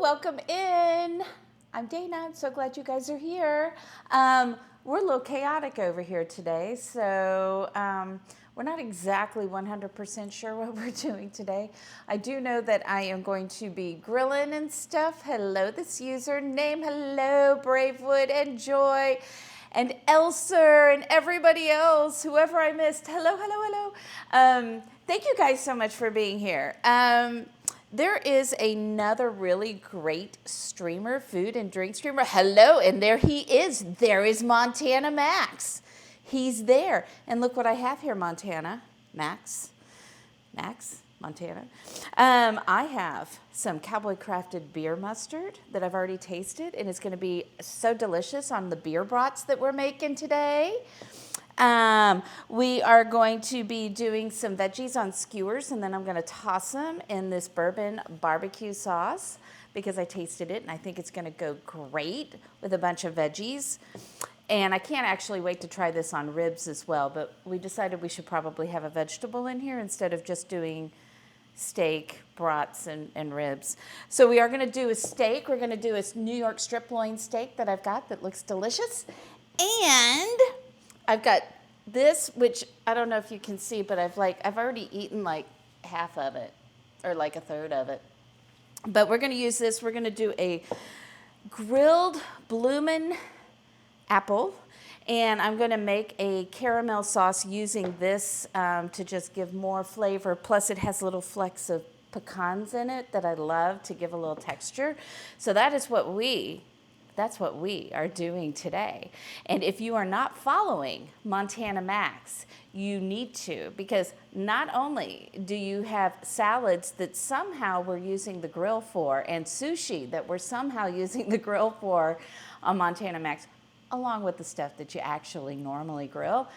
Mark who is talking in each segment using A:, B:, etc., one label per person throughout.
A: welcome in. I'm Dana. I'm so glad you guys are here. We're a little chaotic over here today, so we're not exactly 100% sure what we're doing today. I do know that I am going to be grilling and stuff. Hello, this username. Hello, Bravewood and Joy and Elser and everybody else, whoever I missed. Hello, hello, hello. Thank you guys so much for being here. There is another really great streamer, food and drink streamer. Hello, and there he is. There is Montana Max. He's there. And look what I have here, Montana. Max, Montana. I have some Cowboy Crafted beer mustard that I've already tasted, and it's going to be so delicious on the beer brats that we're making today. We are going to be doing some veggies on skewers, and then I'm going to toss them in this bourbon barbecue sauce because I tasted it, and I think it's going to go great with a bunch of veggies. And I can't actually wait to try this on ribs as well, but we decided we should probably have a vegetable in here instead of just doing steak, brats, and ribs. So we are going to do a steak. We're going to do a New York strip loin steak that I've got that looks delicious. And I've got this, which I don't know if you can see, but I've already eaten like half of it or like a third of it. But we're going to use this. We're going to do a grilled bloomin' apple, and I'm going to make a caramel sauce using this to just give more flavor. Plus it has little flecks of pecans in it that I love to give a little texture. So that's what we are doing today. And if you are not following Montana Max, you need to, because not only do you have salads that somehow we're using the grill for, and sushi that we're somehow using the grill for on Montana Max, along with the stuff that you actually normally grill.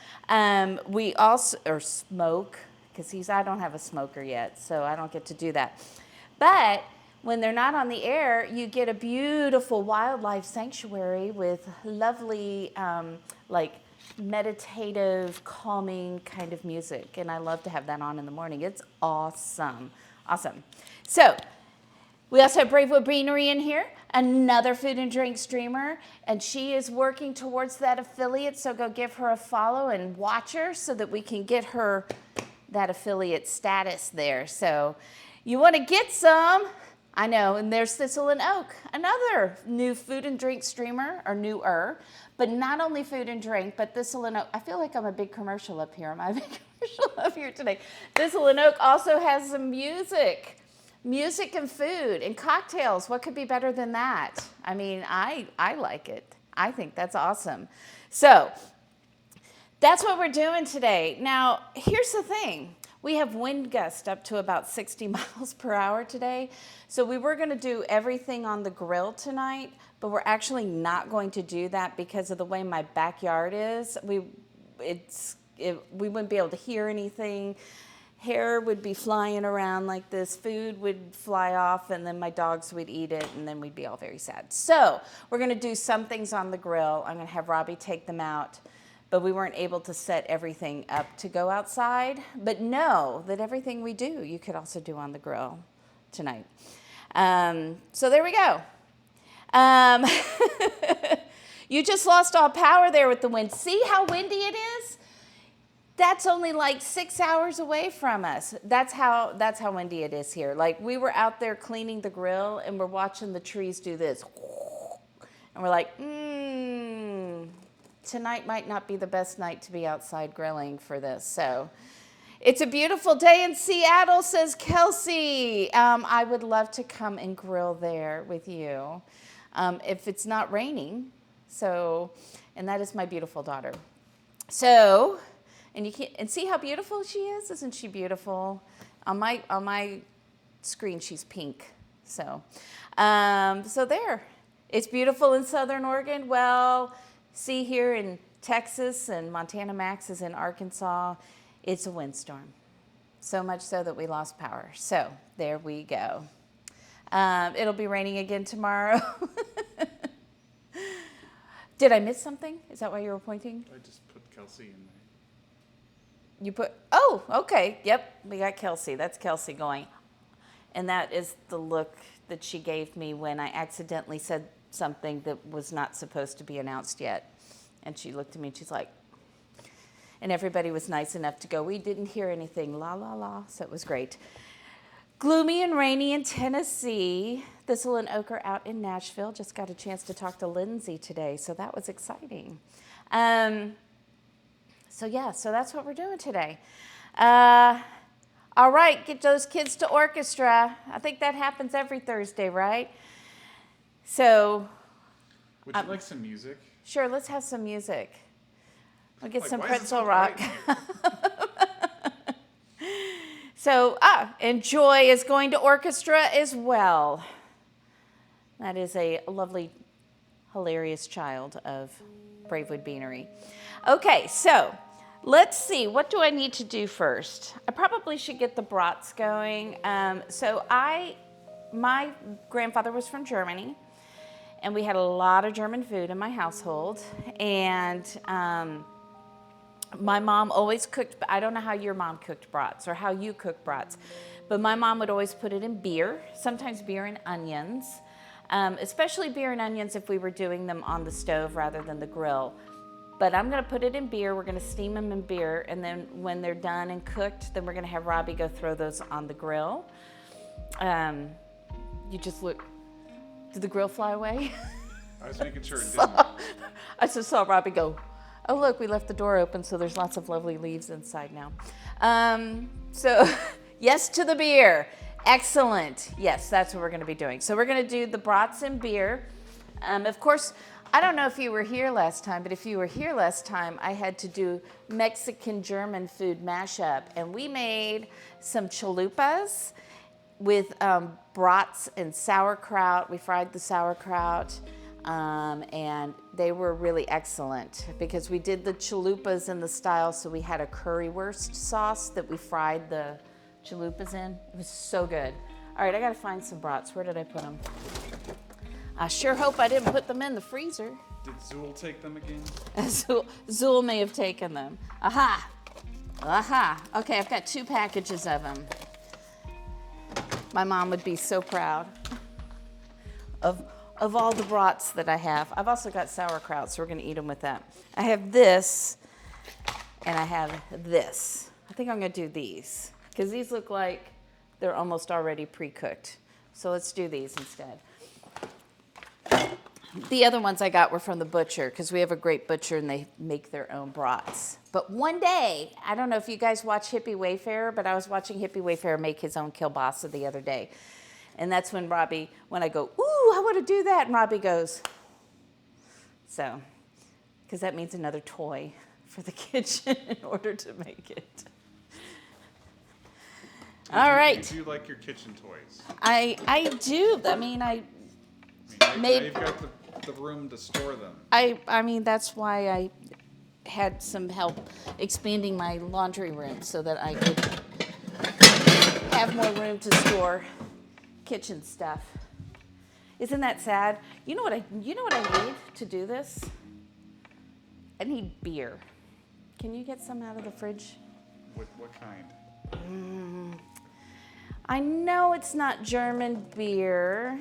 A: We also, or smoke, because I don't have a smoker yet, so I don't get to do that. But when they're not on the air, you get a beautiful wildlife sanctuary with lovely, like meditative, calming kind of music. And I love to have that on in the morning. It's awesome. Awesome. So we also have Bravewood Beanery in here, another food and drink streamer, and she is working towards that affiliate, so go give her a follow and watch her so that we can get her that affiliate status there. So you want to get some, I know, and there's Thistle and Oak, another new food and drink streamer, or newer, but not only food and drink, but Thistle and Oak. I feel like I'm a big commercial up here. Am I a big commercial up here today? Thistle and Oak also has some music and food and cocktails. What could be better than that? I mean, I like it. I think that's awesome. So that's what we're doing today. Now, here's the thing. We have wind gusts up to about 60 miles per hour today. So we were going to do everything on the grill tonight, but we're actually not going to do that because of the way my backyard is. We wouldn't be able to hear anything. Hair would be flying around like this, food would fly off, and then my dogs would eat it, and then we'd be all very sad. So we're going to do some things on the grill. I'm going to have Robbie take them out, but we weren't able to set everything up to go outside. But know that everything we do, you could also do on the grill tonight. So there we go. You just lost all power there with the wind. See how windy it is? That's only like 6 hours away from us. That's how windy it is here. Like, we were out there cleaning the grill and we're watching the trees do this. And we're like, tonight might not be the best night to be outside grilling for this. So it's a beautiful day in Seattle, says Kelsey. I would love to come and grill there with you if it's not raining. So, and that is my beautiful daughter. So, and see how beautiful she is? Isn't she beautiful? On my screen, she's pink. So, so there. It's beautiful in Southern Oregon. Well, see here in Texas, and Montana Max is in Arkansas. It's a windstorm. So much so that we lost power. So there we go. It'll be raining again tomorrow. Did I miss something? Is that why you were pointing?
B: I just put Kelsey in there.
A: You put, oh, okay. Yep, we got Kelsey. That's Kelsey going. And that is the look that she gave me when I accidentally said something that was not supposed to be announced yet. And she looked at me and she's like, and everybody was nice enough to go, we didn't hear anything, la, la, la. So it was great. Gloomy and rainy in Tennessee. Thistle and Oak are out in Nashville. Just got a chance to talk to Lindsay today, so that was exciting. So that's what we're doing today. All right, get those kids to orchestra. I think that happens every Thursday, right? So.
B: Would you like some music?
A: Sure, let's have some music. We'll get some
B: why
A: pretzel
B: is it so
A: rock.
B: bright in here?
A: So, and Joy is going to orchestra as well. That is a lovely, hilarious child of Bravewood Beanery. Okay, so let's see. What do I need to do first? I probably should get the brats going. My grandfather was from Germany, and we had a lot of German food in my household. And my mom always cooked, I don't know how your mom cooked brats or how you cook brats, but my mom would always put it in beer, sometimes beer and onions, especially beer and onions if we were doing them on the stove rather than the grill. But I'm going to put it in beer. We're going to steam them in beer. And then when they're done and cooked, then we're going to have Robbie go throw those on the grill. You just look. Did the grill fly away?
B: I was making sure it didn't.
A: I just saw Robbie go, oh, look, we left the door open, so there's lots of lovely leaves inside now. So yes to the beer. Excellent. Yes, that's what we're going to be doing. So we're going to do the brats and beer. Of course, I don't know if you were here last time, but if you were here last time, I had to do Mexican-German food mashup, and we made some chalupas with brats and sauerkraut. We fried the sauerkraut, and they were really excellent because we did the chalupas in the style, so we had a currywurst sauce that we fried the chalupas in. It was so good. All right, I got to find some brats. Where did I put them? I sure hope I didn't put them in the freezer.
B: Did Zool take them again?
A: Zool may have taken them. Aha! Aha! Okay, I've got 2 packages of them. My mom would be so proud of all the brats that I have. I've also got sauerkraut, so we're going to eat them with that. I have this, and I have this. I think I'm going to do these, because these look like they're almost already pre-cooked. So let's do these instead. The other ones I got were from the butcher, because we have a great butcher and they make their own brats. But one day, I don't know if you guys watch Hippie Wayfarer, but I was watching Hippie Wayfarer make his own kielbasa the other day. And that's when when I go, ooh, I want to do that, and Robbie goes. So, because that means another toy for the kitchen in order to make it. All right.
B: Do you like your kitchen toys?
A: I do. I mean,
B: now you've got the room to store them.
A: I mean, that's why I had some help expanding my laundry room so that I could have more room to store kitchen stuff. Isn't that sad? You know what I need to do this? I need beer. Can you get some out of the fridge?
B: What kind?
A: I know it's not German beer.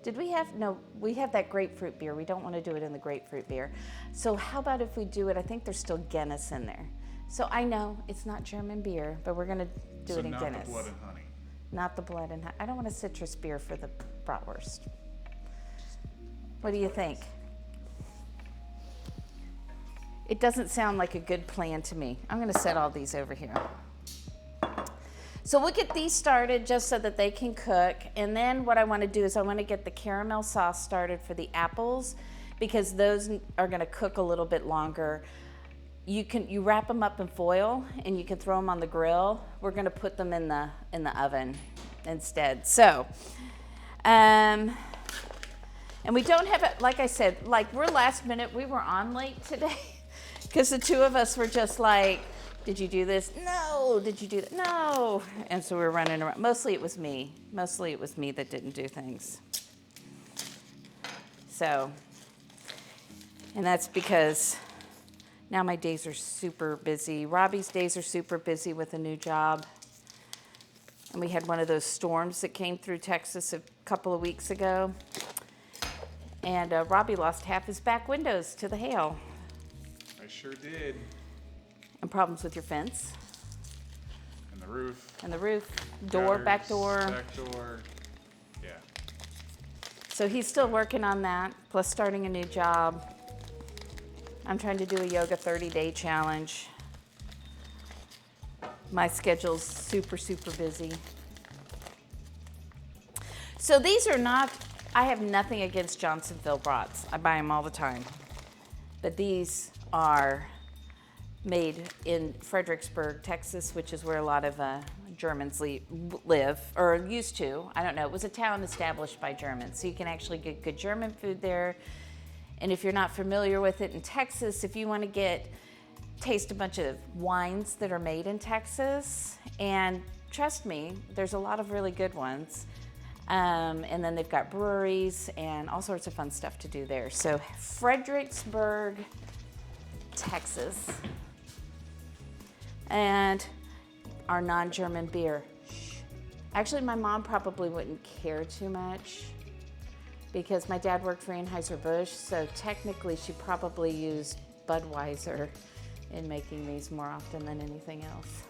A: Did we have, no, we have that grapefruit beer. We don't want to do it in the grapefruit beer. So how about if we do it, I think there's still Guinness in there. So I know it's not German beer, but we're going to do it in Guinness.
B: Not the blood and honey.
A: Not the blood and honey. I don't want a citrus beer for the bratwurst. What do you think? It doesn't sound like a good plan to me. I'm going to set all these over here. So we'll get these started just so that they can cook. And then what I want to do is I want to get the caramel sauce started for the apples because those are going to cook a little bit longer. You wrap them up in foil and you can throw them on the grill. We're going to put them in the oven instead. So, and we don't have it, like I said, like we're last minute. We were on late today because the two of us were just like, did you do this? No. Did you do that? No. And so we were running around. Mostly it was me. Mostly it was me that didn't do things. So, and that's because now my days are super busy. Robbie's days are super busy with a new job. And we had one of those storms that came through Texas a couple of weeks ago. And Robbie lost half his back windows to the hail.
B: I sure did.
A: And problems with your fence.
B: And the roof.
A: And the roof. Door,
B: Gutters,
A: back door.
B: Back door. Yeah.
A: So he's still working on that, plus starting a new job. I'm trying to do a yoga 30-day challenge. My schedule's super, super busy. So these are not, I have nothing against Johnsonville brats. I buy them all the time. But these are made in Fredericksburg, Texas, which is where a lot of Germans live, or used to. I don't know. It was a town established by Germans, so you can actually get good German food there. And if you're not familiar with it in Texas, if you want to taste a bunch of wines that are made in Texas, and trust me, there's a lot of really good ones. And then they've got breweries and all sorts of fun stuff to do there. So Fredericksburg, Texas. And our non-German beer. Actually, my mom probably wouldn't care too much because my dad worked for Anheuser-Busch, so technically she probably used Budweiser in making these more often than anything else.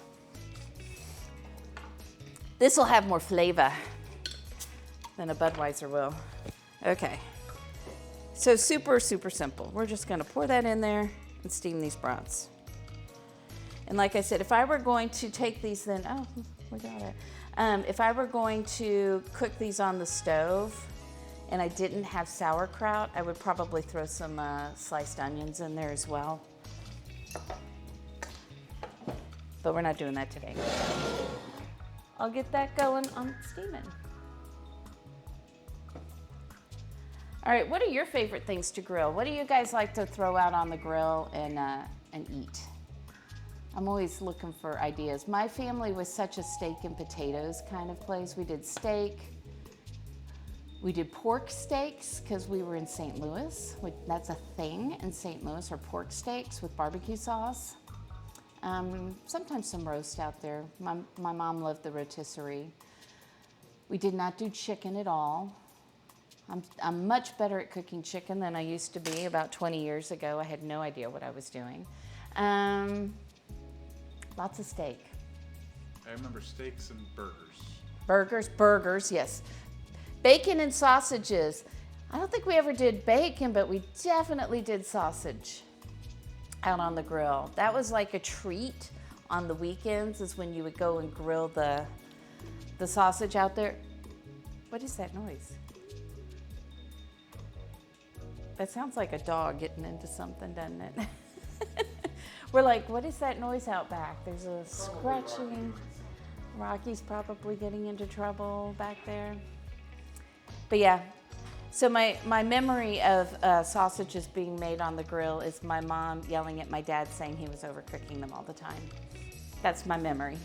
A: This will have more flavor than a Budweiser will. Okay, so super, super simple. We're just gonna pour that in there and steam these brats. And like I said, if I were going to take these then, oh, we got it. If I were going to cook these on the stove and I didn't have sauerkraut, I would probably throw some sliced onions in there as well. But we're not doing that today. I'll get that going on steaming. All right, what are your favorite things to grill? What do you guys like to throw out on the grill and eat? I'm always looking for ideas. My family was such a steak and potatoes kind of place. We did steak. We did pork steaks because we were in St. Louis. That's a thing in St. Louis, are pork steaks with barbecue sauce. Sometimes some roast out there. My mom loved the rotisserie. We did not do chicken at all. I'm much better at cooking chicken than I used to be about 20 years ago. I had no idea what I was doing. Lots of steak.
B: I remember steaks and burgers.
A: Burgers, yes. Bacon and sausages. I don't think we ever did bacon, but we definitely did sausage out on the grill. That was like a treat on the weekends, is when you would go and grill the sausage out there. What is that noise? That sounds like a dog getting into something, doesn't it? We're like, what is that noise out back? There's a scratching. Rocky's probably getting into trouble back there. But yeah, so my memory of sausages being made on the grill is my mom yelling at my dad saying he was overcooking them all the time. That's my memory.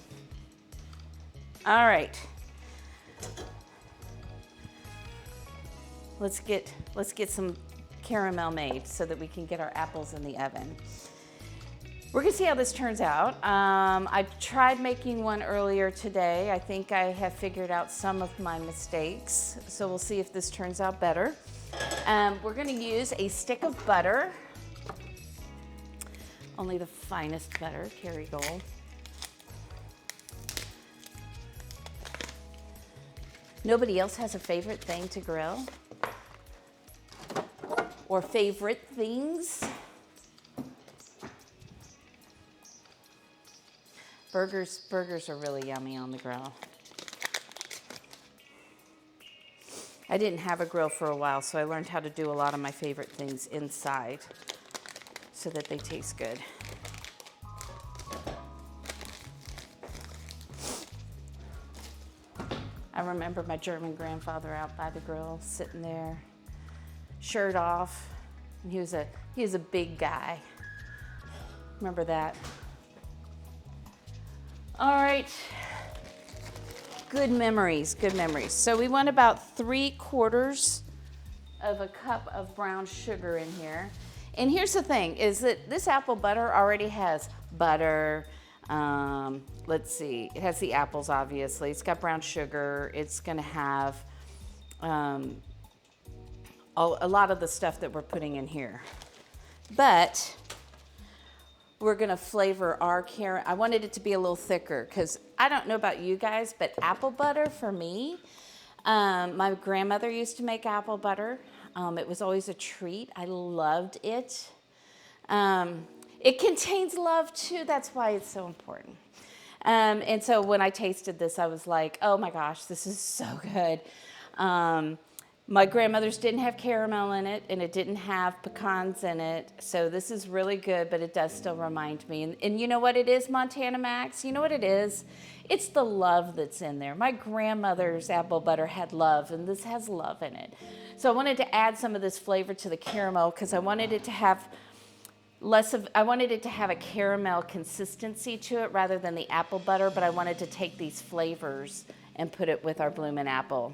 A: All right. Let's get some caramel made so that we can get our apples in the oven. We're gonna see how this turns out. I tried making one earlier today. I think I have figured out some of my mistakes, so we'll see if this turns out better. We're gonna use a stick of butter, only the finest butter, Kerrygold. Nobody else has a favorite thing to grill? Or favorite things? Burgers are really yummy on the grill. I didn't have a grill for a while, so I learned how to do a lot of my favorite things inside so that they taste good. I remember my German grandfather out by the grill, sitting there, shirt off, and he was a big guy. Remember that? All right, good memories, good memories. So we want about 3/4 of a cup of brown sugar in here. And here's the thing, is that this apple butter already has butter, Let's see, it has the apples, obviously. It's got brown sugar. It's gonna have a lot of the stuff that we're putting in here. But we're gonna flavor our caramel. I wanted it to be a little thicker because I don't know about you guys, but apple butter for me, my grandmother used to make apple butter. It was always a treat. I loved it. It contains love too. That's why it's so important. And so when I tasted this, I was like, oh my gosh, this is so good. My grandmother's didn't have caramel in it, and it didn't have pecans in it. So this is really good, but it does still remind me. And you know what it is, Montana Max? You know what it is? It's the love that's in there. My grandmother's apple butter had love, and this has love in it. So I wanted to add some of this flavor to the caramel because I wanted it to have I wanted it to have a caramel consistency to it rather than the apple butter, but I wanted to take these flavors and put it with our bloomin' apple.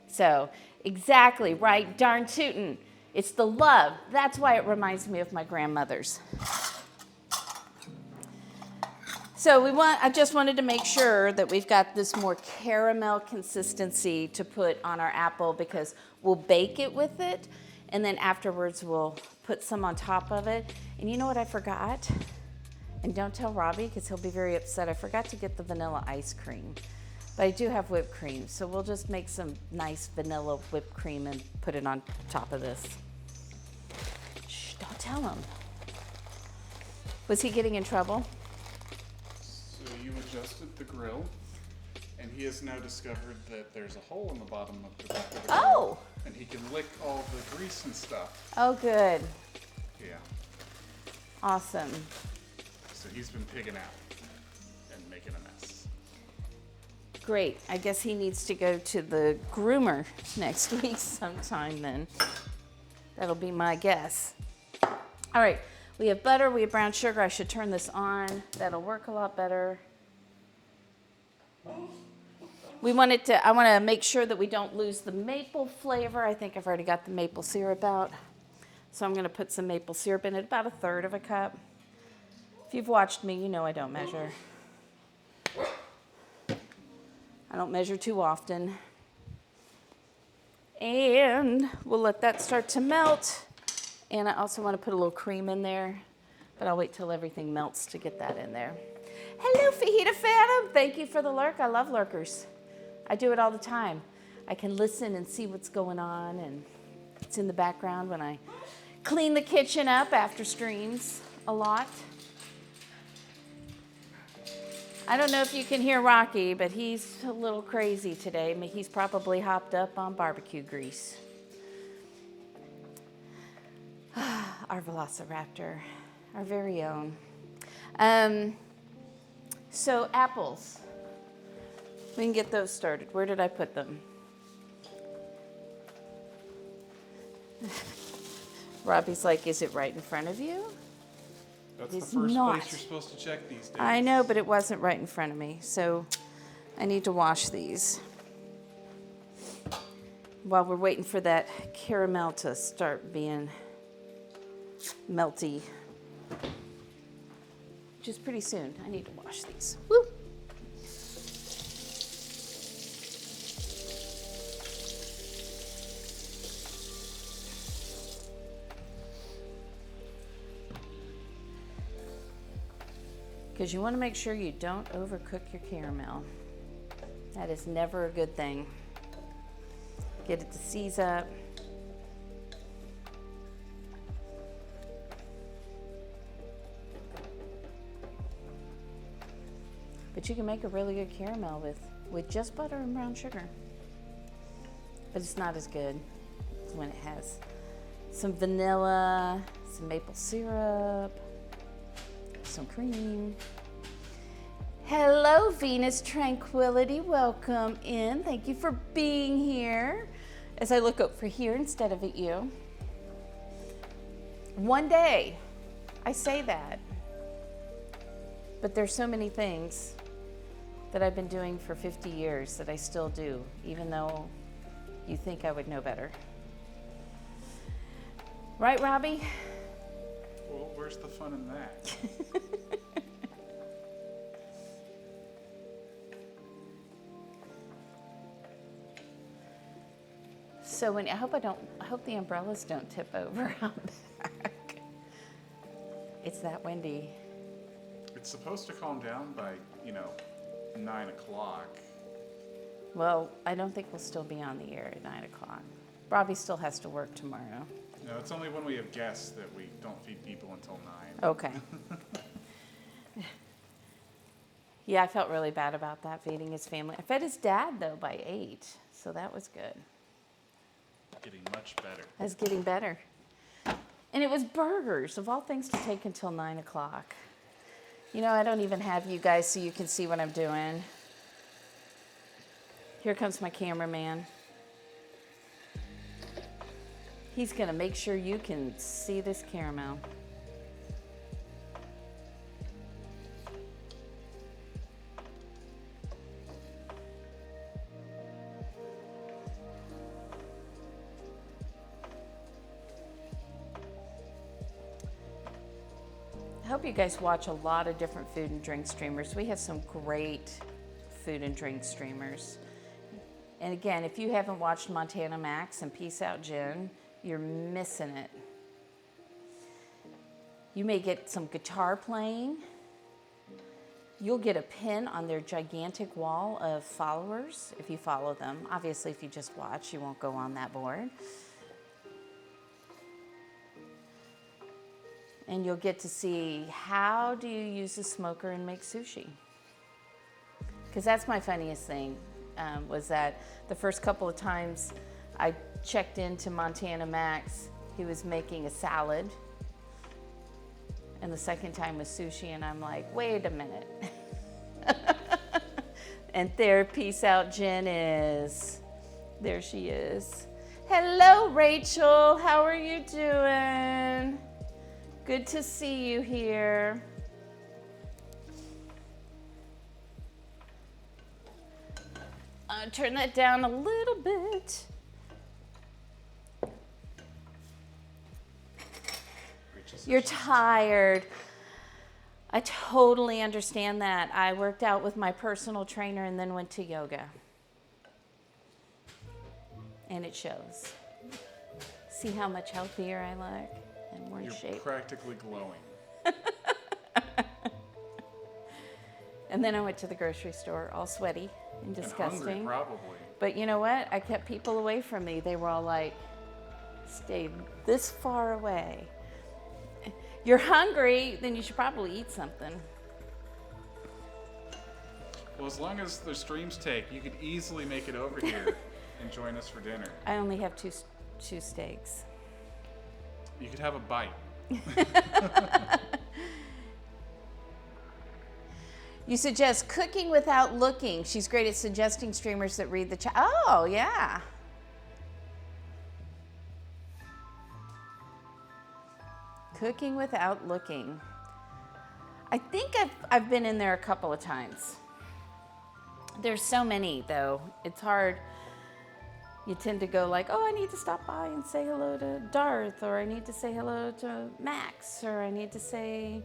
A: So exactly right, darn tootin'. It's the love. That's why it reminds me of my grandmother's. So I just wanted to make sure that we've got this more caramel consistency to put on our apple because we'll bake it with it, and then afterwards we'll put some on top of it. And you know what I forgot? And don't tell Robbie because he'll be very upset. I forgot to get the vanilla ice cream. But I do have whipped cream, so we'll just make some nice vanilla whipped cream and put it on top of this. Shh, don't tell him. Was he getting in trouble?
B: So you adjusted the grill, and he has now discovered that there's a hole in the bottom of the back of the grill.
A: Oh!
B: And he can lick all the grease and stuff.
A: Oh, good.
B: Yeah.
A: Awesome.
B: So he's been pigging out and making a mess.
A: Great. I guess he needs to go to the groomer next week sometime then. That'll be my guess. All right. We have butter. We have brown sugar. I should turn this on. That'll work a lot better. I want to make sure that we don't lose the maple flavor. I think I've already got the maple syrup out. So I'm going to put some maple syrup in it, about 1/3 of a cup. If you've watched me, you know I don't measure. I don't measure too often. And we'll let that start to melt. And I also want to put a little cream in there, but I'll wait till everything melts to get that in there. Hello, Fajita Phantom. Thank you for the lurk. I love lurkers. I do it all the time. I can listen and see what's going on, and it's in the background when I clean the kitchen up after streams a lot. I don't know if you can hear Rocky, but he's a little crazy today. He's probably hopped up on barbecue grease. Our Velociraptor, our very own. So apples. We can get those started. Where did I put them? Robbie's like, is it right in front of you?
B: That's
A: It's
B: the first
A: not.
B: place you're supposed to check these days.
A: I know, but it wasn't right in front of me, so I need to wash these. While we're waiting for that caramel to start being melty. Which is pretty soon. I need to wash these. Woo! Because you want to make sure you don't overcook your caramel. That is never a good thing. Get it to seize up. But you can make a really good caramel with just butter and brown sugar. But it's not as good as when it has some vanilla, some maple syrup, some cream. Hello, Venus Tranquility. Welcome in. Thank you for being here. As I look over here instead of at you. One day, I say that. But there's so many things that I've been doing for 50 years that I still do, even though you think I would know better. Right, Robbie?
B: Well, where's the fun in that?
A: So when I hope the umbrellas don't tip over out back. It's that windy.
B: It's supposed to calm down by, 9 o'clock.
A: Well, I don't think we'll still be on the air at 9 o'clock. Robbie still has to work tomorrow.
B: No, it's only when we have guests that we don't feed people until 9.
A: Okay. Yeah, I felt really bad about that, feeding his family. I fed his dad, though, by 8, so that was good.
B: Getting much better.
A: I was getting better. And it was burgers, of all things to take until 9 o'clock. I don't even have you guys so you can see what I'm doing. Here comes my cameraman. He's going to make sure you can see this caramel. I hope you guys watch a lot of different food and drink streamers. We have some great food and drink streamers. And again, if you haven't watched Montana Max and Peace Out Jen, you're missing it. You may get some guitar playing. You'll get a pin on their gigantic wall of followers if you follow them. Obviously, if you just watch, you won't go on that board. And you'll get to see how do you use a smoker and make sushi. Because that's my funniest thing, was that the first couple of times I checked into Montana Max, he was making a salad. And the second time was sushi, and I'm like, wait a minute. And there, Peace Out Jen is. There she is. Hello, Rachel. How are you doing? Good to see you here. Turn that down a little bit. You're tired. I totally understand that. I worked out with my personal trainer and then went to yoga. And it shows. See how much healthier I look and more in shape.
B: You're practically glowing.
A: And then I went to the grocery store all sweaty and disgusting.
B: And hungry, probably.
A: But you know what? I kept people away from me. They were all like, stay this far away. You're hungry, then you should probably eat something.
B: Well, as long as the streams take, you could easily make it over here and join us for dinner.
A: I only have two steaks.
B: You could have a bite.
A: You suggest cooking without looking. She's great at suggesting streamers that read the chat. Oh, yeah. Cooking without looking. I think I've been in there a couple of times. There's so many, though. It's hard. You tend to go like, oh, I need to stop by and say hello to Darth, or I need to say hello to Max, or I need to say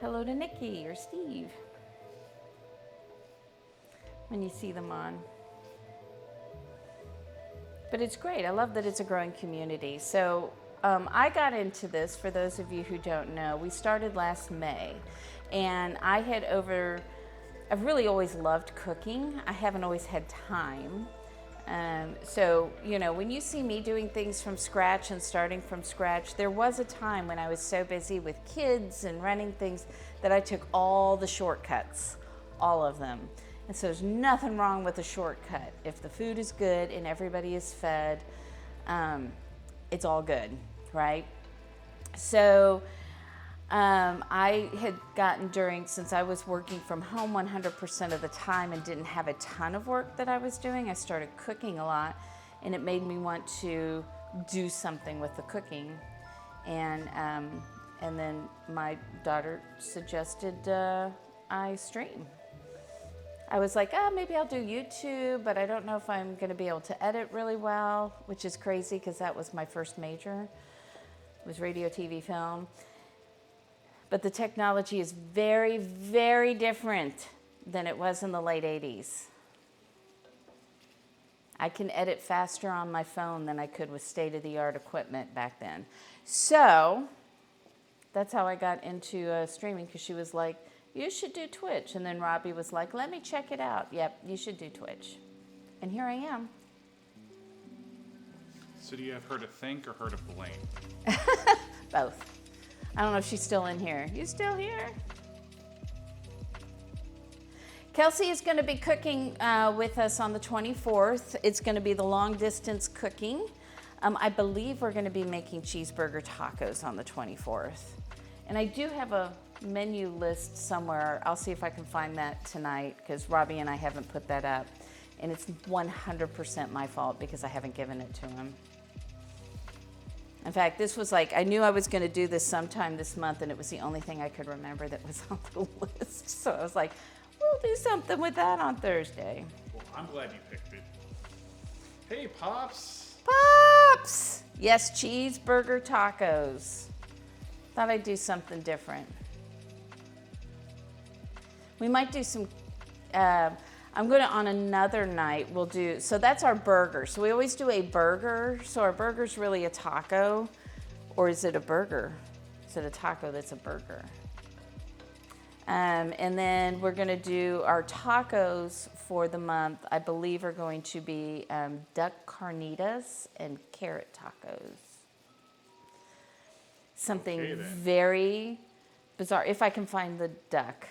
A: hello to Nikki or Steve. When you see them on. But it's great. I love that it's a growing community. So I got into this, for those of you who don't know, we started last May. And I've really always loved cooking. I haven't always had time. So, when you see me doing things from scratch and starting from scratch, there was a time when I was so busy with kids and running things that I took all the shortcuts, all of them. And so there's nothing wrong with a shortcut. If the food is good and everybody is fed, it's all good, right? So I had gotten since I was working from home 100% of the time and didn't have a ton of work that I was doing, I started cooking a lot, and it made me want to do something with the cooking. And then my daughter suggested I stream. I was like, maybe I'll do YouTube, but I don't know if I'm going to be able to edit really well, which is crazy because that was my first major. It was radio, TV, film. But the technology is very, very different than it was in the late 80s. I can edit faster on my phone than I could with state-of-the-art equipment back then. So that's how I got into streaming, because she was like, you should do Twitch. And then Robbie was like, let me check it out. Yep, you should do Twitch. And here I am.
B: So do you have her to thank or her to blame?
A: Both. I don't know if she's still in here. You still here? Kelsey is going to be cooking with us on the 24th. It's going to be the long distance cooking. I believe we're going to be making cheeseburger tacos on the 24th. And I do have a menu list somewhere. I'll see if I can find that tonight, because Robbie and I haven't put that up. And it's 100% my fault because I haven't given it to him. In fact, this was like, I knew I was going to do this sometime this month, and it was the only thing I could remember that was on the list. So I was like, we'll do something with that on Thursday.
B: Well, I'm glad you picked it. Hey, Pops.
A: Pops! Yes, cheeseburger tacos. Thought I'd do something different. We might do some, I'm going to, on another night, we'll do, so that's our burger. So we always do a burger. So our burger's really a taco, or is it a burger? Is it a taco that's a burger? And then we're going to do our tacos for the month, I believe are going to be duck carnitas and carrot tacos. Something
B: Okay, then.
A: very bizarre, if I can find the duck.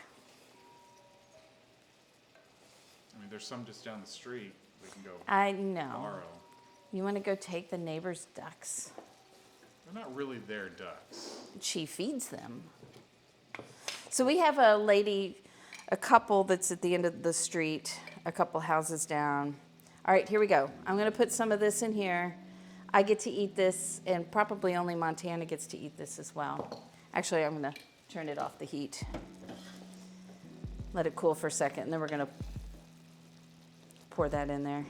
B: I mean, there's some just down the street. We can go
A: I know.
B: borrow.
A: You want to go take the neighbor's ducks?
B: They're not really their ducks.
A: She feeds them. So we have a lady, a couple that's at the end of the street, a couple houses down. All right, here we go. I'm going to put some of this in here. I get to eat this, and probably only Montana gets to eat this as well. Actually, I'm going to turn it off the heat. Let it cool for a second, and then we're going to pour that in there.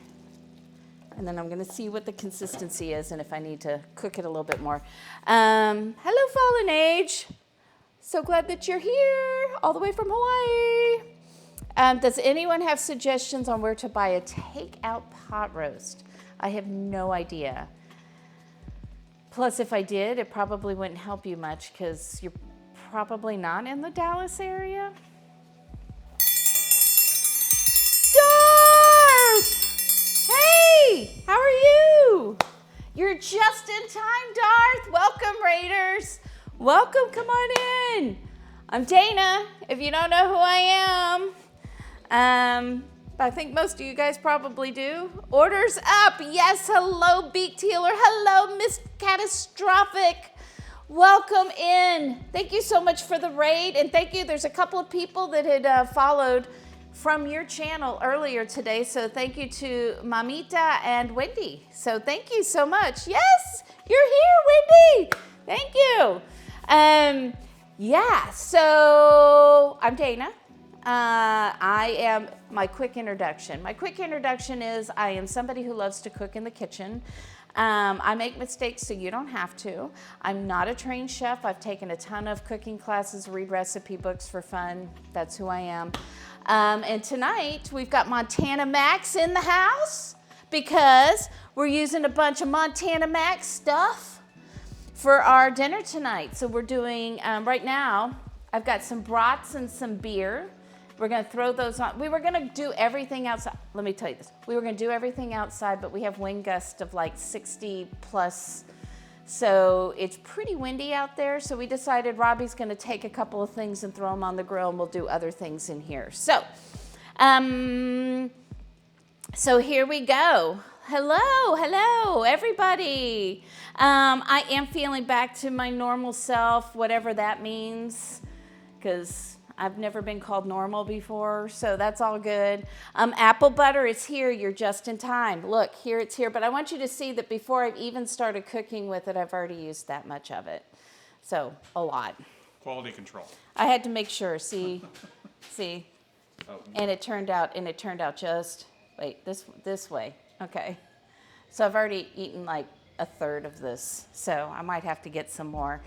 A: And then I'm going to see what the consistency is and if I need to cook it a little bit more. Hello, Fallen Age. So glad that you're here, all the way from Hawaii. Does anyone have suggestions on where to buy a takeout pot roast? I have no idea. Plus, if I did, it probably wouldn't help you much because you're probably not in the Dallas area. Darth! Hey, how are you? You're just in time, Darth. Welcome, Raiders. Welcome, come on in. I'm Dana, if you don't know who I am. But I think most of you guys probably do. Orders up. Yes, hello, Beaked Healer. Hello, Miss Catastrophic. Welcome in. Thank you so much for the raid. And thank you. There's a couple of people that had followed from your channel earlier today. So thank you to Mamita and Wendy. So thank you so much. Yes, you're here, Wendy. Thank you. Yeah, so I'm Dana. I am, my quick introduction. My quick introduction is I am somebody who loves to cook in the kitchen. I make mistakes so you don't have to. I'm not a trained chef. I've taken a ton of cooking classes, read recipe books for fun. That's who I am. And tonight we've got Montana Max in the house because we're using a bunch of Montana Max stuff for our dinner tonight. So we're doing, right now, I've got some brats and some beer. We're gonna throw those on. We were gonna do everything outside. Let me tell you this. We were gonna do everything outside, but we have wind gusts of like 60 plus. So it's pretty windy out there. So we decided Robbie's gonna take a couple of things and throw them on the grill, and we'll do other things in here. So, so here we go. Hello, everybody. I am feeling back to my normal self, whatever that means, because I've never been called normal before, so that's all good. Apple butter is here. You're just in time. Look, here it's here. But I want you to see that before I've even started cooking with it, I've already used that much of it. So, a lot.
B: Quality control.
A: I had to make sure. See?
B: Oh.
A: And it turned out just, wait, this way. Okay. So I've already eaten like a third of this, so I might have to get some more.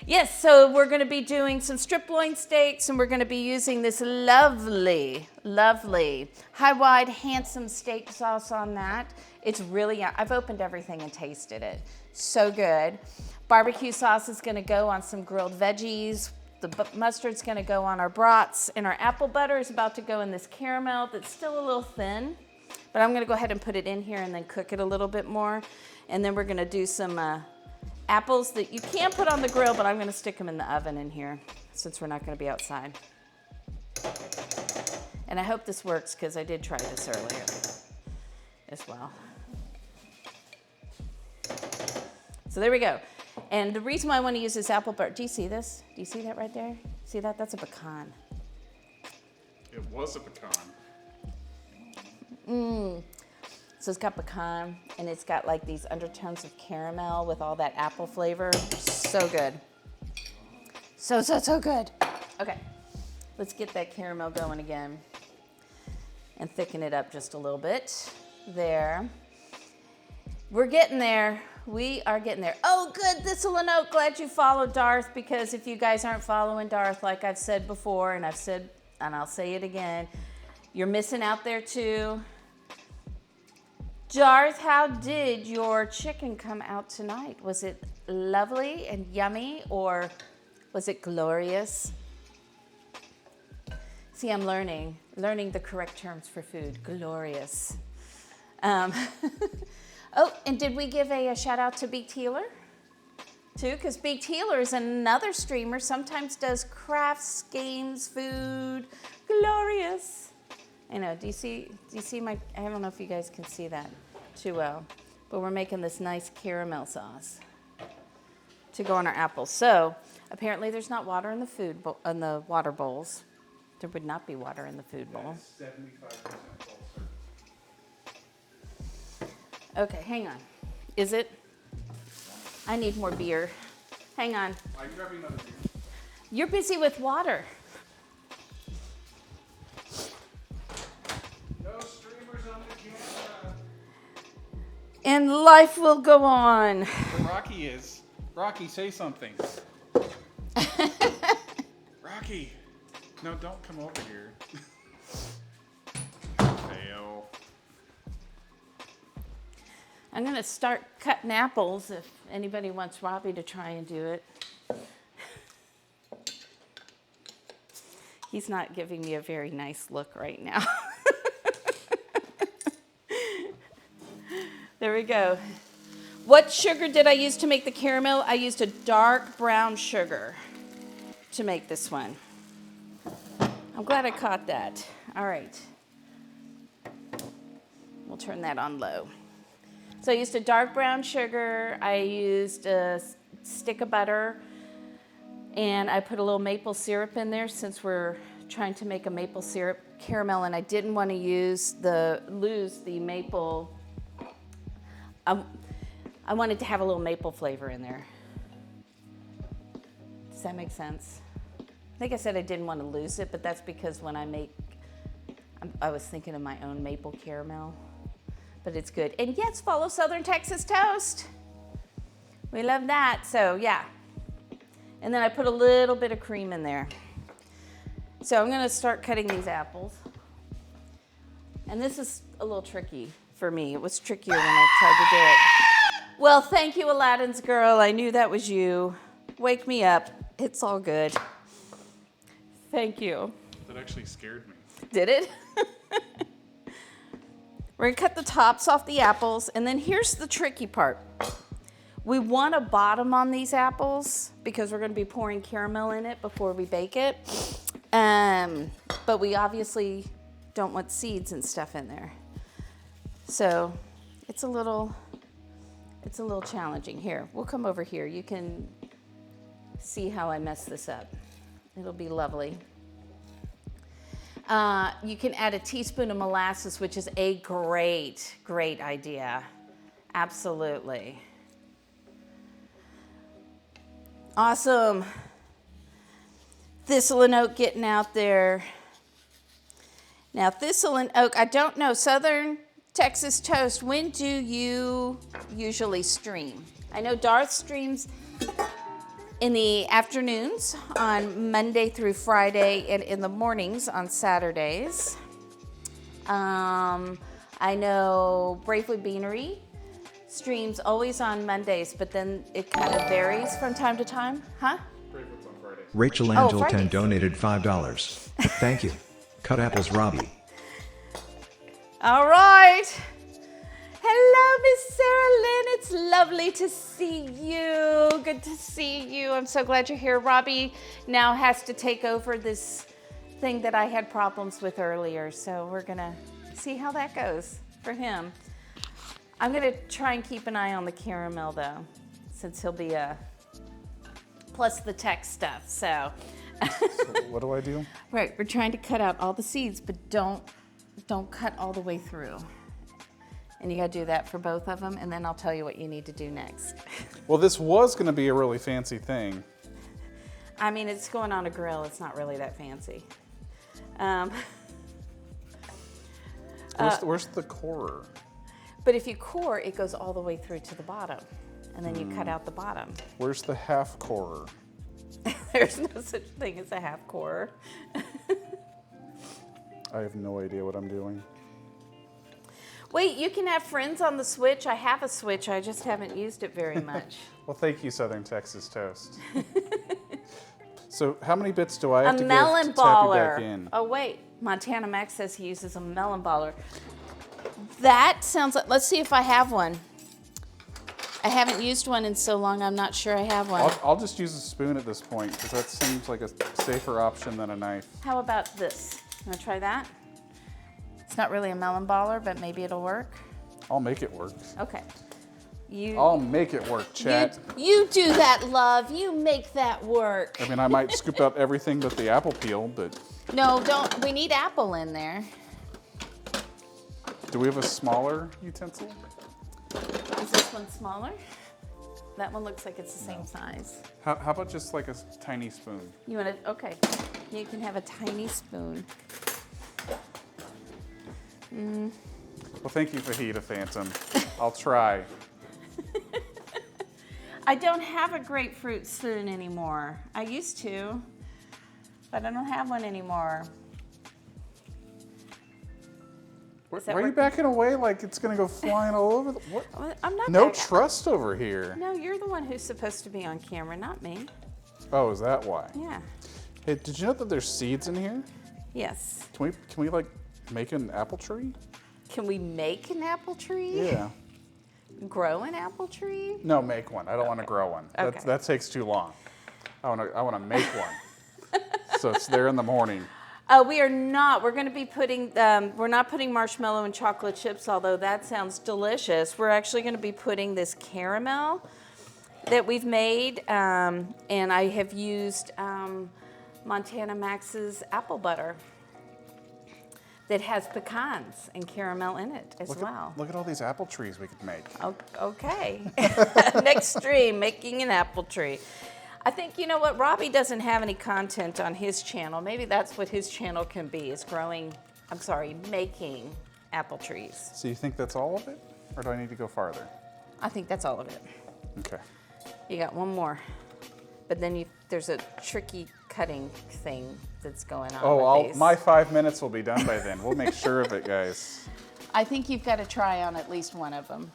A: Yes, so we're going to be doing some strip loin steaks, and we're going to be using this lovely, lovely, high-wide, handsome steak sauce on that. It's really, I've opened everything and tasted it. So good. Barbecue sauce is going to go on some grilled veggies. The mustard's going to go on our brats, and our apple butter is about to go in this caramel that's still a little thin. But I'm going to go ahead and put it in here and then cook it a little bit more. And then we're going to do some apples that you can put on the grill, but I'm going to stick them in the oven in here since we're not going to be outside. And I hope this works because I did try this earlier as well. So there we go. And the reason why I want to use this apple butter, do you see this? Do you see that right there? See that? That's a pecan.
B: It was a pecan.
A: So it's got pecan, and it's got like these undertones of caramel with all that apple flavor. So good. So good. Okay, let's get that caramel going again and thicken it up just a little bit. There. We're getting there. We are getting there. Oh, good, Thistle and Oak. Glad you followed Darth, because if you guys aren't following Darth, like I've said before, and I'll say it again, you're missing out there too. Darth, how did your chicken come out tonight? Was it lovely and yummy, or was it glorious? See, I'm learning the correct terms for food. Glorious. Oh, and did we give a shout out to Beaked Healer too? Because Beaked Healer is another streamer, sometimes does crafts, games, food. Glorious. I know, do you see my, I don't know if you guys can see that too well, but we're making this nice caramel sauce to go on our apples. So apparently there's not water in the water bowls. There would not be water in the food bowl.
B: 75% full, sir.
A: Okay, hang on. Is it? I need more beer. Hang on.
B: I can grab you another beer.
A: You're busy with water.
B: No streamers on the camera.
A: And life will go on.
B: Where Rocky is. Rocky, say something. Rocky. No, don't come over here. Fail.
A: I'm going to start cutting apples if anybody wants Robbie to try and do it. He's not giving me a very nice look right now. There we go. What sugar did I use to make the caramel? I used a dark brown sugar to make this one. I'm glad I caught that. All right. We'll turn that on low. So I used a dark brown sugar, I used a stick of butter, and I put a little maple syrup in there since we're trying to make a maple syrup caramel, and I didn't want to lose the maple. I wanted to have a little maple flavor in there. Does that make sense? I think I said I didn't want to lose it, but that's because when I was thinking of my own maple caramel. But it's good. And yes, follow Southern Texas Toast. We love that. So yeah. And then I put a little bit of cream in there. So I'm going to start cutting these apples. And this is a little tricky for me. It was trickier when I tried to do it. Well, thank you, Aladdin's girl. I knew that was you. Wake me up. It's all good. Thank you.
B: That actually scared me.
A: Did it? We're gonna cut the tops off the apples, and then here's the tricky part. We want a bottom on these apples because we're gonna be pouring caramel in it before we bake it. But we obviously don't want seeds and stuff in there. So it's a little challenging. Here, we'll come over here. You can see how I mess this up. It'll be lovely. You can add a teaspoon of molasses, which is a great idea. Absolutely. Awesome. Thistle and Oak getting out there. Now, Thistle and Oak, I don't know, Southern Texas Toast, when do you usually stream? I know Darth streams in the afternoons on Monday through Friday, and in the mornings on Saturdays. I know Bravely Beanery streams always on Mondays, but then it kind of varies from time to time. Huh?
B: Bravewood's on Fridays.
C: Rachel
A: Oh,
C: Angleton
A: Fridays.
C: donated $5. Thank you. Cut apples, Robbie.
A: All right. Hello, Miss Sarah Lynn. It's lovely to see you. Good to see you. I'm so glad you're here. Robbie now has to take over this thing that I had problems with earlier, so we're going to see how that goes for him. I'm going to try and keep an eye on the caramel, though, since he'll be plus the tech stuff, so.
B: So what do I do?
A: Right, we're trying to cut out all the seeds, but don't cut all the way through. And you gotta do that for both of them, and then I'll tell you what you need to do next.
B: Well, this was going to be a really fancy thing.
A: I mean, it's going on a grill. It's not really that fancy.
B: Where's the core?
A: But if you core, it goes all the way through to the bottom, and then you cut out the bottom.
B: Where's the half core?
A: There's no such thing as a half core.
B: I have no idea what I'm doing.
A: Wait, you can have friends on the Switch. I have a Switch. I just haven't used it very much.
B: Well, thank you, Southern Texas Toast. So how many bits do I have
A: A
B: to
A: melon
B: give to tap you
A: baller.
B: back in?
A: Oh wait, Montana Max says he uses a melon baller. That sounds like, let's see if I have one. I haven't used one in so long, I'm not sure I have one.
B: I'll just use a spoon at this point, because that seems like a safer option than a knife.
A: How about this? Wanna try that? It's not really a melon baller, but maybe it'll work.
B: I'll make it work.
A: Okay.
B: I'll make it work, chat.
A: You do that, love. You make that work.
B: I mean, I might scoop out everything but the apple peel, but
A: No, don't. We need apple in there.
B: do we have a smaller utensil?
A: Is this one smaller? That one looks like it's the same size.
B: How about just like a tiny spoon?
A: You want to? Okay. You can have a tiny spoon.
B: Well, thank you, Fajita Phantom. I'll try.
A: I don't have a grapefruit spoon anymore. I used to, but I don't have one anymore.
B: Why
A: that
B: are you
A: working?
B: backing away like it's gonna go flying all over? What?
A: Well, I'm not.
B: No
A: back-
B: trust over here.
A: No, you're the one who's supposed to be on camera, not me.
B: Oh, is that why?
A: Yeah.
B: Hey, did you know that there's seeds in here?
A: Yes.
B: Can we like make an apple tree?
A: Can we make an apple tree?
B: Yeah.
A: Grow an apple tree?
B: No, make one. I don't want to grow one.
A: Okay.
B: That takes too long. I want to make one. So it's there in the morning.
A: We are not. We're going to be putting, we're not putting marshmallow and chocolate chips, although that sounds delicious. We're actually going to be putting this caramel that we've made, and I have used Montana Max's apple butter that has pecans and caramel in it as well.
B: Look at all these apple trees we could make.
A: Okay. Next stream, making an apple tree. I think, you know what, Robbie doesn't have any content on his channel. Maybe that's what his channel can be, is making apple trees.
B: So you think that's all of it? Or do I need to go farther?
A: I think that's all of it.
B: Okay.
A: You got one more. But then there's a tricky cutting thing that's going on with these.
B: My 5 minutes will be done by then. We'll make sure of it, guys.
A: I think you've got to try on at least one of them.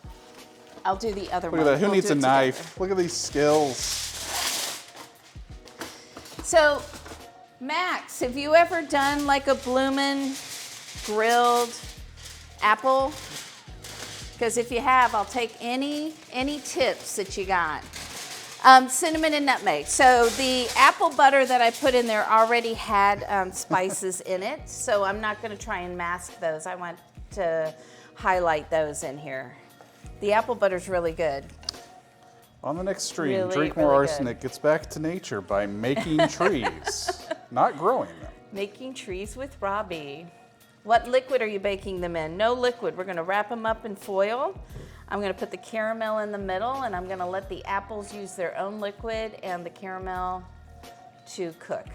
A: I'll do the other
B: Look
A: one.
B: at that. Who
A: We'll
B: needs
A: do
B: a
A: it
B: knife?
A: together.
B: Look at these skills.
A: So, Max, have you ever done like a bloomin' grilled apple? Because if you have, I'll take any tips that you got. Cinnamon and nutmeg. So the apple butter that I put in there already had spices in it, so I'm not going to try and mask those. I want to highlight those in here. The apple butter's really good.
B: On the next stream,
A: Really,
B: Drink More
A: really good.
B: Arsenic gets back to nature by making trees, not growing them.
A: Making trees with Robbie. What liquid are you baking them in? No liquid. We're going to wrap them up in foil. I'm going to put the caramel in the middle, and I'm going to let the apples use their own liquid and the caramel to cook.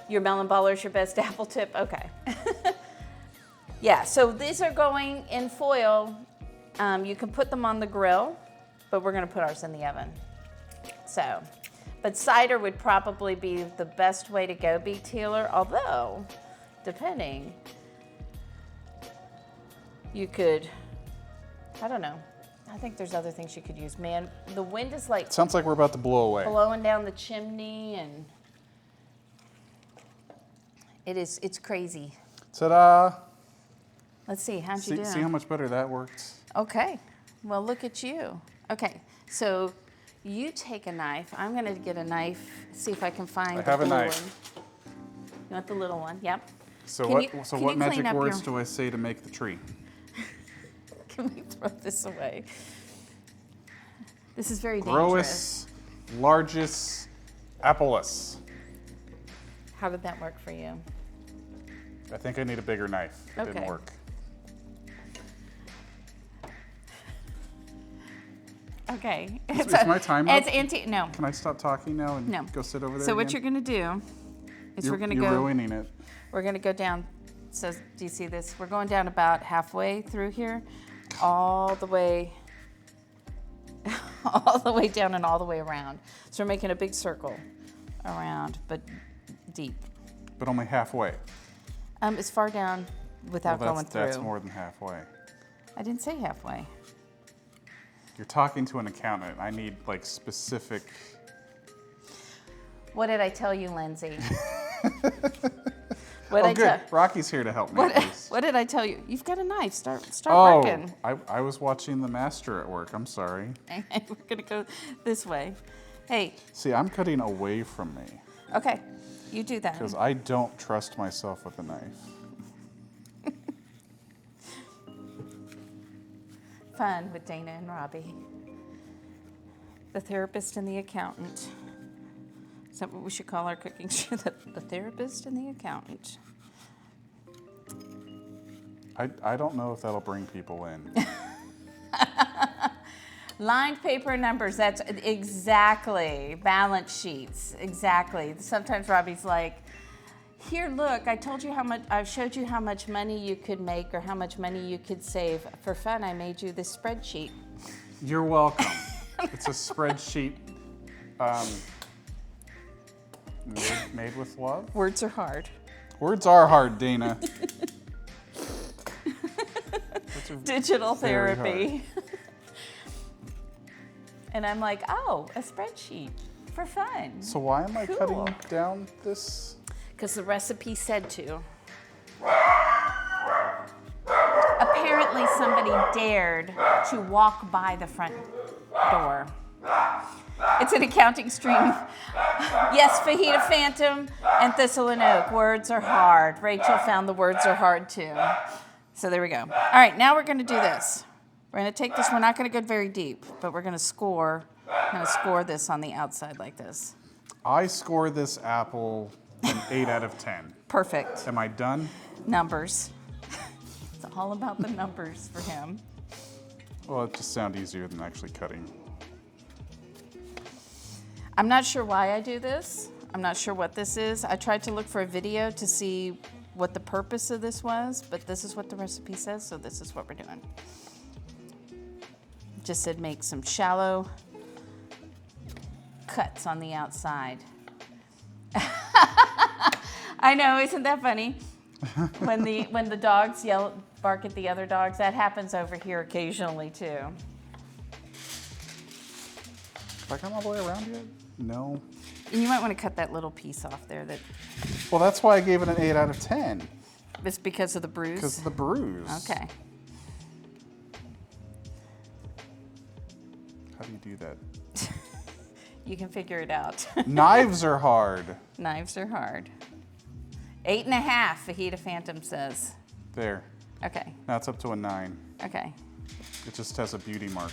A: Your melon baller is your best apple tip? Okay. Yeah, so these are going in foil. You can put them on the grill, but we're going to put ours in the oven. So, but cider would probably be the best way to go, Bee Tealer, although, depending, you could, I don't know. I think there's other things you could use. Man, the wind is like
B: Sounds like we're about to blow away.
A: blowing down the chimney, and it's crazy.
B: Ta-da!
A: Let's see, how'd you do?
B: See how much better that worked?
A: Okay, well, look at you. Okay, so you take a knife. I'm gonna get a knife, see if I can find
B: I
A: the
B: have a
A: blue
B: knife.
A: one. You want the little one? Yep.
B: So
A: Can
B: what?
A: you-
B: So
A: can
B: what
A: you clean
B: magic
A: up
B: words
A: your-
B: do I say to make the tree?
A: Can we throw this away? This is very dangerous.
B: Growest, largest, appleless.
A: How did that work for you?
B: I think I need a bigger knife. It didn't
A: Okay.
B: work.
A: Okay.
B: Is my time up?
A: It's no.
B: Can I stop talking now and
A: No.
B: go sit over there?
A: So what
B: again?
A: you're gonna do is we're gonna
B: You're
A: go.
B: ruining it.
A: We're gonna go down. So do you see this? We're going down about halfway through here, all the way, all the way down and all the way around. So we're making a big circle around, but deep.
B: But only halfway.
A: It's far down without
B: Well,
A: going through.
B: that's more than halfway.
A: I didn't say halfway.
B: You're talking to an accountant. I need like specific.
A: What did I tell you, Lindsay? What
B: Oh,
A: I
B: good.
A: tell?
B: Rocky's here to help me.
A: What,
B: with this.
A: what did I tell you? You've got a knife. Start
B: Oh,
A: working.
B: I was watching the master at work. I'm sorry.
A: We're gonna go this way. Hey,
B: See, I'm cutting away from me
A: okay, you do that.
B: because I don't trust myself with a knife.
A: Fun with Dana and Robbie. The therapist and the accountant. Is that what we should call our cooking show? The therapist and the accountant.
B: I don't know if that'll bring people in.
A: Lined paper and numbers, that's exactly. Balance sheets, exactly. Sometimes Robbie's like, here, look, I showed you how much money you could make or how much money you could save. For fun, I made you this spreadsheet.
B: You're welcome. It's a spreadsheet made with love.
A: Words are hard.
B: Words are hard, Dana. Words are
A: Digital
B: very
A: therapy. And I'm like, oh, a spreadsheet for fun.
B: So why am I
A: Cool.
B: cutting down this?
A: Because the recipe said to. Apparently somebody dared to walk by the front door. It's an accounting stream. Yes, fajita phantom and thistle and oak. Words are hard. Rachel found the words are hard too. So there we go. All right, now we're going to do this. We're going to take this. We're not going to go very deep, but we're going to score. I'm going to score this on the outside like this.
B: I score this apple an 8 out of 10.
A: Perfect.
B: Am I done?
A: Numbers. It's all about the numbers for him.
B: Well, it just sounds easier than actually cutting.
A: I'm not sure why I do this. I'm not sure what this is. I tried to look for a video to see what the purpose of this was, but this is what the recipe says, so this is what we're doing. Just said make some shallow cuts on the outside. I know, isn't that funny? When the dogs bark at the other dogs, that happens over here occasionally too.
B: Have I come all the way around yet? No.
A: And you might want to cut that little piece off there. That
B: Well, that's why I gave it an 8 out of 10.
A: it's because of the bruise.
B: Because of the bruise.
A: Okay.
B: How do you do that?
A: You can figure it out.
B: Knives are hard.
A: Knives are hard. 8.5, Fajita Phantom says.
B: There.
A: Okay,
B: Now it's up to a 9.
A: okay.
B: It just has a beauty mark.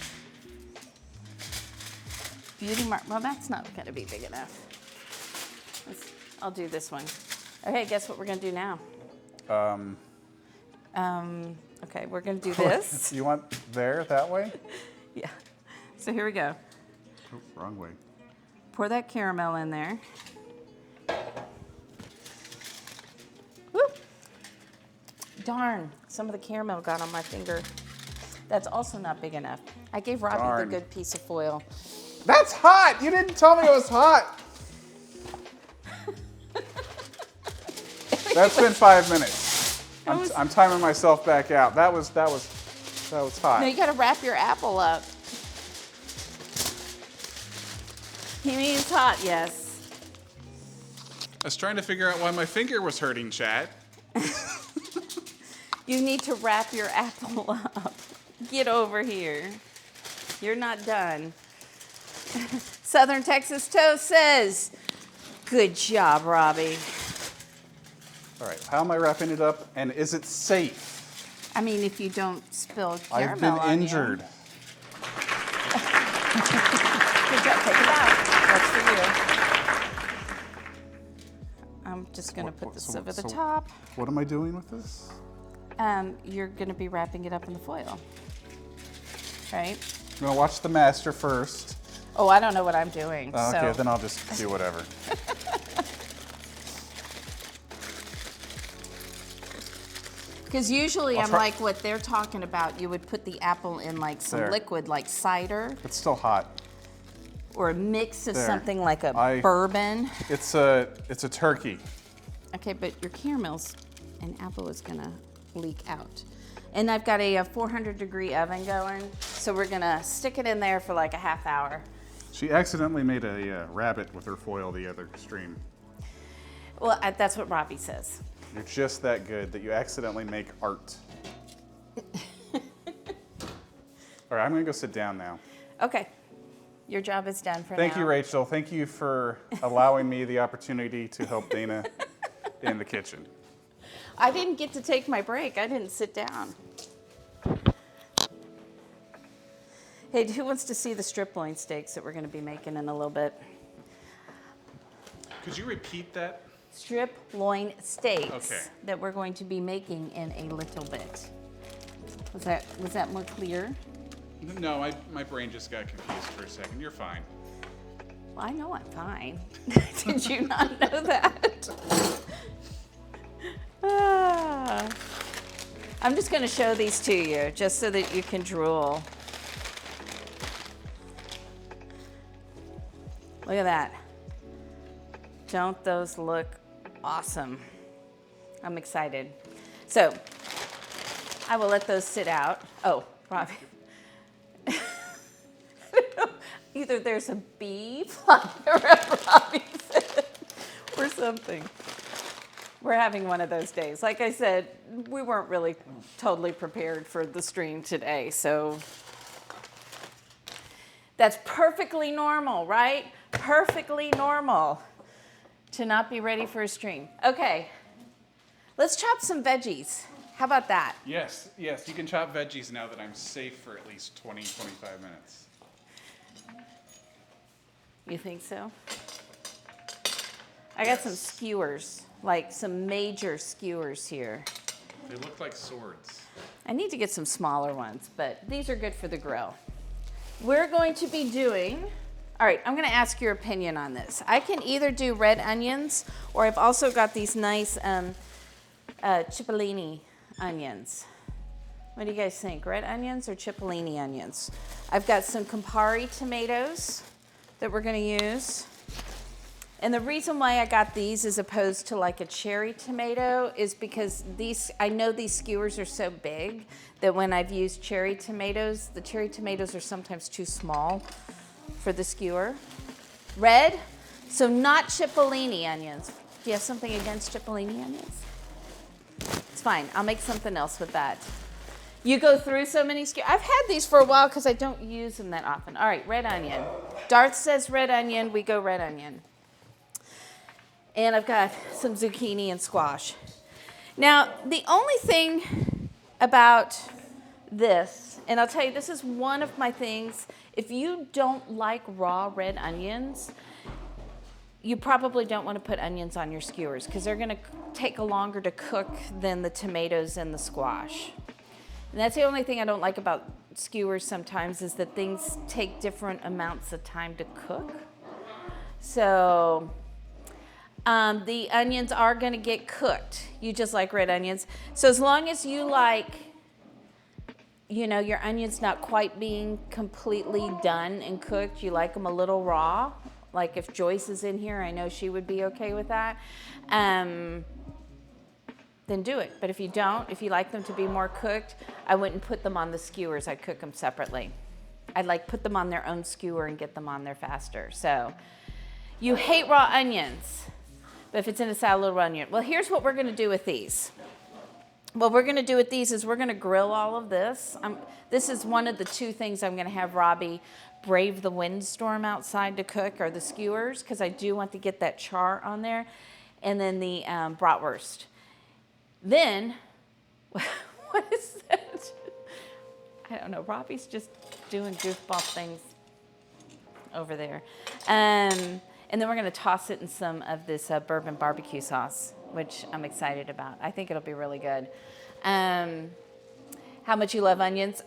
A: Beauty mark, well, that's not gonna be big enough. I'll do this one. Okay, guess what we're gonna do now? Okay, we're gonna do this.
B: You want there, that way?
A: Yeah. So here we go.
B: Oh, wrong way.
A: Pour that caramel in there. Woo! Darn, some of the caramel got on my finger. That's also not big enough. I gave Robbie
B: Darn.
A: the good piece of foil.
B: That's hot! You didn't tell me it was hot! That's been 5 minutes. I'm timing myself back out. That was hot.
A: No, you gotta wrap your apple up. He means hot, yes.
B: I was trying to figure out why my finger was hurting, Chad.
A: You need to wrap your apple up. Get over here. You're not done. Southern Texas Toast says, good job, Robbie.
B: All right, how am I wrapping it up, and is it safe?
A: I mean, if you don't spill caramel
B: I've been
A: on
B: injured.
A: You. Good job, take it out. That's for you. I'm just gonna put this over the top.
B: What am I doing with this?
A: You're gonna be wrapping it up in the foil, right?
B: I'm gonna watch the master first.
A: Oh, I don't know what I'm doing.
B: Okay, then I'll just do whatever.
A: Because usually I'm like what they're talking about. You would put the apple in like some liquid, like cider.
B: It's still hot.
A: Or a mix of something like a bourbon.
B: It's a turkey.
A: Okay, but your caramels and apple is gonna leak out. And I've got a 400-degree oven going, so we're gonna stick it in there for like a half hour.
B: She accidentally made a rabbit with her foil the other stream.
A: Well, that's what Robbie says.
B: You're just that good that you accidentally make art. All right, I'm gonna go sit down now.
A: Okay, your job is done for now.
B: Thank you, Rachel. Thank you for allowing me the opportunity to help Dana in the kitchen.
A: I didn't get to take my break. I didn't sit down. Hey, who wants to see the strip loin steaks that we're going to be making in a little bit?
B: Could you repeat that?
A: Strip loin steaks that we're going to be making in a little bit. Was that more clear?
B: No, my brain just got confused for a second. You're fine.
A: Well, I know I'm fine. Did you not know that? I'm just going to show these to you just so that you can drool. Look at that. Don't those look awesome? I'm excited. So I will let those sit out. Oh, Robbie. Either there's a bee flying around Robbie's head or something. We're having one of those days. Like I said, we weren't really totally prepared for the stream today, so that's perfectly normal, right? Perfectly normal to not be ready for a stream. Okay, let's chop some veggies. How about that?
B: Yes, you can chop veggies now that I'm safe for at least 20, 25 minutes.
A: You think so? I got some skewers, like some major skewers here.
B: They look like swords.
A: I need to get some smaller ones, but these are good for the grill. We're going to be doing, all right, I'm gonna ask your opinion on this. I can either do red onions, or I've also got these nice cipollini onions. What do you guys think, red onions or cipollini onions? I've got some Campari tomatoes that we're gonna use. And the reason why I got these as opposed to like a cherry tomato is because I know these skewers are so big that when I've used cherry tomatoes, the cherry tomatoes are sometimes too small for the skewer. Red, so not cipollini onions. Do you have something against cipollini onions? It's fine, I'll make something else with that. You go through so many skewers. I've had these for a while because I don't use them that often. All right, red onion. Darth says red onion, we go red onion. And I've got some zucchini and squash. Now, the only thing about this, and I'll tell you, this is one of my things, if you don't like raw red onions, you probably don't want to put onions on your skewers because they're going to take longer to cook than the tomatoes and the squash. And that's the only thing I don't like about skewers sometimes is that things take different amounts of time to cook. So the onions are going to get cooked. You just like red onions. So as long as you like you know, your onion's not quite being completely done and cooked, you like them a little raw, like if Joyce is in here, I know she would be okay with that, then do it. But if you don't, if you like them to be more cooked, I wouldn't put them on the skewers. I'd cook them separately. I'd like put them on their own skewer and get them on there faster. So you hate raw onions, but if it's in a salad, a little onion. Well, here's what we're gonna do with these. What we're gonna do with these is we're gonna grill all of this. This is one of the two things I'm gonna have Robbie brave the windstorm outside to cook, or the skewers, because I do want to get that char on there, and then the bratwurst. Then, what is that? I don't know, Robbie's just doing goofball things over there. And then we're gonna toss it in some of this bourbon barbecue sauce, which I'm excited about. I think it'll be really good. How much you love onions.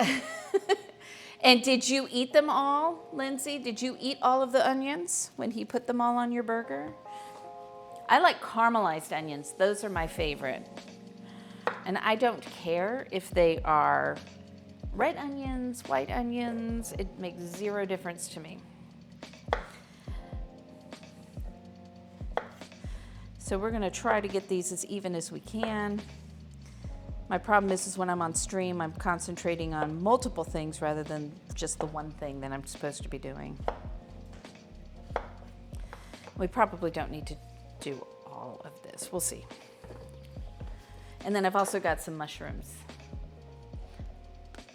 A: And did you eat them all, Lindsay? Did you eat all of the onions when he put them all on your burger? I like caramelized onions. Those are my favorite. And I don't care if they are red onions, white onions. It makes zero difference to me. So we're gonna try to get these as even as we can. My problem is when I'm on stream, I'm concentrating on multiple things rather than just the one thing that I'm supposed to be doing. We probably don't need to do all of this. We'll see. And then I've also got some mushrooms.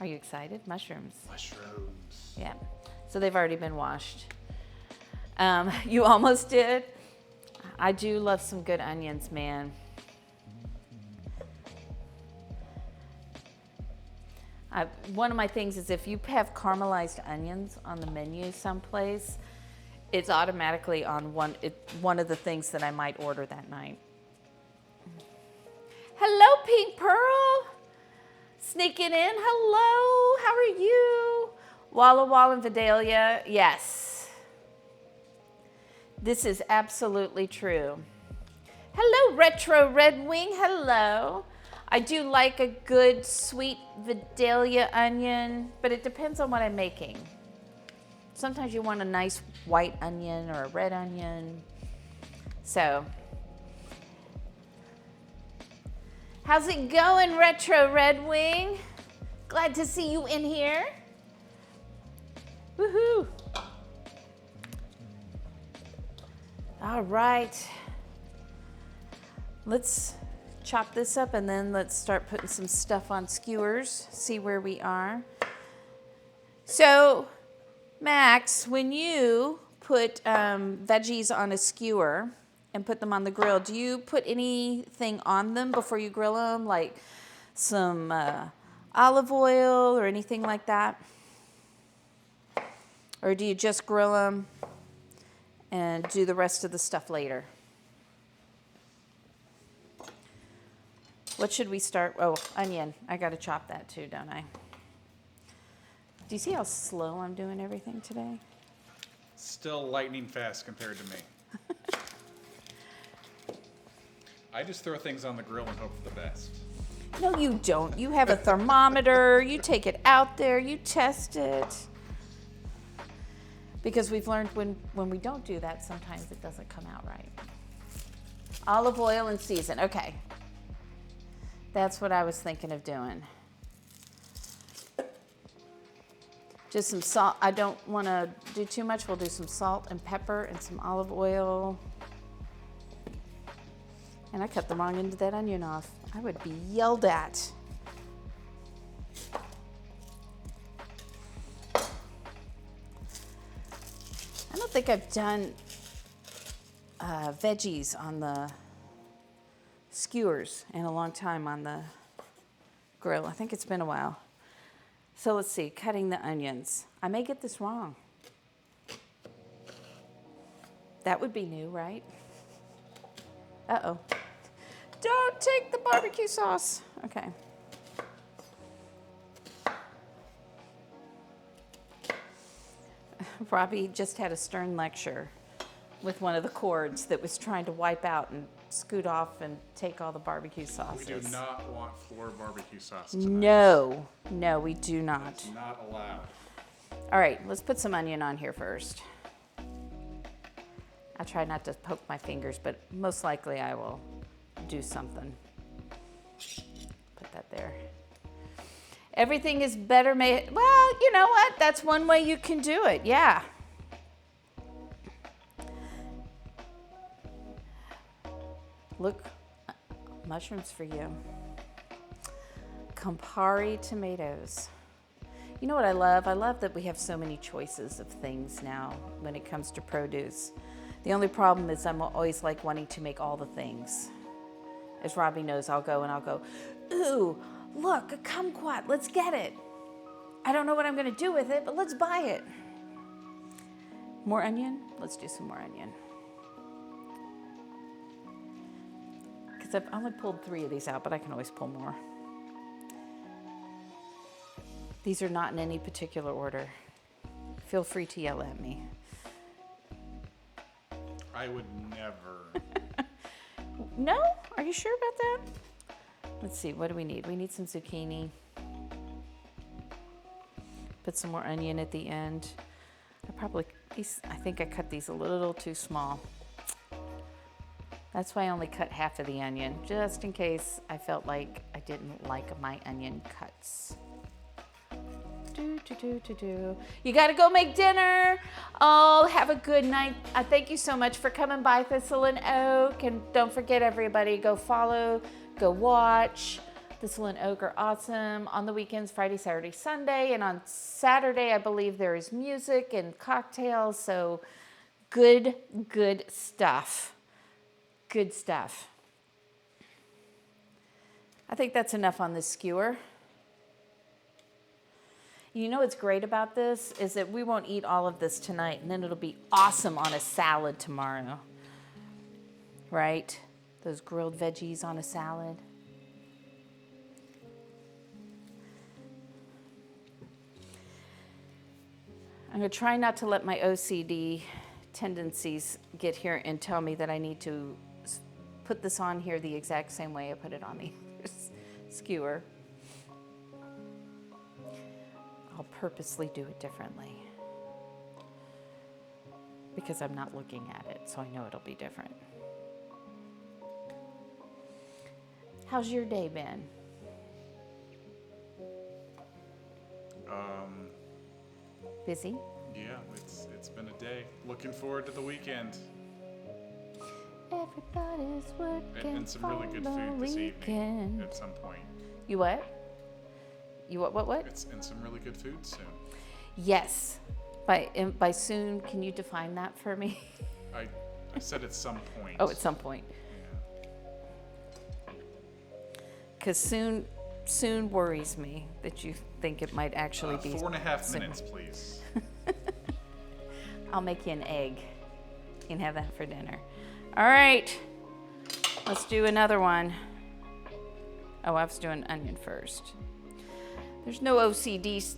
A: Are you excited? Mushrooms.
B: Mushrooms.
A: Yeah. So they've already been washed. You almost did? I do love some good onions, man. One of my things is if you have caramelized onions on the menu someplace, it's automatically on one of the things that I might order that night. Hello, Pink Pearl. Sneaking in. Hello. How are you? Walla Walla and Vidalia. Yes. This is absolutely true. Hello, Retro Red Wing. Hello. I do like a good sweet Vidalia onion, but it depends on what I'm making. Sometimes you want a nice white onion or a red onion. So, how's it going, Retro Red Wing? Glad to see you in here. Woohoo. All right. Let's chop this up and then let's start putting some stuff on skewers, see where we are. So, Max, when you put veggies on a skewer and put them on the grill, do you put anything on them before you grill them, like some olive oil or anything like that? Or do you just grill them and do the rest of the stuff later? What should we start? Oh, onion. I got to chop that too, don't I? Do you see how slow I'm doing everything today?
B: Still lightning fast compared to me. I just throw things on the grill and hope for the best.
A: No, you don't. You have a thermometer. You take it out there. You test it. Because we've learned when we don't do that, sometimes it doesn't come out right. Olive oil and season. Okay. That's what I was thinking of doing. Just some salt. I don't want to do too much. We'll do some salt and pepper and some olive oil. And I cut the wrong end of that onion off. I would be yelled at. I don't think I've done veggies on the skewers in a long time on the grill. I think it's been a while. So let's see, cutting the onions. I may get this wrong. That would be new, right? Uh-oh. Don't take the barbecue sauce. Okay. Robbie just had a stern lecture with one of the cords that was trying to wipe out and scoot off and take all the barbecue
B: We
A: sauces.
B: do not want floor barbecue sauce tonight.
A: No, we do not.
B: It's not allowed.
A: All right, let's put some onion on here first. I try not to poke my fingers, but most likely I will do something. Put that there. Everything is better made. Well, you know what? That's one way you can do it. Yeah. Look, mushrooms for you. Campari tomatoes. You know what I love? I love that we have so many choices of things now when it comes to produce. The only problem is I'm always like wanting to make all the things. As Robbie knows, I'll go, ooh, look, a kumquat, let's get it. I don't know what I'm gonna do with it, but let's buy it. More onion? Let's do some more onion. Because I've only pulled 3 of these out, but I can always pull more. These are not in any particular order. Feel free to yell at me.
B: I would never.
A: No? Are you sure about that? Let's see, what do we need? We need some zucchini. Put some more onion at the end. I think I cut these a little too small. That's why I only cut half of the onion, just in case I felt like I didn't like my onion cuts. You gotta go make dinner. Oh, have a good night. Thank you so much for coming by Thistle and Oak. And don't forget, everybody, go follow, go watch. Thistle and Oak are awesome. On the weekends, Friday, Saturday, Sunday. And on Saturday, I believe there is music and cocktails. So good stuff. Good stuff. I think that's enough on this skewer. You know what's great about this is that we won't eat all of this tonight, and then it'll be awesome on a salad tomorrow. Right? Those grilled veggies on a salad. I'm going to try not to let my OCD tendencies get here and tell me that I need to put this on here the exact same way I put it on the skewer. I'll purposely do it differently because I'm not looking at it, so I know it'll be different. How's your day been? Busy?
B: Yeah, it's been a day. Looking forward to the weekend.
A: Everybody's working
B: And some really good food this evening at some point.
A: You what? You what?
B: It's and some really good food soon.
A: Yes. By soon, can you define that for me?
B: I said at some point.
A: Oh, at some point.
B: Yeah.
A: Because soon worries me that you think it might actually be
B: 4.5
A: soon.
B: minutes, please.
A: I'll make you an egg. You can have that for dinner. All right. Let's do another one. Oh, I was doing onion first. There's no OCDC?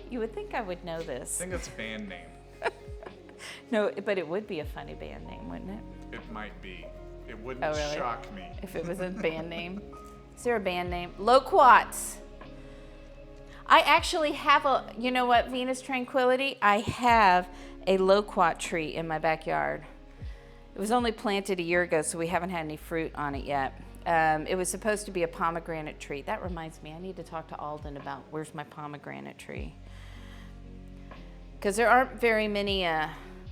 A: You would think I would know
B: I
A: this.
B: think that's a band name.
A: No, but it would be a funny band name, wouldn't it?
B: It might be. It wouldn't
A: Oh, really?
B: shock me.
A: If it was a band name. Is there a band name? Loquats. I actually have you know what, Venus Tranquility? I have a loquat tree in my backyard. It was only planted a year ago, so we haven't had any fruit on it yet. It was supposed to be a pomegranate tree. That reminds me, I need to talk to Alden about where's my pomegranate tree. Because there aren't very many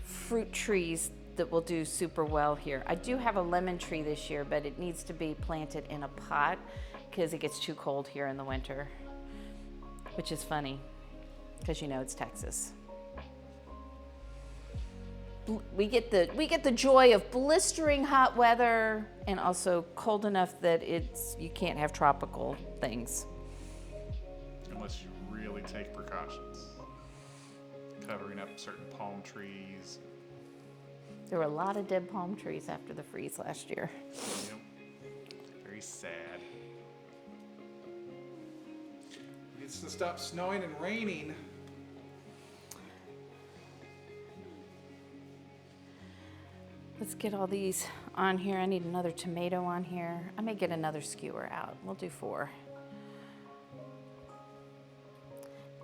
A: fruit trees that will do super well here. I do have a lemon tree this year, but it needs to be planted in a pot because it gets too cold here in the winter, which is funny because you know it's Texas. We get the joy of blistering hot weather and also cold enough that you can't have tropical things.
B: Unless you really take precautions. Covering up certain palm trees.
A: There were a lot of dead palm trees after the freeze last year.
B: Yep. Very sad. It needs to stop snowing and raining.
A: Let's get all these on here. I need another tomato on here. I may get another skewer out. We'll do 4.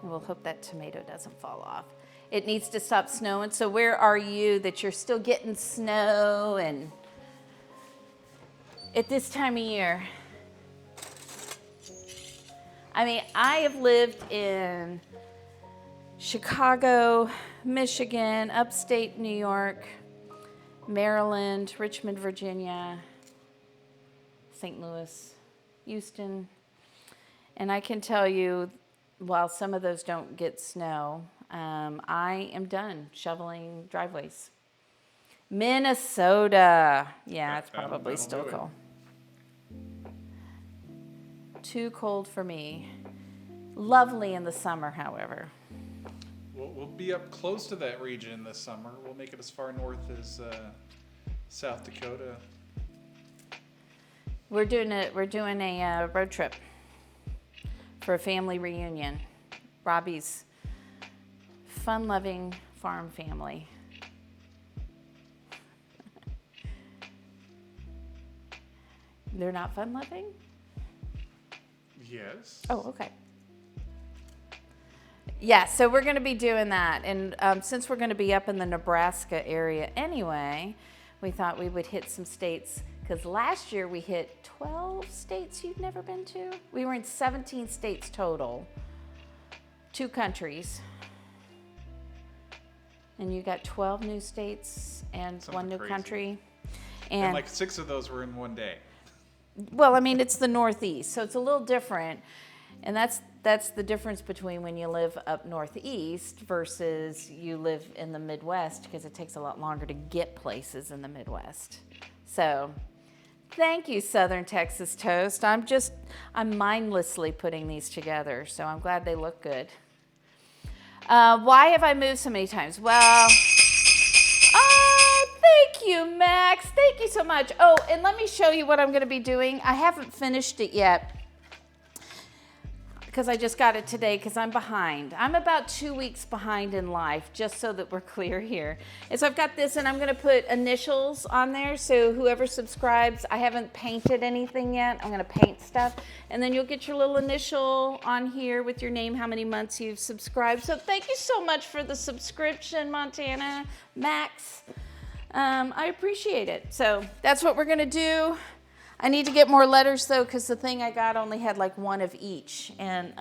A: And we'll hope that tomato doesn't fall off. It needs to stop snowing. So where are you that you're still getting snow and at this time of year? I mean, I have lived in Chicago, Michigan, upstate New York, Maryland, Richmond, Virginia, St. Louis, Houston. And I can tell you, while some of those don't get snow, I am done shoveling driveways. Minnesota. Yeah, it's probably still cold. Too cold for me. Lovely in the summer, however.
B: We'll be up close to that region this summer. We'll make it as far north as South Dakota.
A: We're doing a road trip for a family reunion. Robbie's fun-loving farm family. They're not fun-loving?
B: Yes.
A: Oh, okay. Yeah, so we're going to be doing that. And since we're going to be up in the Nebraska area anyway, we thought we would hit some states. Because last year we hit 12 states you've never been to. We were in 17 states total. 2 countries. And you got 12 new states and
B: Something
A: 1 new
B: crazy.
A: country.
B: And like 6 of those were in one day.
A: Well, I mean, it's the Northeast, so it's a little different. And that's the difference between when you live up Northeast versus you live in the Midwest, because it takes a lot longer to get places in the Midwest. So thank you, Southern Texas Toast. I'm mindlessly putting these together, so I'm glad they look good. Why have I moved so many times? Well, thank you, Max. Thank you so much. Oh, and let me show you what I'm going to be doing. I haven't finished it yet because I just got it today because I'm behind. I'm about 2 weeks behind in life, just so that we're clear here. And so I've got this, and I'm going to put initials on there, so whoever subscribes, I haven't painted anything yet. I'm going to paint stuff, and then you'll get your little initial on here with your name, how many months you've subscribed. So thank you so much for the subscription, Montana, Max. I appreciate it. So that's what we're going to do. I need to get more letters, though, because the thing I got only had like 1 of each. And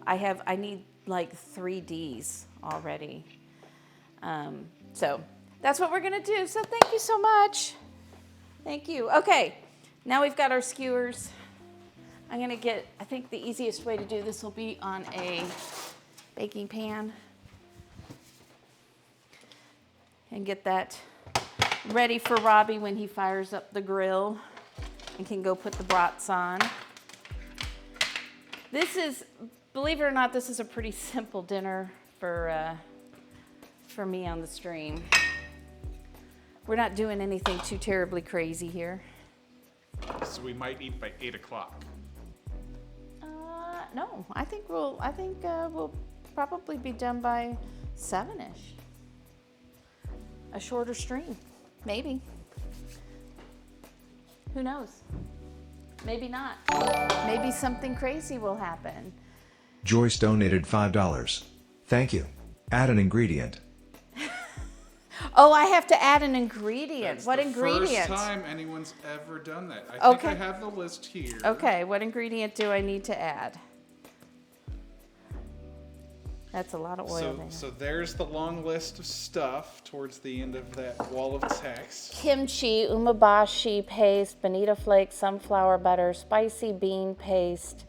A: I need like 3 Ds already. So that's what we're going to do. So thank you so much. Thank you. Okay, now we've got our skewers. I'm going to get, I think the easiest way to do this will be on a baking pan. And get that ready for Robbie when he fires up the grill and can go put the brats on. This is, believe it or not, this is a pretty simple dinner for me on the stream. We're not doing anything too terribly crazy here.
B: So we might eat by 8 o'clock.
A: No, I think we'll probably be done by 7-ish. A shorter stream, maybe. Who knows? Maybe not. Maybe something crazy will happen.
C: Joyce donated $5. Thank you. Add an ingredient.
A: Oh, I have to add an ingredient.
B: That's
A: What
B: the
A: ingredient?
B: First time anyone's ever done that. I think
A: Okay.
B: I have the list here.
A: Okay, what ingredient do I need to add? That's a lot of oil there.
B: So there's the long list of stuff towards the end of that wall of text.
A: Kimchi, umeboshi paste, bonito flakes, sunflower butter, spicy bean paste,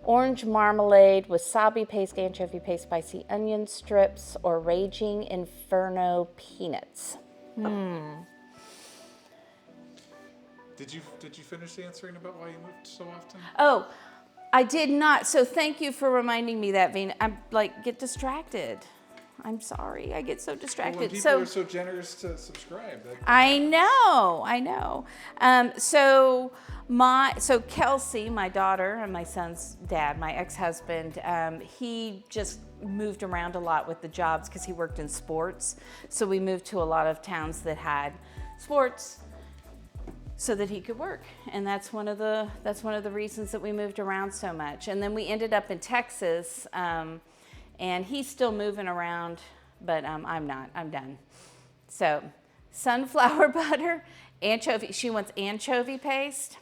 A: orange marmalade, wasabi paste, anchovy paste, spicy onion strips, or Raging Inferno peanuts.
B: Did you finish answering about why you moved so often?
A: Oh, I did not. So thank you for reminding me that, Vina. I'm get distracted. I'm sorry. I get so distracted.
B: Well, when people are so generous to subscribe.
A: I know. So Kelsey, my daughter and my son's dad, my ex-husband, he just moved around a lot with the jobs because he worked in sports. So we moved to a lot of towns that had sports, so that he could work. And that's one of the reasons that we moved around so much. And then we ended up in Texas, and he's still moving around, but I'm not. I'm done. So sunflower butter, anchovy. She wants anchovy paste.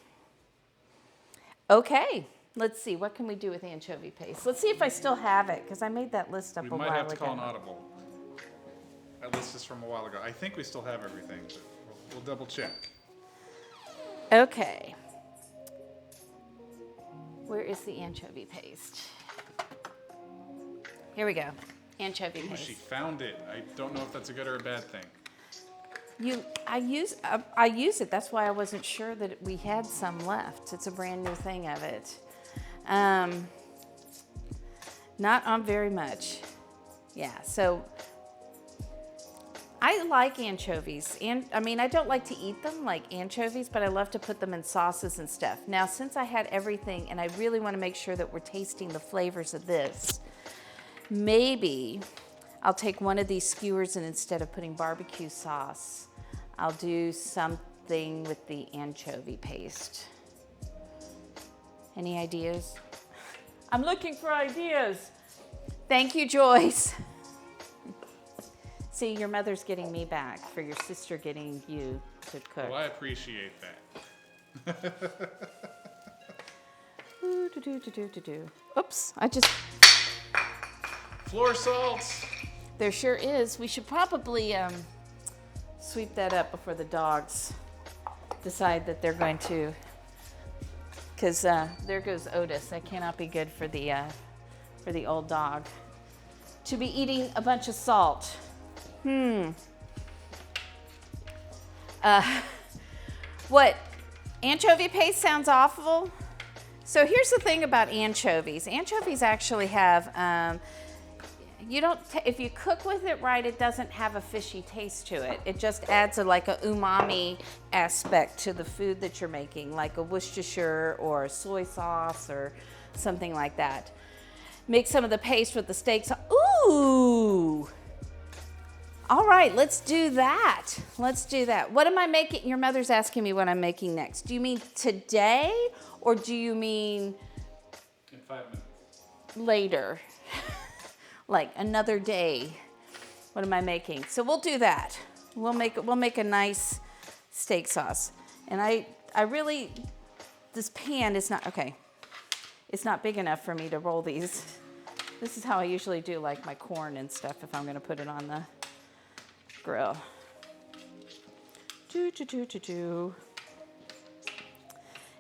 A: Okay, let's see. What can we do with anchovy paste? Let's see if I still have it, because I made that list up a while ago.
B: We might have to call an audible. That list is from a while ago. I think we still have everything, but we'll double check.
A: Okay. Where is the anchovy paste? Here we go. Anchovy
B: Ooh,
A: paste.
B: she found it. I don't know if that's a good or a bad thing.
A: I use it. That's why I wasn't sure that we had some left. It's a brand new thing of it. Not on very much. Yeah. So I like anchovies, and I mean, I don't like to eat them like anchovies, but I love to put them in sauces and stuff. Now, since I had everything, and I really want to make sure that we're tasting the flavors of this, maybe I'll take one of these skewers, and instead of putting barbecue sauce, I'll do something with the anchovy paste. Any ideas? I'm looking for ideas. Thank you, Joyce. See, your mother's getting me back for your sister getting you to cook.
B: Well, I appreciate that.
A: Oops, I just...
B: Floor salts.
A: There sure is. We should probably sweep that up before the dogs decide that they're going to, because there goes Otis. That cannot be good for the old dog to be eating a bunch of salt. What? Anchovy paste sounds awful. So here's the thing about anchovies. Anchovies actually have, if you cook with it right, it doesn't have a fishy taste to it. It just adds like a umami aspect to the food that you're making, like a Worcestershire or a soy sauce or something like that. Mix some of the paste with the steak sauce. Ooh! All right, let's do that. Let's do that. What am I making? Your mother's asking me what I'm making next. Do you mean today, or do you mean
B: In 5 minutes.
A: later? Like another day? What am I making? So we'll do that. We'll make a nice steak sauce. And I really, this pan is not, okay. It's not big enough for me to roll these. This is how I usually do like my corn and stuff if I'm gonna put it on the grill.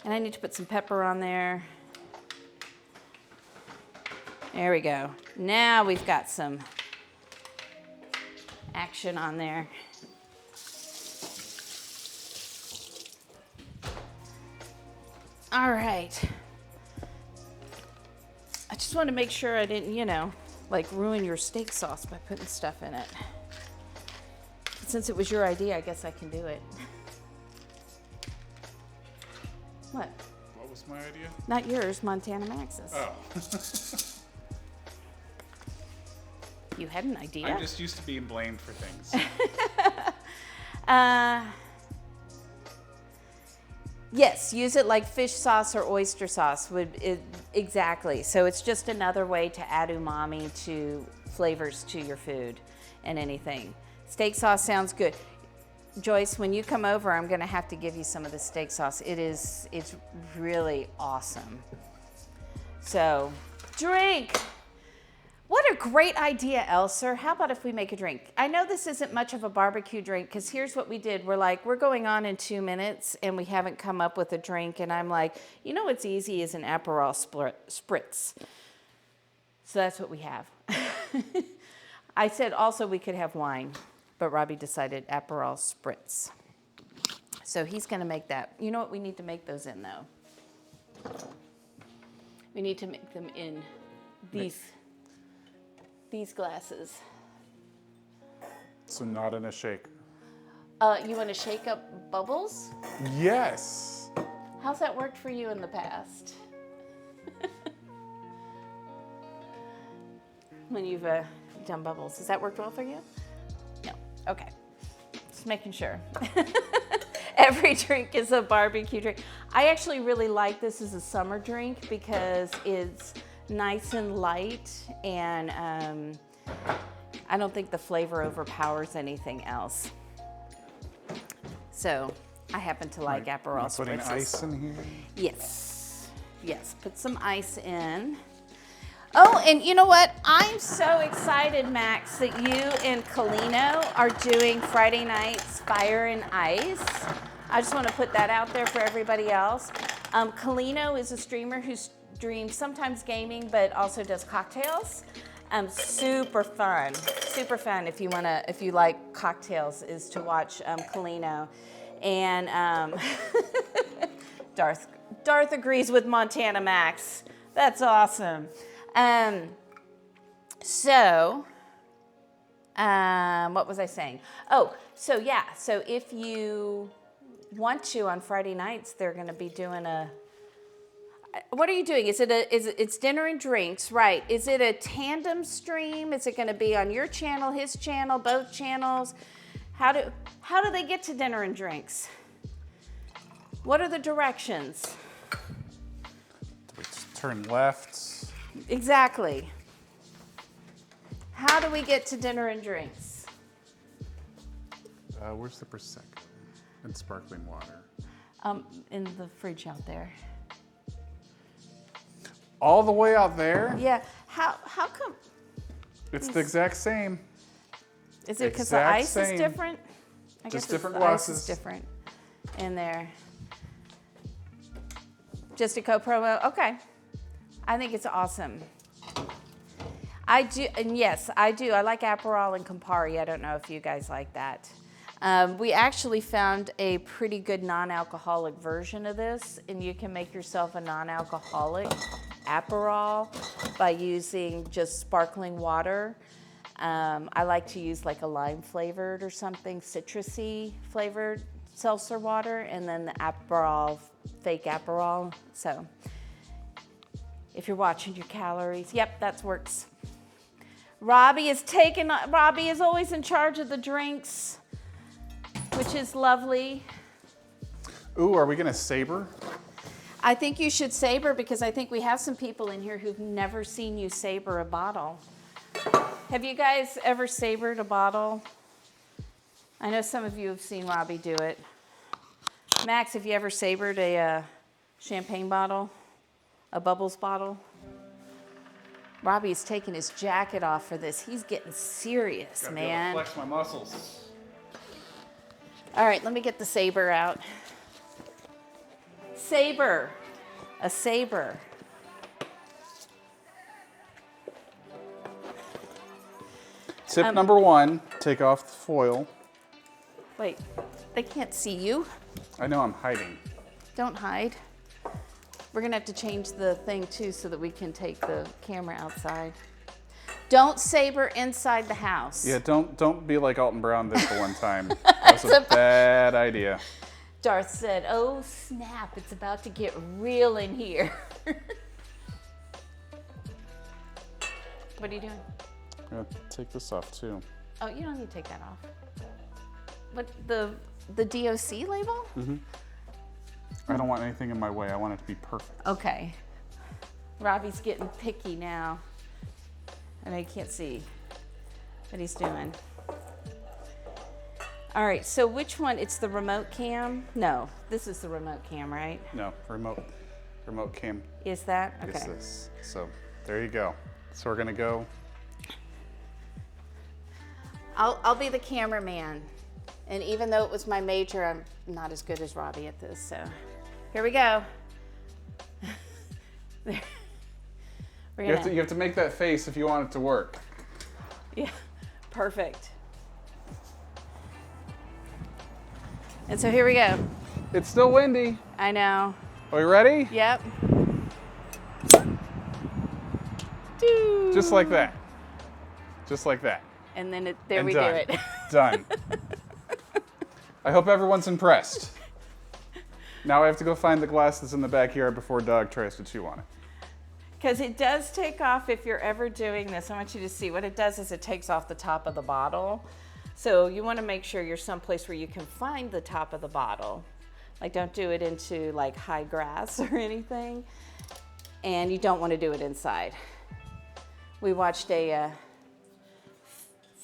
A: And I need to put some pepper on there. There we go. Now we've got some action on there. All right. I just want to make sure I didn't, like ruin your steak sauce by putting stuff in it. Since it was your idea, I guess I can do it. What?
B: What was my idea?
A: Not yours, Montana Max's.
B: Oh.
A: You had an idea?
B: I'm just used to being blamed for things.
A: Yes, use it like fish sauce or oyster sauce. Exactly. So it's just another way to add umami to flavors to your food and anything. Steak sauce sounds good. Joyce, when you come over, I'm going to have to give you some of the steak sauce. It's really awesome. So, drink. What a great idea, Elser. How about if we make a drink? I know this isn't much of a barbecue drink, because here's what we did. We're going on in 2 minutes, and we haven't come up with a drink. And I'm like, what's easy is an Aperol spritz. So that's what we have. I said also we could have wine, but Robbie decided Aperol spritz. So he's going to make that. You know what we need to make those in, though? We need to make them in these glasses.
B: So not in a shaker.
A: You want to shake up bubbles?
B: Yes.
A: How's that worked for you in the past? When you've done bubbles. Has that worked well for you? No. Okay. making sure. Every drink is a barbecue drink. I actually really like this as a summer drink because it's nice and light, and I don't think the flavor overpowers anything else. So I happen to like Aperol spritzes.
B: Putting ice in here?
A: Yes, yes, put some ice in. Oh, and you know what? I'm so excited, Max, that you and Colino are doing Friday nights Fire and Ice. I just want to put that out there for everybody else. Colino is a streamer who streams sometimes gaming, but also does cocktails. Super fun if you like cocktails, is to watch Colino. And Darth agrees with Montana Max. That's awesome. What was I saying? Oh, so yeah, so if you want to on Friday nights, they're going to be doing what are you doing? It's dinner and drinks, right? Is it a tandem stream? Is it going to be on your channel, his channel, both channels? How do they get to dinner and drinks? What are the directions?
B: Turn left.
A: Exactly. How do we get to dinner and drinks?
B: Where's the Prosecco and sparkling water?
A: In the fridge out there.
B: All the way out there?
A: Yeah. How come?
B: It's the exact same.
A: Is it because the
B: Exact
A: ice is
B: same.
A: different? I
B: Just
A: guess
B: different
A: the ice
B: glasses.
A: is different in there. Just a co-promo? Okay. I think it's awesome. I do, and yes, I do. I like Aperol and Campari. I don't know if you guys like that. We actually found a pretty good non-alcoholic version of this, and you can make yourself a non-alcoholic Aperol by using just sparkling water. I like to use like a lime flavored or something, citrusy flavored seltzer water, and then the Aperol, fake Aperol. So if you're watching your calories, yep, that works. Robbie is always in charge of the drinks, which is lovely.
B: Ooh, are we gonna saber?
A: I think you should saber, because I think we have some people in here who've never seen you saber a bottle. Have you guys ever sabered a bottle? I know some of you have seen Robbie do it. Max, have you ever sabered a champagne bottle? A bubbles bottle? Robbie's taking his jacket off for this. He's getting serious,
B: Gotta
A: man.
B: be able to flex my muscles.
A: All right, let me get the saber out. Saber. A saber.
B: Tip number 1, take off the foil.
A: Wait, they can't see you.
B: I know I'm hiding.
A: Don't hide. We're gonna have to change the thing too so that we can take the camera outside. Don't saber inside the house.
B: Yeah, don't be like Alton Brown did the one time. That was a bad idea.
A: Darth said, "Oh snap, it's about to get real in here." What are you doing?
B: I'm gonna take this off too.
A: Oh, you don't need to take that off. What, the DOC label?
B: I don't want anything in my way. I want it to be perfect.
A: Okay. Robbie's getting picky now. I know you can't see what he's doing. All right, so which one? It's the remote cam? No, this is the remote cam, right?
B: No, remote cam
A: Is that?
B: is
A: Okay.
B: this. So there you go. So we're gonna go.
A: I'll be the cameraman. And even though it was my major, I'm not as good as Robbie at this, so here we go.
B: You have to make that face if you want it to work.
A: Yeah, perfect. And so here we go.
B: It's still windy.
A: I know.
B: Are we ready?
A: Yep. Doo.
B: Just like that. Just like that.
A: And then there
B: And
A: we
B: done.
A: do it.
B: Done. I hope everyone's impressed. Now I have to go find the glasses in the backyard before Doug tries to chew on it.
A: Because it does take off if you're ever doing this. I want you to see what it does is it takes off the top of the bottle. So you want to make sure you're someplace where you can find the top of the bottle. Like don't do it into like high grass or anything. And you don't want to do it inside. We watched a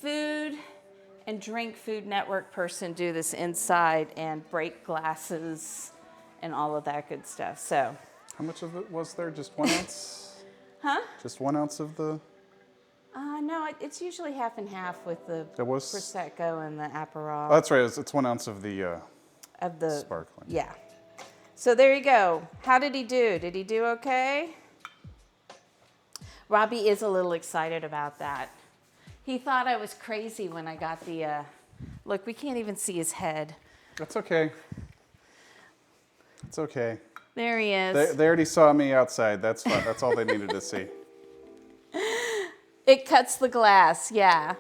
A: food and drink Food Network person do this inside and break glasses and all of that good stuff. So,
B: How much of it was there? Just 1 ounce?
A: huh?
B: Just 1 ounce of the...
A: No, it's usually half and half with the
B: It was...
A: Prosecco and the Aperol.
B: Oh, that's right. It's 1 ounce of the sparkling.
A: Yeah. So there you go. How did he do? Did he do okay? Robbie is a little excited about that. He thought I was crazy when I got the, look, we can't even see his head.
B: That's okay. It's okay.
A: There he is.
B: They already saw me outside. That's fine. That's all they needed to see.
A: It cuts the glass, yeah.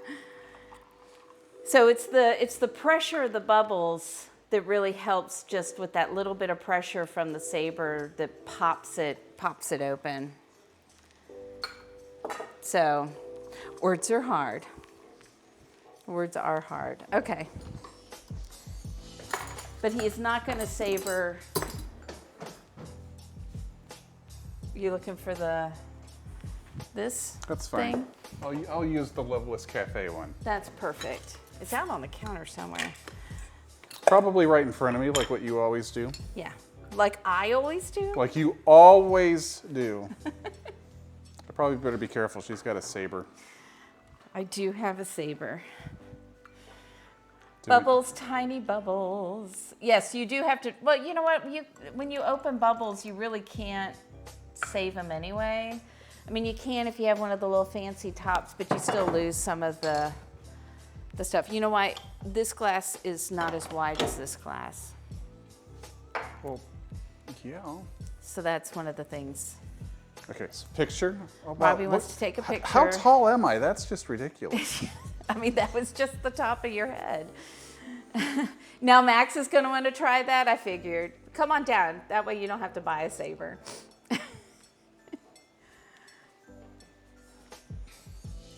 A: So it's the pressure of the bubbles that really helps just with that little bit of pressure from the saber that pops it open. So, words are hard. Words are hard. Okay. But he is not going to saber. You looking for this
B: That's fine.
A: thing?
B: I'll use the Loveless Cafe one.
A: That's perfect. It's out on the counter somewhere.
B: Probably right in front of me, like what you always do.
A: Yeah. Like I always do?
B: Like you always do. I probably better be careful. She's got a saber.
A: I do have a saber.
B: Do
A: Bubbles, tiny bubbles. Yes, you do have to. Well, you know what? When you open bubbles, you really can't save them anyway. I mean, you can if you have one of the little fancy tops, but you still lose some of the stuff. You know why? This glass is not as wide as this glass.
B: Well, yeah.
A: So that's one of the things.
B: Okay, so picture.
A: Robbie wants to take a picture.
B: How tall am I? That's just ridiculous.
A: I mean, that was just the top of your head. Now Max is going to want to try that, I figured. Come on down. That way you don't have to buy a saber.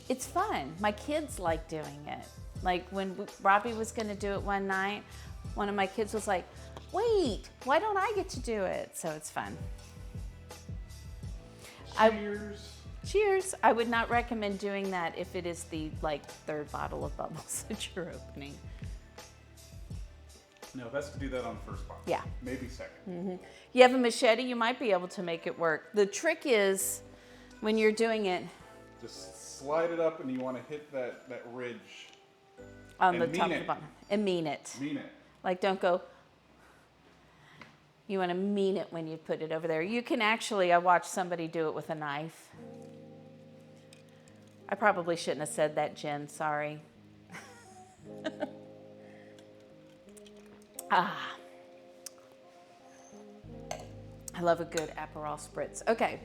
A: It's fun. My kids like doing it. Like when Robbie was going to do it one night, one of my kids was like, wait, why don't I get to do it? So it's fun.
B: Cheers.
A: Cheers. I would not recommend doing that if it is the third bottle of bubbles that you're opening.
B: No, best to do that on the first bottle.
A: Yeah.
B: Maybe second.
A: Mm-hmm. You have a machete, you might be able to make it work. The trick is when you're doing it,
B: Just slide it up and you want to hit that ridge.
A: on
B: And
A: the
B: mean
A: top of
B: it.
A: the bottom. And mean it.
B: Mean it.
A: Like don't go. You want to mean it when you put it over there. You can actually, I watched somebody do it with a knife. I probably shouldn't have said that, Jen, sorry. I love a good Aperol spritz. Okay,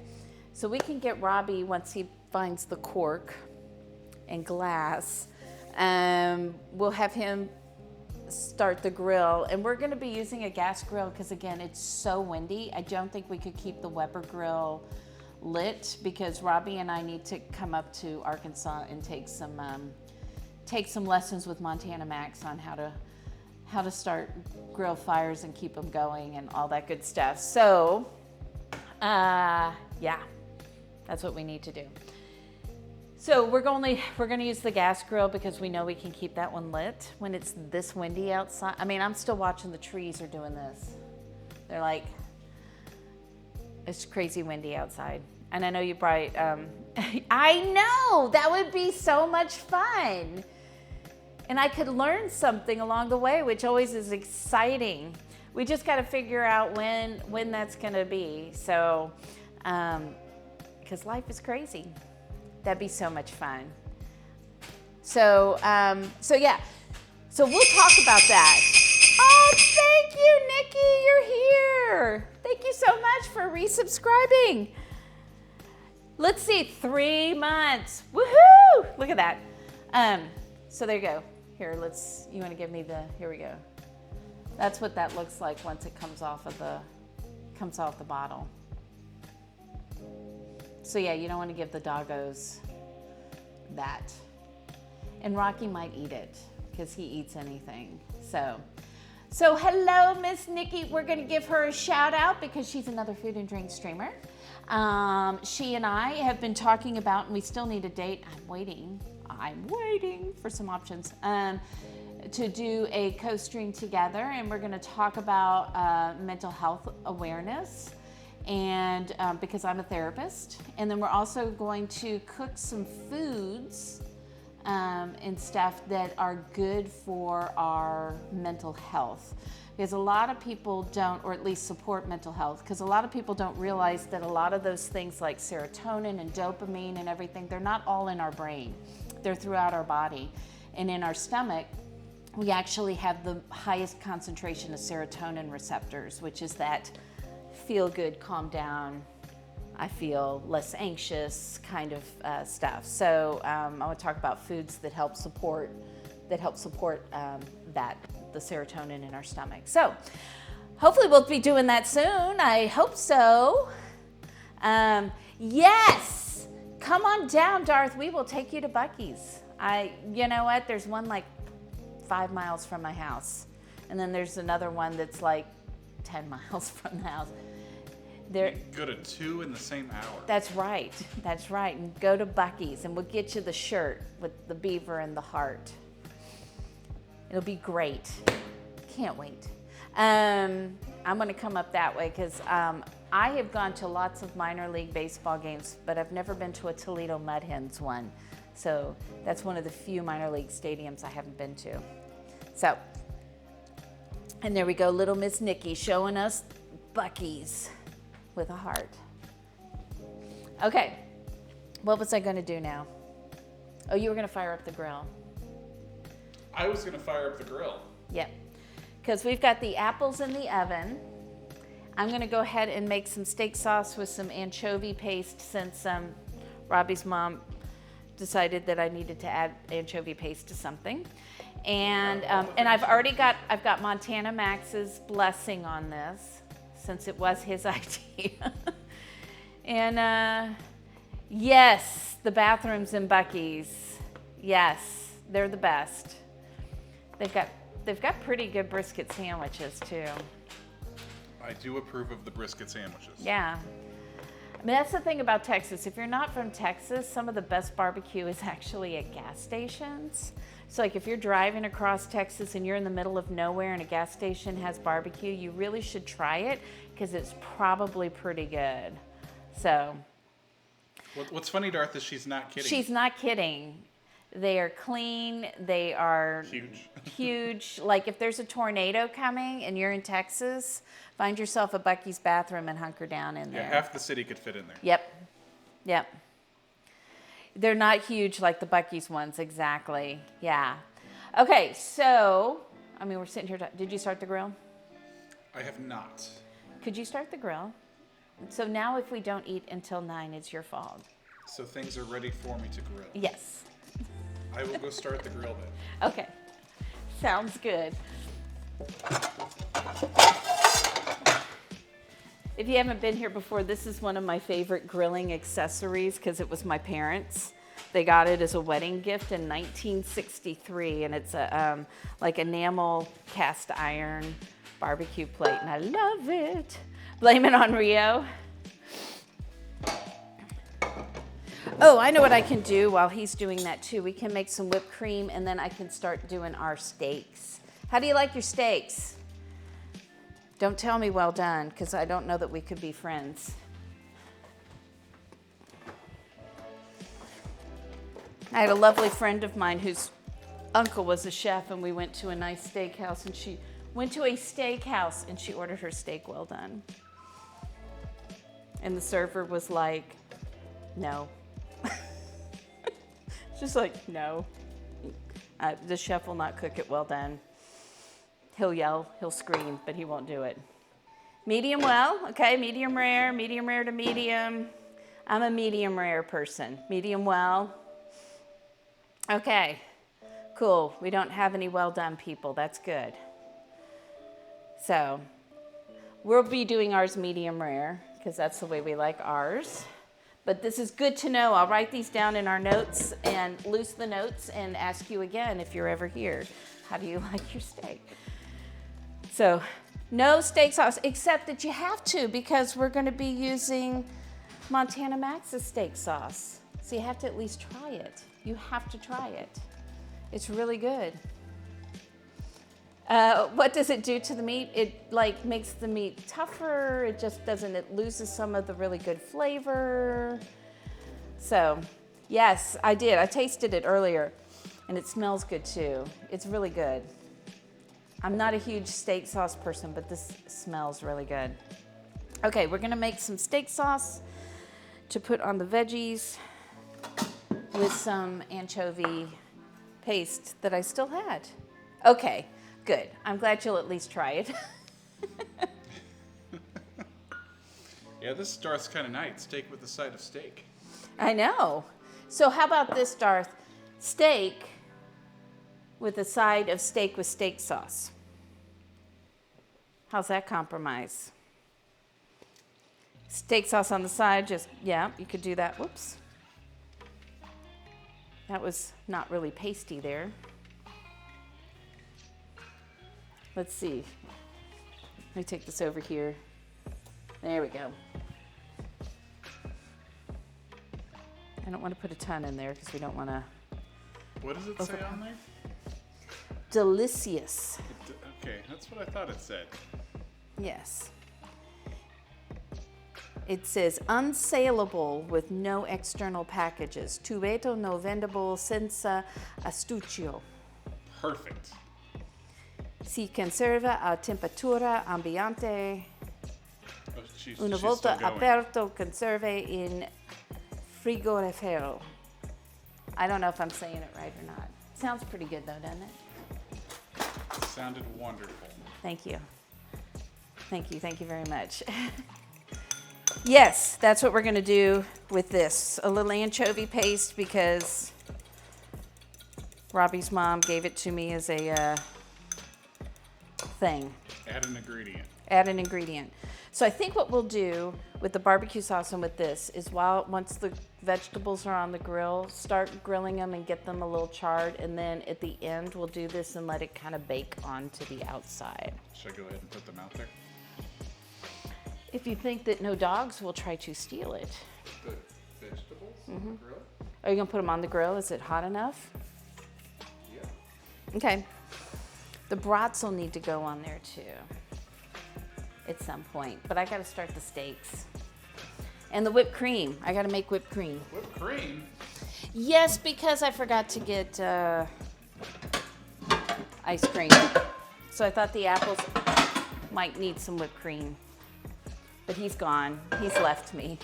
A: so we can get Robbie, once he finds the cork and glass, we'll have him start the grill. And we're gonna be using a gas grill because again, it's so windy. I don't think we could keep the Weber grill lit because Robbie and I need to come up to Arkansas and take some lessons with Montana Max on how to start grill fires and keep them going and all that good stuff. So, yeah, that's what we need to do. So we're gonna use the gas grill because we know we can keep that one lit when it's this windy outside. I mean, I'm still watching the trees are doing this. They're like, it's crazy windy outside. And I know you probably, I know, that would be so much fun. And I could learn something along the way, which always is exciting. We just got to figure out when that's going to be. So, because life is crazy. That'd be so much fun. So yeah. So we'll talk about that. Oh, thank you, Nikki. You're here. Thank you so much for resubscribing. Let's see, 3 months. Woohoo! Look at that. So there you go. Here, you want to give me here we go. That's what that looks like once it comes off the bottle. So yeah, you don't want to give the doggos that. And Rocky might eat it. because he eats anything. So hello, Miss Nikki. We're going to give her a shout out because she's another food and drink streamer. She and I have been talking about, and we still need a date. I'm waiting for some options to do a co-stream together, and we're going to talk about mental health awareness, and because I'm a therapist, and then we're also going to cook some foods and stuff that are good for our mental health, because a lot of people don't, or at least support mental health, because a lot of people don't realize that a lot of those things like serotonin and dopamine and everything, they're not all in our brain, they're throughout our body. And in our stomach, we actually have the highest concentration of serotonin receptors, which is that feel good, calm down, I feel less anxious kind of stuff. So I want to talk about foods that help support the serotonin in our stomach. So hopefully we'll be doing that soon. I hope so. Yes, come on down, Darth. We will take you to Buc-ee's. You know what? There's one like 5 miles from my house, and then there's another one that's like 10 miles from the house.
B: Go to 2 in the same hour.
A: That's right. That's right. And go to Buc-ee's, and we'll get you the shirt with the beaver and the heart. It'll be great. Can't wait. I'm going to come up that way because I have gone to lots of minor league baseball games, but I've never been to a Toledo Mud Hens one. So that's one of the few minor league stadiums I haven't been to. So, and there we go, little Miss Nikki showing us Buc-ee's with a heart. Okay, what was I going to do now? Oh, you were going to fire up the grill.
B: I was going to fire up the grill.
A: Yep, because we've got the apples in the oven. I'm going to go ahead and make some steak sauce with some anchovy paste, since Robbie's mom decided that I needed to add anchovy paste to something. And I've got Montana Max's blessing on this, since it was his idea. And yes, the bathrooms in Buc-ee's. Yes, they're the best. They've got pretty good brisket sandwiches too.
B: I do approve of the brisket sandwiches.
A: Yeah. I mean, that's the thing about Texas. If you're not from Texas, some of the best barbecue is actually at gas stations. So like if you're driving across Texas and you're in the middle of nowhere and a gas station has barbecue, you really should try it because it's probably pretty good. So.
B: What's funny, Darth, is she's not kidding.
A: She's not kidding. They are clean. They are huge. Like if there's a tornado coming and you're in Texas, find yourself a Buc-ee's bathroom and hunker down in there.
B: Yeah, half the city could fit in there.
A: Yep. They're not huge like the Buc-ee's ones, exactly. Yeah. Okay, so, I mean, we're sitting here. Did you start the grill?
B: I have not.
A: Could you start the grill? So now if we don't eat until 9, it's your fault.
B: So things are ready for me to grill.
A: Yes.
B: I will go start the grill then.
A: Okay. Sounds good. If you haven't been here before, this is one of my favorite grilling accessories because it was my parents. They got it as a wedding gift in 1963, and it's a like enamel cast iron barbecue plate, and I love it. Blame it on Rio. Oh, I know what I can do while he's doing that too. We can make some whipped cream, and then I can start doing our steaks. How do you like your steaks? Don't tell me well done, because I don't know that we could be friends. I had a lovely friend of mine whose uncle was a chef, and we went to a nice steakhouse, and she went to a steakhouse and she ordered her steak well done. And the server was like, no. Just like, no. The chef will not cook it well done. He'll yell, he'll scream, but he won't do it. Medium well, okay, medium rare to medium. I'm a medium rare person. Medium well. Okay, cool. We don't have any well done people. That's good. So we'll be doing ours medium rare because that's the way we like ours. But this is good to know. I'll write these down in our notes and loose the notes and ask you again if you're ever here. How do you like your steak? So no steak sauce, except that you have to because we're going to be using Montana Max's steak sauce. So you have to at least try it. You have to try it. It's really good. What does it do to the meat? It like makes the meat tougher. It just doesn't, it loses some of the really good flavor. So yes, I did. I tasted it earlier and it smells good too. It's really good. I'm not a huge steak sauce person, but this smells really good. Okay, we're gonna make some steak sauce to put on the veggies with some anchovy paste that I still had. Okay. Good. I'm glad you'll at least try it.
B: Yeah, this Darth's kind of nice. Steak with a side of steak.
A: I know. So how about this, Darth? Steak with a side of steak with steak sauce. How's that compromise? Steak sauce on the side, just, yeah, you could do that. Whoops. That was not really pasty there. Let's see. Let me take this over here. There we go. I don't want to put a ton in there because we don't want to.
B: What does it say on there?
A: Delicious.
B: Okay, that's what I thought it said.
A: Yes. It says unsaleable with no external packages. Tubeto no vendable senza astuccio.
B: Perfect.
A: Si conserva a temperatura ambiente.
B: Oh,
A: Una
B: she's
A: volta
B: still going.
A: aperto conserve in frigorifero. I don't know if I'm saying it right or not. Sounds pretty good though, doesn't it?
B: Sounded wonderful.
A: Thank you. Thank you very much. Yes, that's what we're gonna do with this. A little anchovy paste because Robbie's mom gave it to me as a thing.
B: Add an ingredient.
A: Add an ingredient. So I think what we'll do with the barbecue sauce and with this is once the vegetables are on the grill, start grilling them and get them a little charred, and then at the end we'll do this and let it kind of bake onto the outside.
B: Should I go ahead and put them out there?
A: If you think that no dogs will try to steal it.
B: The vegetables on the grill?
A: Are you gonna put them on the grill? Is it hot enough?
B: Yeah.
A: Okay. The brats will need to go on there too at some point, but I gotta start the steaks. And the whipped cream. I gotta make whipped cream.
B: Whipped cream?
A: Yes, because I forgot to get ice cream. So I thought the apples might need some whipped cream. But he's gone. He's left me.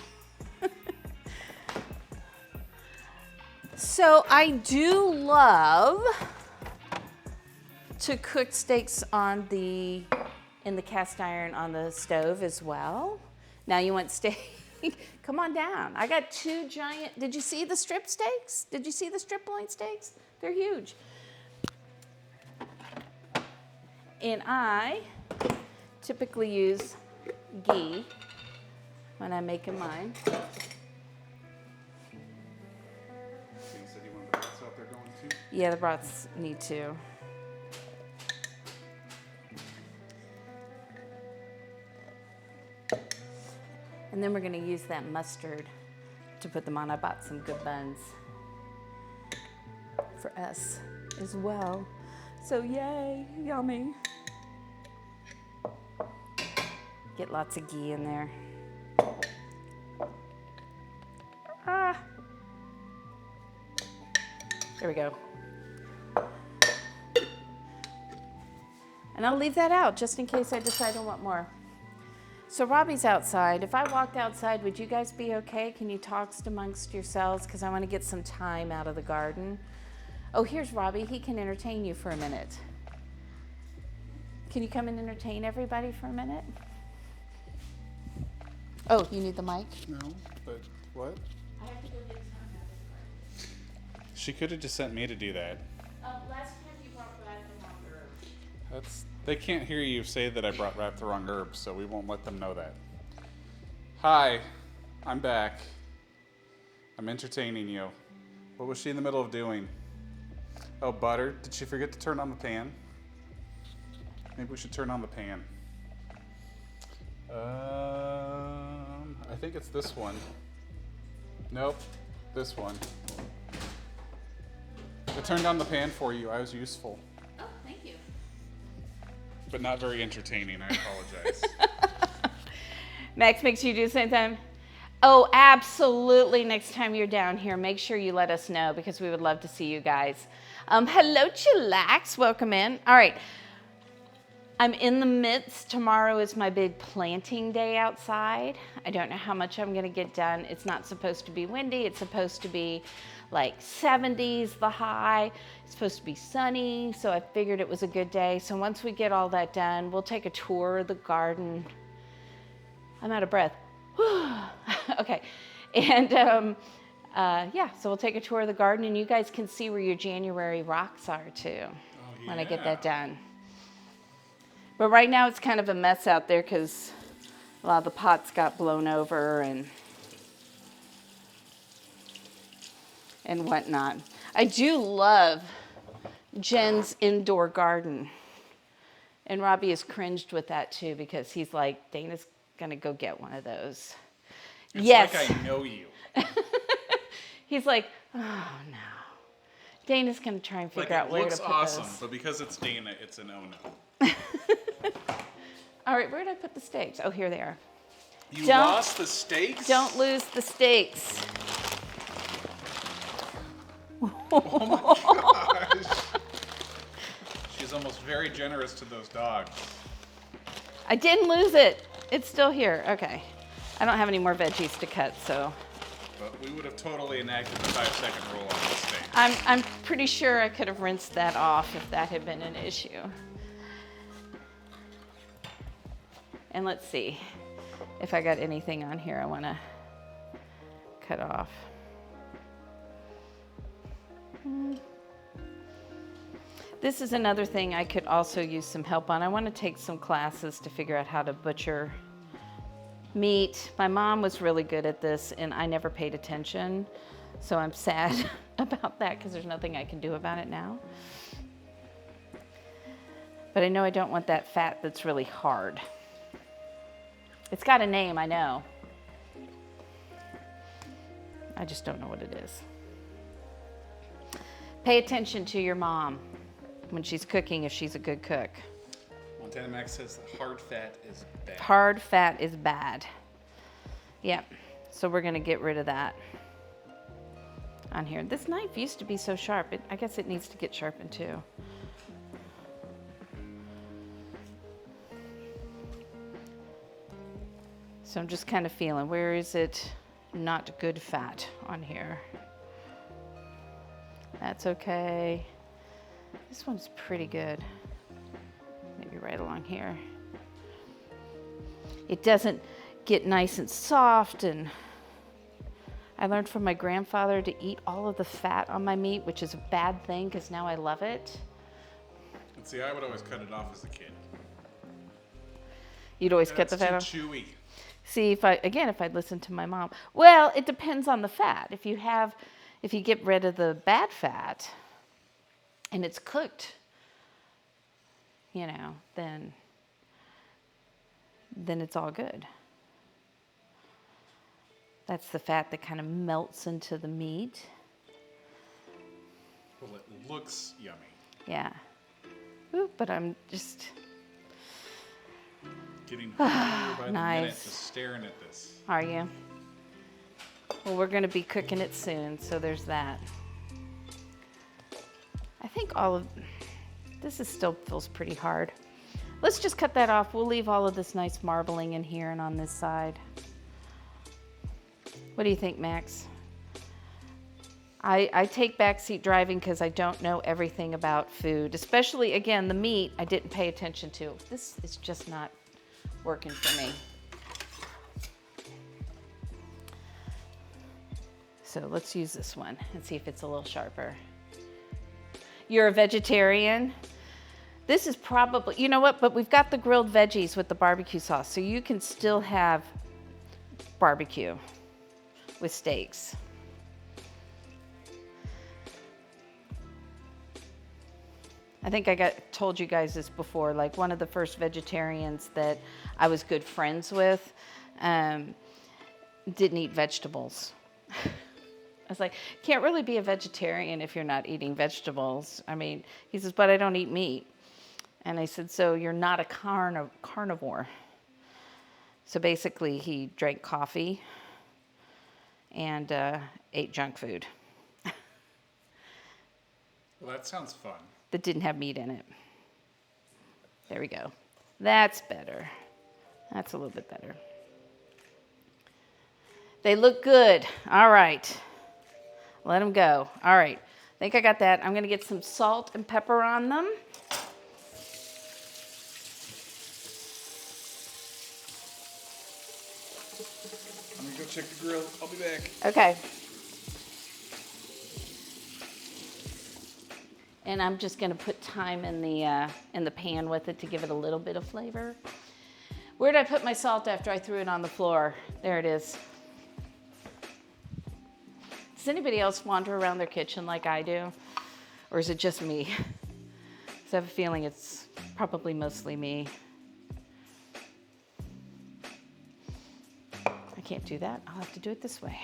A: So I do love to cook steaks in the cast iron on the stove as well. Now you want steak? Come on down. I got two giant, did you see the strip steaks? Did you see the strip loin steaks? They're huge. And I typically use ghee when I'm making mine.
B: So you said you wanted the brats out there going too?
A: Yeah, the brats need to. And then we're gonna use that mustard to put them on. I bought some good buns for us as well. So yay, yummy. Get lots of ghee in there. Ah. There we go. And I'll leave that out just in case I decide I want more. So Robbie's outside. If I walked outside, would you guys be okay? Can you talk amongst yourselves? Because I want to get some time out of the garden. Oh, here's Robbie. He can entertain you for a minute. Can you come and entertain everybody for a minute? Oh, you need the mic?
B: No, but what?
A: I have to go get some out of the garden.
B: She could have just sent me to do that.
A: Last time you brought back the wrong herb.
B: They can't hear you say that I brought wrapped the wrong herbs, so we won't let them know that. Hi, I'm back. I'm entertaining you. What was she in the middle of doing? Oh, butter. Did she forget to turn on the pan? Maybe we should turn on the pan. I think it's this one. Nope, this one. I turned on the pan for you. I was useful.
A: Oh, thank you.
B: But not very entertaining. I apologize.
A: Max makes you do the same time? Oh, absolutely. Next time you're down here, make sure you let us know because we would love to see you guys. Hello, Chillax. Welcome in. All right. I'm in the midst. Tomorrow is my big planting day outside. I don't know how much I'm going to get done. It's not supposed to be windy. It's supposed to be like 70s, the high. It's supposed to be sunny. So I figured it was a good day. So once we get all that done, we'll take a tour of the garden. I'm out of breath. Okay. And yeah, so we'll take a tour of the garden and you guys can see where your January rocks are too when I get that done. But right now it's kind of a mess out there because a lot of the pots got blown over and whatnot. I do love Jen's indoor garden. And Robbie has cringed with that too because he's like, Dana's gonna go get one of those.
B: It's
A: yes.
B: like I know you.
A: He's like, oh no. Dana's gonna try and figure out where to put
B: It looks awesome,
A: those.
B: but because it's Dana, it's a no-no.
A: All right, where did I put the steaks? Oh, here they are.
B: You lost the steaks?
A: Don't lose the steaks.
B: Oh my gosh. She's almost very generous to those dogs.
A: I didn't lose it. It's still here. Okay. I don't have any more veggies to cut, so.
B: But we would have totally enacted the 5-second rule on this steak.
A: I'm pretty sure I could have rinsed that off if that had been an issue. And let's see if I got anything on here I want to cut off. This is another thing I could also use some help on. I want to take some classes to figure out how to butcher meat. My mom was really good at this and I never paid attention. So I'm sad about that because there's nothing I can do about it now. But I know I don't want that fat that's really hard. It's got a name, I know. I just don't know what it is. Pay attention to your mom when she's cooking if she's a good cook.
B: Montana Max says that hard fat is bad.
A: Hard fat is bad. Yep. So we're going to get rid of that on here. This knife used to be so sharp. I guess it needs to get sharpened too. So I'm just kind of feeling, where is it not good fat on here? That's okay. This one's pretty good. Maybe right along here. It doesn't get nice and soft, and I learned from my grandfather to eat all of the fat on my meat, which is a bad thing because now I love it.
B: And see, I would always cut it off as a kid.
A: You'd always cut the fat off?
B: It's too chewy.
A: See, if I'd listen to my mom. Well, it depends on the fat. If you get rid of the bad fat and it's cooked, then it's all good. That's the fat that kind of melts into the meat.
B: Well, it looks yummy.
A: Yeah. Ooh, but I'm just...
B: Getting hungrier by the
A: Nice.
B: minute just staring at this.
A: Are you? Well, we're going to be cooking it soon, so there's that. I think all of this still feels pretty hard. Let's just cut that off. We'll leave all of this nice marbling in here and on this side. What do you think, Max? I take backseat driving because I don't know everything about food, especially, again, the meat I didn't pay attention to. This is just not working for me. So let's use this one and see if it's a little sharper. You're a vegetarian? This is probably, you know what, but we've got the grilled veggies with the barbecue sauce, so you can still have barbecue with steaks. I think I told you guys this before, like one of the first vegetarians that I was good friends with didn't eat vegetables. I was like, can't really be a vegetarian if you're not eating vegetables. I mean, he says, but I don't eat meat. And I said, so you're not a carnivore. So basically he drank coffee and ate junk food
B: Well, that sounds fun.
A: that didn't have meat in it. There we go. That's better. That's a little bit better. They look good. All right. Let them go. All right. I think I got that. I'm going to get some salt and pepper on them.
B: I'm going to go check the grill. I'll be back.
A: Okay. And I'm just going to put thyme in the pan with it to give it a little bit of flavor. Where did I put my salt after I threw it on the floor? There it is. Does anybody else wander around their kitchen like I do? Or is it just me? Because I have a feeling it's probably mostly me. I can't do that. I'll have to do it this way.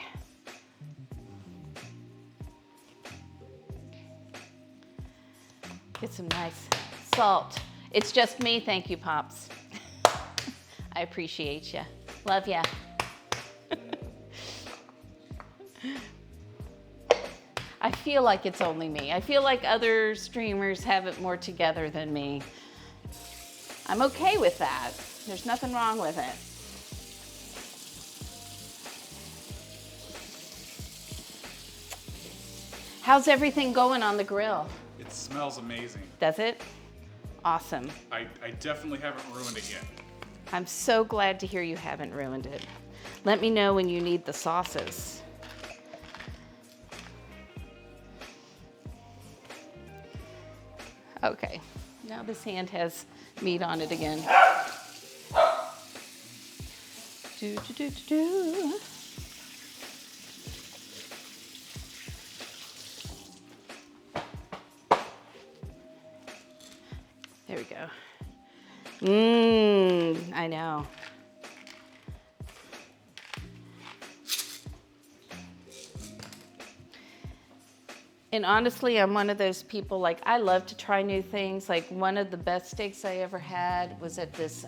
A: Get some nice salt. It's just me. Thank you, Pops. I appreciate you. Love ya. I feel like it's only me. I feel like other streamers have it more together than me. I'm okay with that. There's nothing wrong with it. How's everything going on the grill?
B: It smells amazing.
A: Does it? Awesome.
B: I definitely haven't ruined it yet.
A: I'm so glad to hear you haven't ruined it. Let me know when you need the sauces. Okay, now this hand has meat on it again. Do, do, do, do, do. There we go. I know. And honestly, I'm one of those people, like, I love to try new things. Like, one of the best steaks I ever had was at this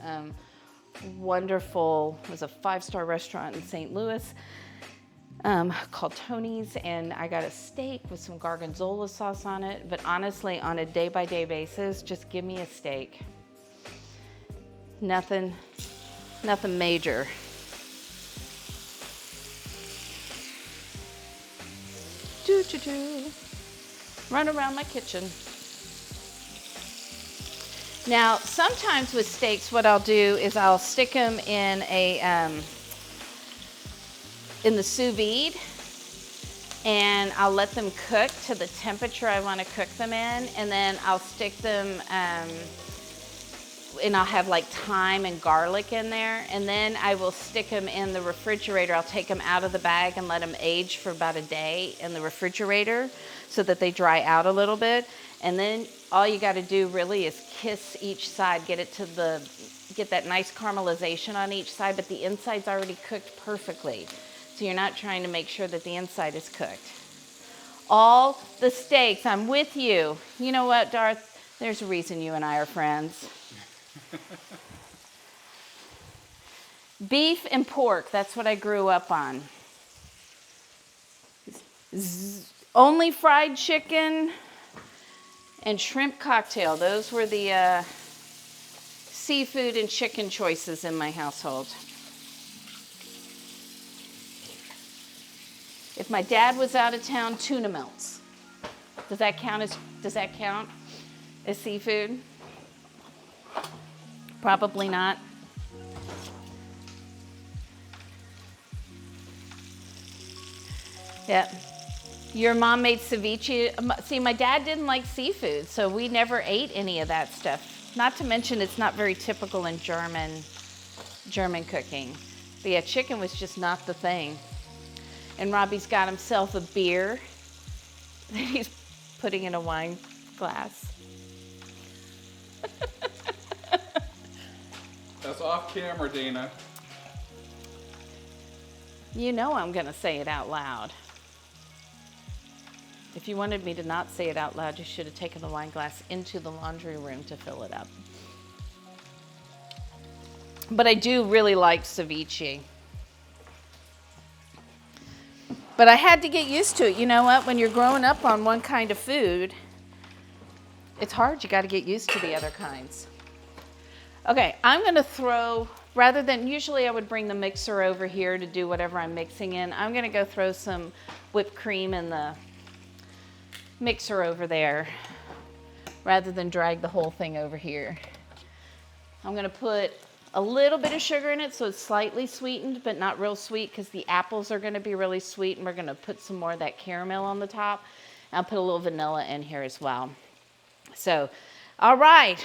A: wonderful, it was a 5-star restaurant in St. Louis called Tony's, and I got a steak with some gorgonzola sauce on it. But honestly, on a day-by-day basis, just give me a steak. Nothing major. Run around my kitchen. Now, sometimes with steaks, what I'll do is I'll stick them in the sous vide, and I'll let them cook to the temperature I want to cook them in, and then I'll stick them, and I'll have like thyme and garlic in there, and then I will stick them in the refrigerator. I'll take them out of the bag and let them age for about a day in the refrigerator so that they dry out a little bit. And then all you got to do really is kiss each side, get that nice caramelization on each side, but the inside's already cooked perfectly. So you're not trying to make sure that the inside is cooked. All the steaks, I'm with you. You know what, Darth? There's a reason you and I are friends. Beef and pork, that's what I grew up on. Only fried chicken and shrimp cocktail. Those were the seafood and chicken choices in my household. If my dad was out of town, tuna melts. Does that count as seafood? Probably not. Yeah. Your mom made ceviche. See, my dad didn't like seafood, so we never ate any of that stuff. Not to mention it's not very typical in German cooking. But yeah, chicken was just not the thing. And Robbie's got himself a beer that he's putting in a wine glass.
B: That's off camera, Dana.
A: You know I'm going to say it out loud. If you wanted me to not say it out loud, you should have taken the wine glass into the laundry room to fill it up. But I do really like ceviche. But I had to get used to it. You know what? When you're growing up on one kind of food, it's hard. You got to get used to the other kinds. Okay, I'm going to throw, rather than usually I would bring the mixer over here to do whatever I'm mixing in, I'm going to go throw some whipped cream in the mixer over there rather than drag the whole thing over here. I'm going to put a little bit of sugar in it so it's slightly sweetened, but not real sweet because the apples are going to be really sweet, and we're going to put some more of that caramel on the top. And I'll put a little vanilla in here as well. So, all right,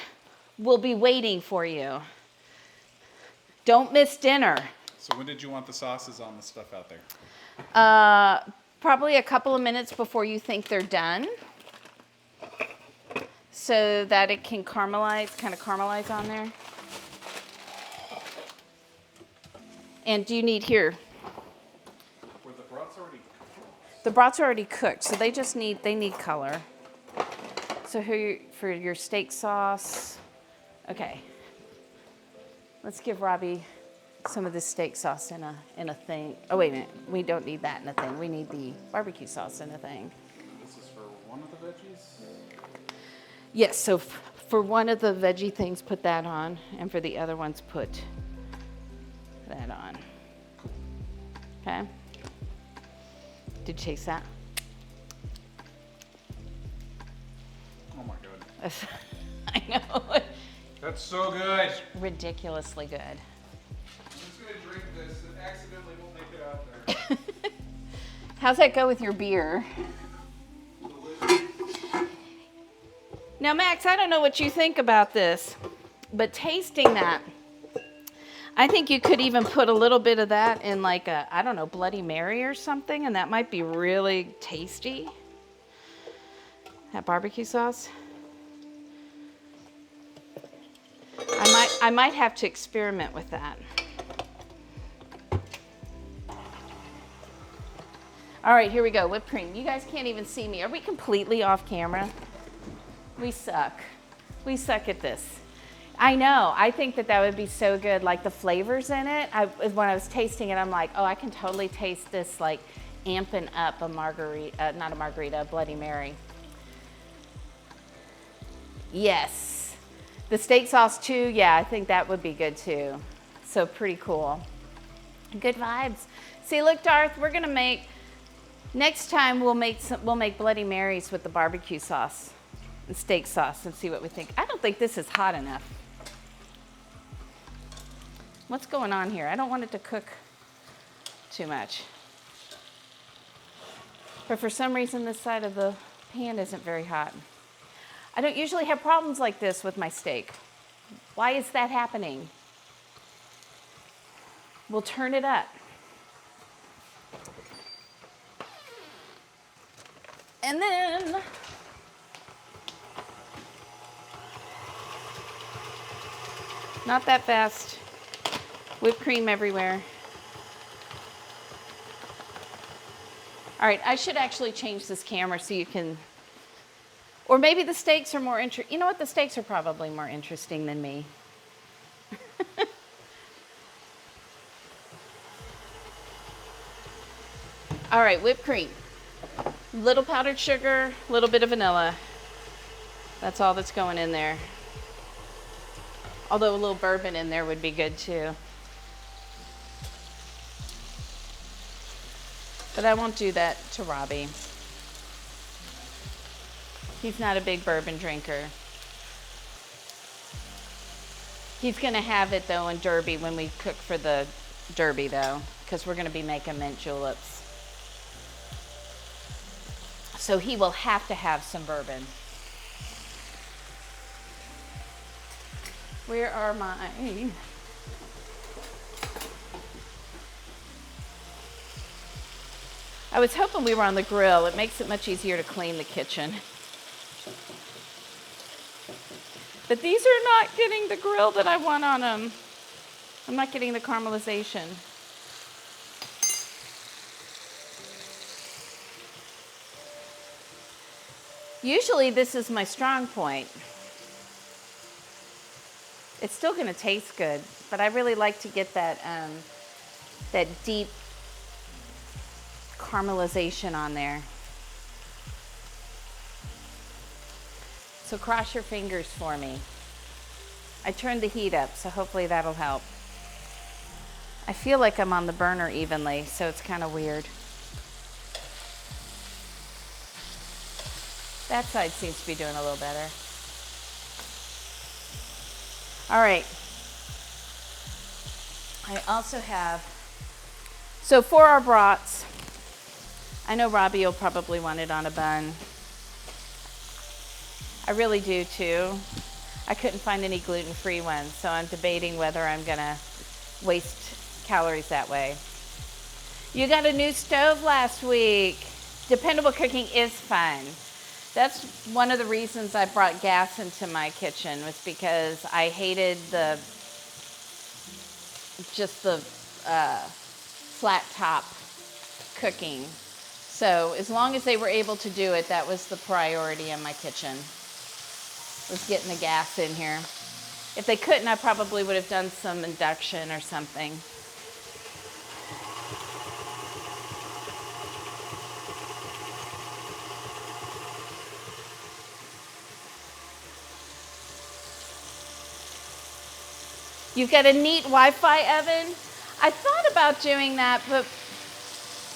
A: we'll be waiting for you. Don't miss dinner.
B: So when did you want the sauces on the stuff out there?
A: Probably a couple of minutes before you think they're done, so that it can caramelize, kind of caramelize on there. And do you need here?
B: Were the brats already cooked?
A: The brats are already cooked, so they need color. So here for your steak sauce, okay. Let's give Robbie some of this steak sauce in a thing. Oh wait a minute, we don't need that in a thing. We need the barbecue sauce in a thing.
B: This is for one of the veggies?
A: Yes, so for one of the veggie things, put that on, and for the other ones, put that on. Okay? Did you taste that?
B: Oh my god.
A: I know.
B: That's so good.
A: Ridiculously good.
B: I'm just gonna drink this and accidentally won't make it out there.
A: How's that go with your beer? Now, Max, I don't know what you think about this, but tasting that, I think you could even put a little bit of that in like a, I don't know, Bloody Mary or something, and that might be really tasty. That barbecue sauce. I might have to experiment with that. All right, here we go, whipped cream. You guys can't even see me. Are we completely off camera? We suck. We suck at this. I know, I think that would be so good, like the flavors in it. When I was tasting it, I'm like, oh, I can totally taste this like amping up a margarita, not a margarita, a Bloody Mary. Yes. The steak sauce too, yeah, I think that would be good too. So pretty cool. Good vibes. See, look, Darth, we're gonna make, next time we'll make Bloody Marys with the barbecue sauce and steak sauce and see what we think. I don't think this is hot enough. What's going on here? I don't want it to cook too much. But for some reason, this side of the pan isn't very hot. I don't usually have problems like this with my steak. Why is that happening? We'll turn it up. And then not that fast. Whipped cream everywhere. All right, I should actually change this camera so you can, or maybe the steaks are more interesting. You know what? The steaks are probably more interesting than me. All right, whipped cream. Little powdered sugar, little bit of vanilla. That's all that's going in there. Although a little bourbon in there would be good too. But I won't do that to Robbie. He's not a big bourbon drinker. He's gonna have it though in Derby when we cook for the Derby though, because we're gonna be making mint juleps. So he will have to have some bourbon. Where are my... I was hoping we were on the grill. It makes it much easier to clean the kitchen. But these are not getting the grill that I want on them. I'm not getting the caramelization. Usually this is my strong point. It's still gonna taste good, but I really like to get that, that deep caramelization on there. So cross your fingers for me. I turned the heat up, so hopefully that'll help. I feel like I'm on the burner evenly, so it's kind of weird. That side seems to be doing a little better. All right. I also have, so for our brats, I know Robbie will probably want it on a bun. I really do too. I couldn't find any gluten-free ones, so I'm debating whether I'm gonna waste calories that way. You got a new stove last week. Dependable cooking is fun. That's one of the reasons I brought gas into my kitchen, was because I hated just the flat top cooking. So as long as they were able to do it, that was the priority in my kitchen, was getting the gas in here. If they couldn't, I probably would have done some induction or something. You've got a neat Wi-Fi oven. I thought about doing that, but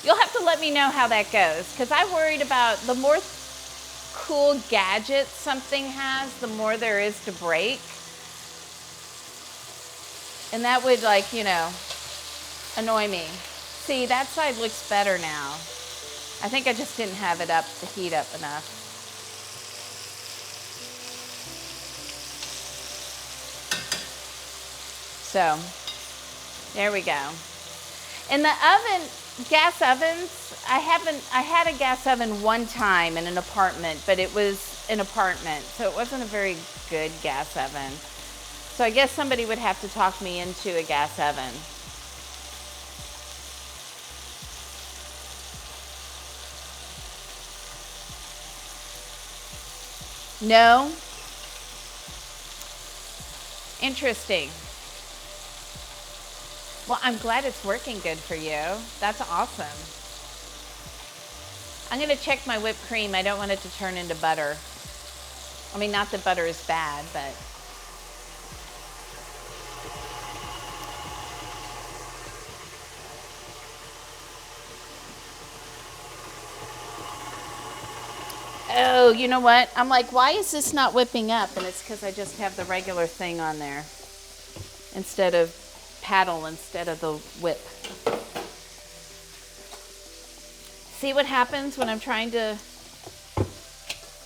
A: you'll have to let me know how that goes, because I worried about the more cool gadgets something has, the more there is to break. And that would, like, you know, annoy me. See, that side looks better now. I think I just didn't have it up, the heat up enough. So, there we go. In the oven, gas ovens, I had a gas oven one time in an apartment, but it was an apartment, so it wasn't a very good gas oven. So I guess somebody would have to talk me into a gas oven. No? Interesting. Well, I'm glad it's working good for you. That's awesome. I'm gonna check my whipped cream. I don't want it to turn into butter. I mean, not that butter is bad, but. Oh, you know what? I'm like, why is this not whipping up? And it's because I just have the regular thing on there instead of paddle, instead of the whip. See what happens when I'm trying to,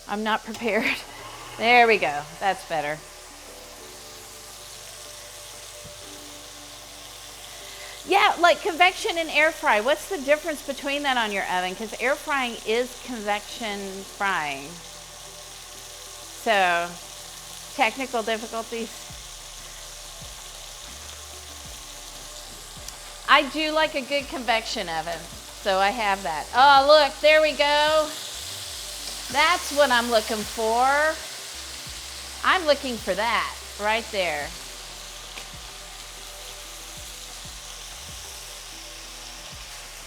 A: I'm not prepared. There we go. That's better. Yeah, like convection and air fry. What's the difference between that on your oven? Because air frying is convection frying. So, technical difficulties. I do like a good convection oven, so I have that. Oh, look, there we go. That's what I'm looking for. I'm looking for that right there.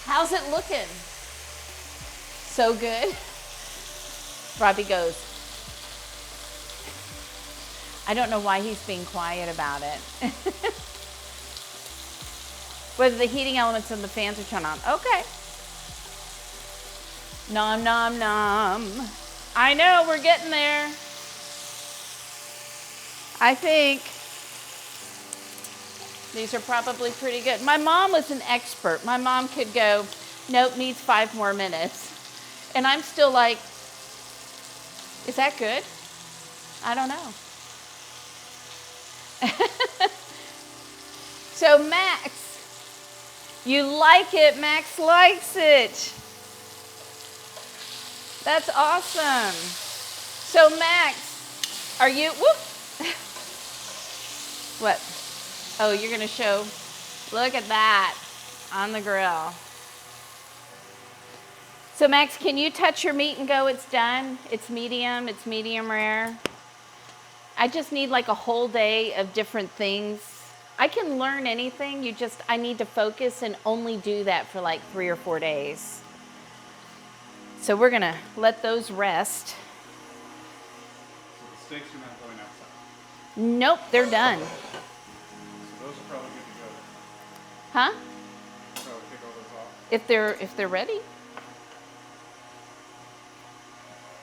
A: How's it looking? So good. Robbie goes, I don't know why he's being quiet about it. Whether the heating elements and the fans are turned on. Okay. Nom, nom, nom. I know, we're getting there. I think these are probably pretty good. My mom was an expert. My mom could go, nope, needs 5 more minutes. And I'm still like, is that good? I don't know. So Max, you like it. Max likes it. That's awesome. So Max, Are you, whoop. What? Oh, you're gonna show, look at that on the grill. So Max, can you touch your meat and go, it's done? It's medium rare. I just need like a whole day of different things. I can learn anything, I need to focus and only do that for like 3 or 4 days. So we're gonna let those rest.
B: So the steaks are not going outside.
A: Nope, they're done.
B: So those are probably good to go.
A: Huh?
B: Probably take all those off.
A: If they're ready.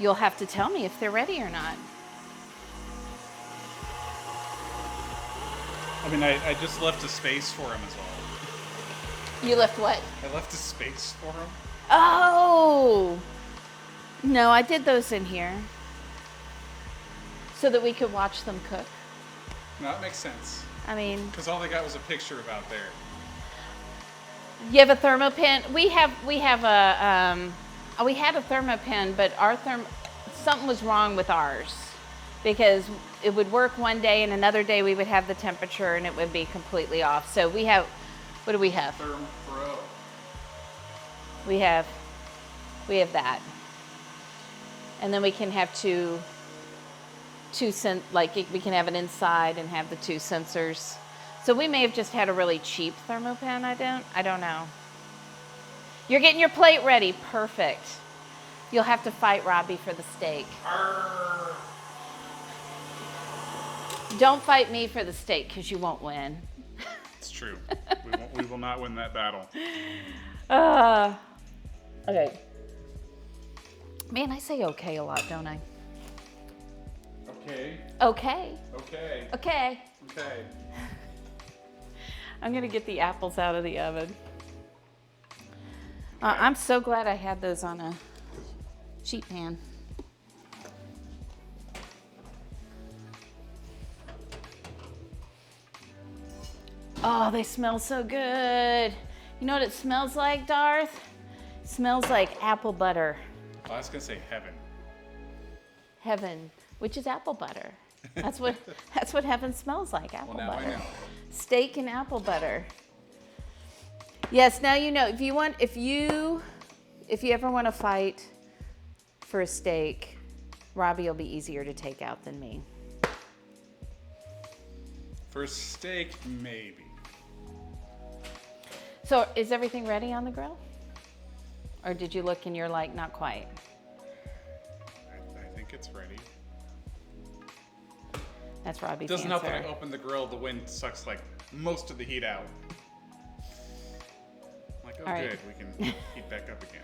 A: You'll have to tell me if they're ready or not.
B: I mean, I just left a space for him as well.
A: You left what?
B: I left a space for him.
A: Oh! No, I did those in here. So that we could watch them cook.
B: No, that makes sense.
A: I mean...
B: Because all they got was a picture of out there.
A: You have a thermopen? We had a thermopen, but something was wrong with ours. Because it would work one day and another day we would have the temperature and it would be completely off. So we have, what do we have?
B: Therm Pro.
A: We have that. And then we can have we can have it inside and have the 2 sensors. So we may have just had a really cheap thermopen. I don't know. You're getting your plate ready. Perfect. You'll have to fight Robbie for the steak.
B: Arr.
A: Don't fight me for the steak because you won't win.
B: It's true. We will not win that battle.
A: Okay. Man, I say okay a lot, don't I?
B: Okay.
A: Okay.
B: Okay.
A: Okay.
B: Okay.
A: I'm gonna get the apples out of the oven. I'm so glad I had those on a sheet pan. Oh, they smell so good. You know what it smells like, Darth? It smells like apple butter.
B: Oh, I was gonna say heaven.
A: Heaven, which is apple butter. That's what heaven smells like, apple
B: Well, now
A: butter.
B: I know.
A: Steak and apple butter. Yes, now you know. If you ever want to fight for a steak, Robbie will be easier to take out than me.
B: For steak, maybe.
A: So is everything ready on the grill? Or did you look and you're like, not quite?
B: I think it's ready.
A: That's Robbie's
B: Doesn't
A: answer.
B: help that I opened the grill, the wind sucks like most of the heat out. I'm like, oh
A: All right.
B: good, we can heat back up again.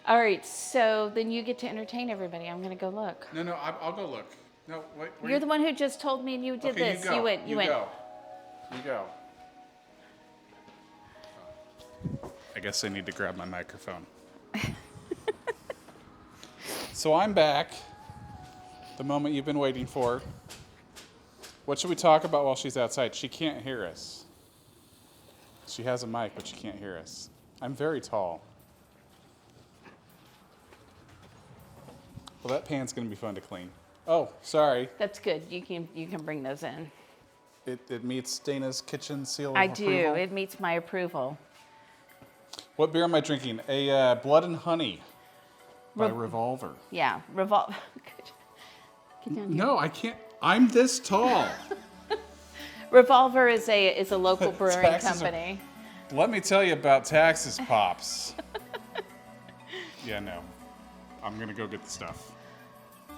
A: All right, so then you get to entertain everybody. I'm gonna go look.
B: No, I'll go look. No, wait.
A: You're the one who just told me and you did
B: okay,
A: this.
B: You go.
A: You went.
B: You go. I guess I need to grab my microphone. So I'm back. The moment you've been waiting for. What should we talk about while she's outside? She can't hear us. She has a mic, but she can't hear us. I'm very tall. Well, that pan's gonna be fun to clean. Oh, sorry.
A: That's good. You can bring those in.
B: It meets Dana's kitchen seal of
A: I
B: approval.
A: do. It meets my approval.
B: What beer am I drinking? A Blood and Honey by Revolver.
A: Yeah, Get down here.
B: No, I can't. I'm this tall.
A: Revolver is a local brewing
B: Taxes
A: company.
B: Let me tell you about taxes, Pops. Yeah, no. I'm gonna go get the stuff.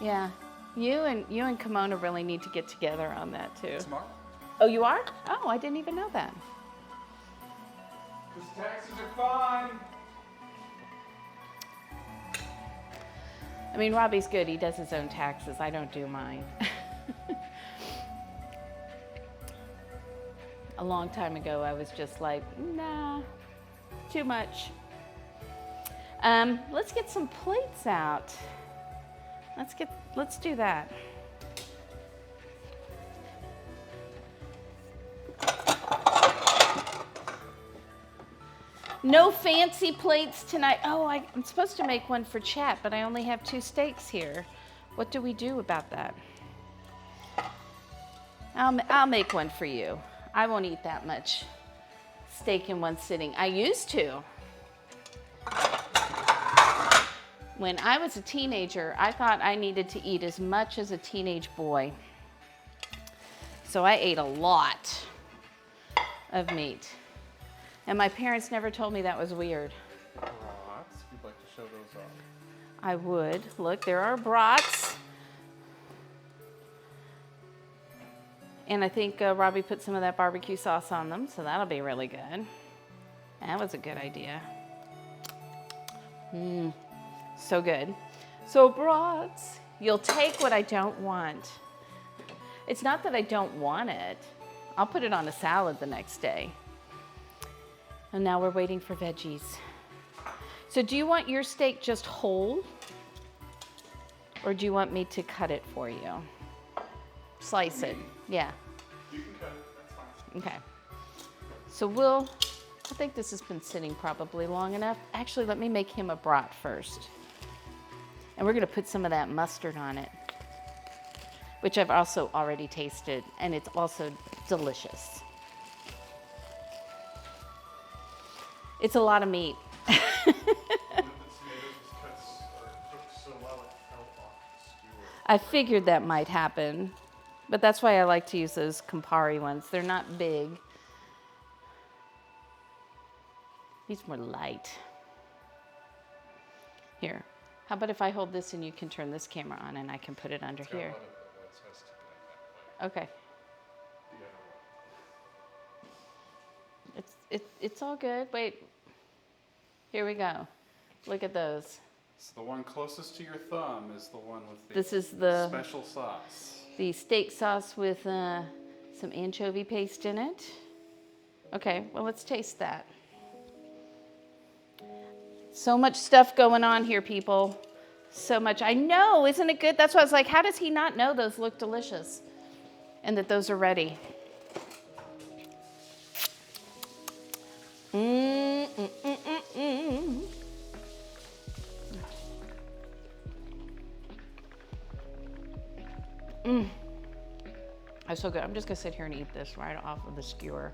A: Yeah, you and Kimona really need to get together on that too.
B: Tomorrow?
A: Oh, you are? Oh, I didn't even know that.
B: Because taxes are fine.
A: I mean, Robbie's good. He does his own taxes. I don't do mine. A long time ago, I was just like, nah, too much. Let's get some plates out. Let's do that. No fancy plates tonight. Oh, I'm supposed to make one for chat, but I only have 2 steaks here. What do we do about that? I'll make one for you. I won't eat that much steak in one sitting. I used to. When I was a teenager, I thought I needed to eat as much as a teenage boy. So I ate a lot of meat. And my parents never told me that was weird.
B: Brats. You'd like to show those off.
A: I would. Look, there are brats. And I think Robbie put some of that barbecue sauce on them, so that'll be really good. That was a good idea. So good. So brats, you'll take what I don't want. It's not that I don't want it. I'll put it on a salad the next day. And now we're waiting for veggies. So do you want your steak just whole? Or do you want me to cut it for you? Slice it, yeah.
B: You can cut it, that's fine.
A: Okay. So I think this has been sitting probably long enough. Actually, let me make him a brat first. And we're gonna put some of that mustard on it, which I've also already tasted, and it's also delicious. It's a lot of meat.
B: One of the tomatoes was cooked so well it fell off the skewer.
A: I figured that might happen, but that's why I like to use those Campari ones. They're not big. These more light. Here, how about if I hold this and you can turn this camera on and I can put it under
B: It's got a
A: here?
B: lot of it has to be that way.
A: Okay,
B: The other way.
A: it's all good. Wait, here we go. Look at those.
B: So the one closest to your thumb is the one with the
A: This is the
B: special sauce.
A: steak sauce with some anchovy paste in it. Okay, well, let's taste that. So much stuff going on here, people. So much. I know, isn't it good? That's why I was like, how does he not know those look delicious and that those are ready? That's so good. I'm just gonna sit here and eat this right off of the skewer.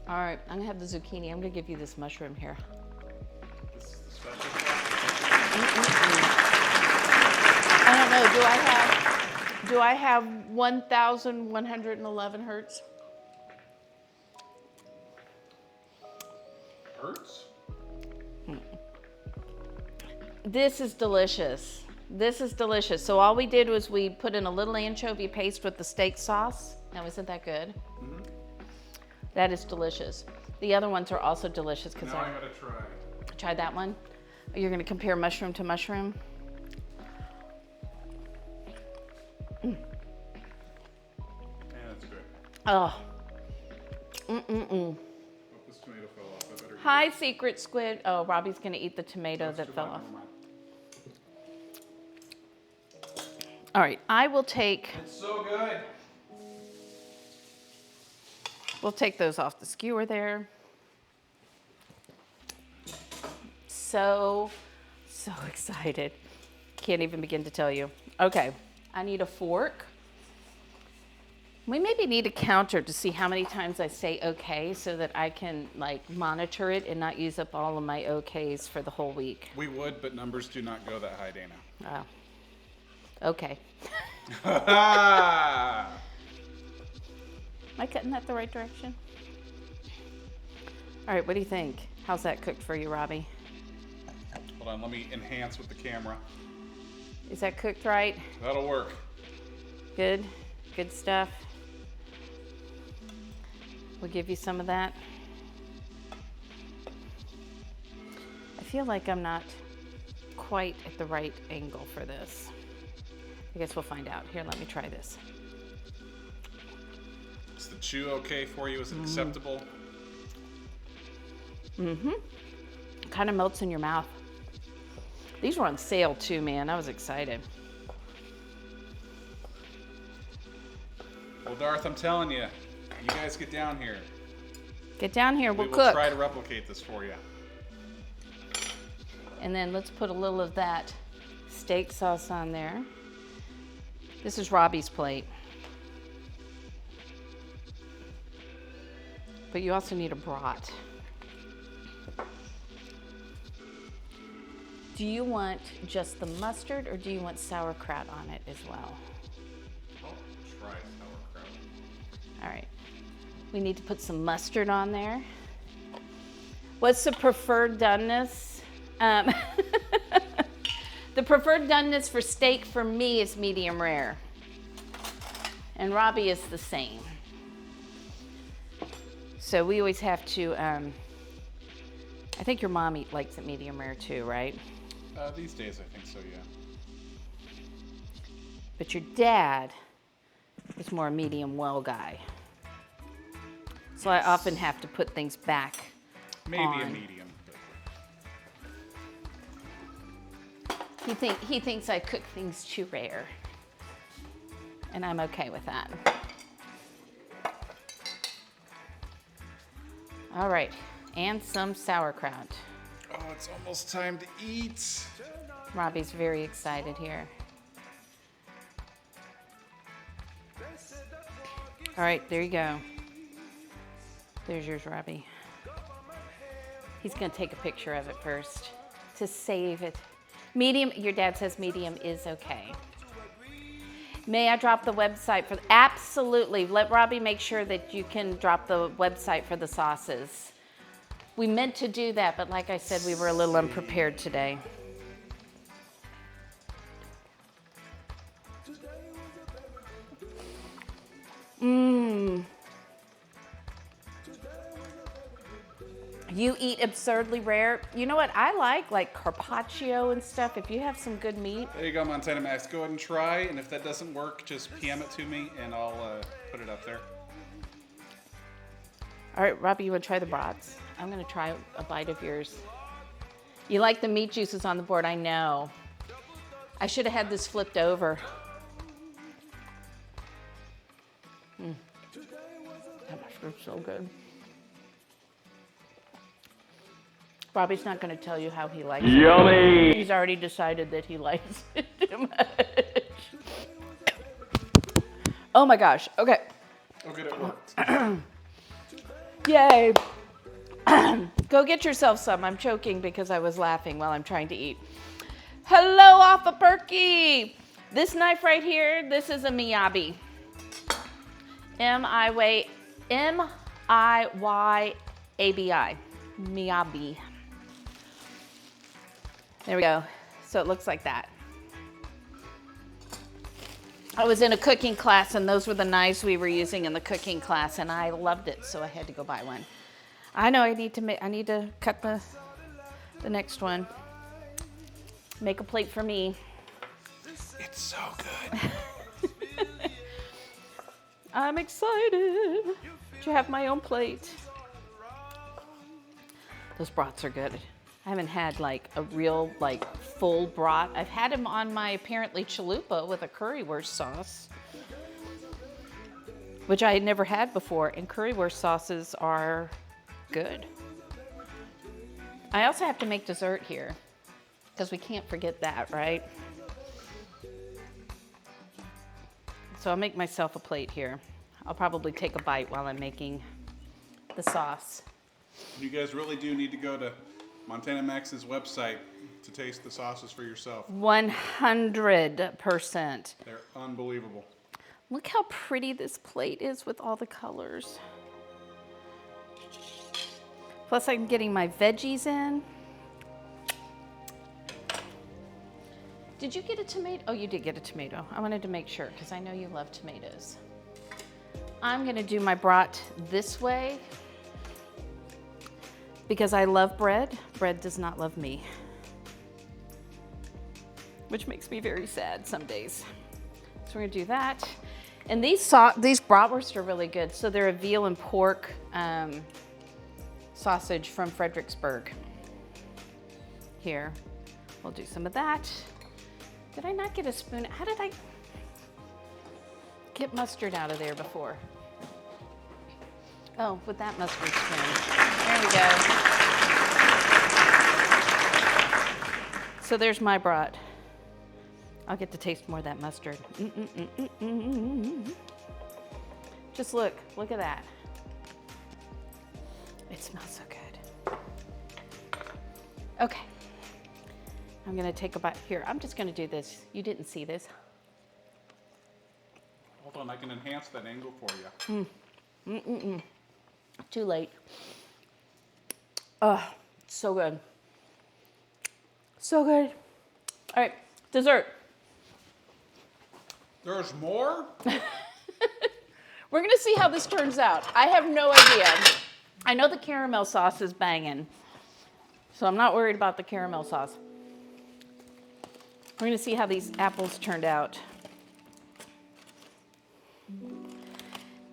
A: All right, I'm gonna have the zucchini. I'm gonna give you this mushroom here.
B: This is the special sauce.
A: I don't know. Do I have 1,111 hertz?
B: Hurts?
A: This is delicious. This is delicious. So all we did was we put in a little anchovy paste with the steak sauce. Now, isn't that good?
B: Mm-hmm.
A: That is delicious. The other ones are also delicious because
B: Now I gotta try.
A: try that one. You're gonna compare mushroom to mushroom.
B: And it's good.
A: Oh.
B: Hope this tomato fell off. I better
A: Hi, secret squid. Oh, Robbie's gonna eat the tomato
B: That's
A: that
B: too
A: fell
B: much.
A: off.
B: Never mind.
A: All right, I will take.
B: It's so good.
A: We'll take those off the skewer there. So excited. Can't even begin to tell you. Okay, I need a fork. We maybe need a counter to see how many times I say okay so that I can like monitor it and not use up all of my okays for the whole week.
B: We would, but numbers do not go that high, Dana.
A: Oh, okay.
B: Hold
A: Am I cutting that the right direction? All right, what do you think? How's that cooked for you, Robbie?
B: on, let me enhance with the camera.
A: Is that cooked right?
B: That'll work.
A: Good? Good stuff? We'll give you some of that. I feel like I'm not quite at the right angle for this. I guess we'll find out. Here, let me try this.
B: Is the chew okay for you? Is it acceptable?
A: Mm-hmm. Kind of melts in your mouth. These were on sale too, man. I was excited.
B: Well, Darth, I'm telling you, you guys get down here.
A: Get down here,
B: We
A: we'll
B: will
A: cook.
B: try to replicate this for you.
A: And then let's put a little of that steak sauce on there. This is Robbie's plate. But you also need a brat. Do you want just the mustard or do you want sauerkraut on it as well?
B: I'll try sauerkraut.
A: All right. We need to put some mustard on there. What's the preferred doneness? The preferred doneness for steak for me is medium rare. And Robbie is the same. So we always have to, I think your mom likes it medium rare too, right?
B: These days, I think so, yeah.
A: But your dad is more a medium well guy. So I often have to put things back
B: Maybe a
A: on.
B: medium.
A: He thinks I cook things too rare. And I'm okay with that. All right, and some sauerkraut.
B: Oh, it's almost time to eat.
A: Robbie's very excited here. All right, there you go. There's yours, Robbie. He's gonna take a picture of it first to save it. Medium, your dad says medium is okay. May I drop the website for, absolutely. Let Robbie make sure that you can drop the website for the sauces. We meant to do that, but like I said, we were a little unprepared today. You eat absurdly rare. You know what I like carpaccio and stuff. If you have some good meat.
B: There you go, Montana Max. Go ahead and try, and if that doesn't work, just PM it to me, and I'll put it up there.
A: All right, Robbie, you want to try the brats? I'm going to try a bite of yours. You like the meat juices on the board, I know. I should have had this flipped over. That mushroom's so good. Robbie's not going to tell you how he likes it.
D: Yummy!
A: He's already decided that he likes it too much. Oh my gosh, okay.
B: Oh, good, it worked.
A: Yay. Go get yourself some. I'm choking because I was laughing while I'm trying to eat. Hello, Alpha Perky. This knife right here, this is a Miyabi. M-I-Y-A-B-I. Miyabi. There we go. So it looks like that. I was in a cooking class and those were the knives we were using in the cooking class and I loved it, so I had to go buy one. I know I need to cut the next one. Make a plate for me.
B: It's so good.
A: I'm excited to have my own plate. Those brats are good. I haven't had like a real like full brat. I've had them on my apparently chalupa with a currywurst sauce, which I had never had before, and currywurst sauces are good. I also have to make dessert here because we can't forget that, right? So I'll make myself a plate here. I'll probably take a bite while I'm making the sauce.
B: You guys really do need to go to Montana Max's website to taste the sauces for yourself.
A: 100%.
B: They're unbelievable.
A: Look how pretty this plate is with all the colors. Plus I'm getting my veggies in. Did you get a tomato? Oh, you did get a tomato. I wanted to make sure because I know you love tomatoes. I'm gonna do my brat this way because I love bread. Bread does not love me, which makes me very sad some days. So we're gonna do that. And these bratwursts are really good. So they're a veal and pork sausage from Fredericksburg. Here, we'll do some of that. Did I not get a spoon? How did I get mustard out of there before? Oh, with that mustard spoon. There we go. So there's my brat. I'll get to taste more of that mustard. Just look at that. It smells so good. Okay. I'm gonna take a bite. Here, I'm just gonna do this. You didn't see this.
B: Hold on, I can enhance that angle for you.
A: Too late. Oh, so good. So good. All right, dessert.
B: There's more?
A: We're gonna see how this turns out. I have no idea. I know the caramel sauce is banging, so I'm not worried about the caramel sauce. We're gonna see how these apples turned out.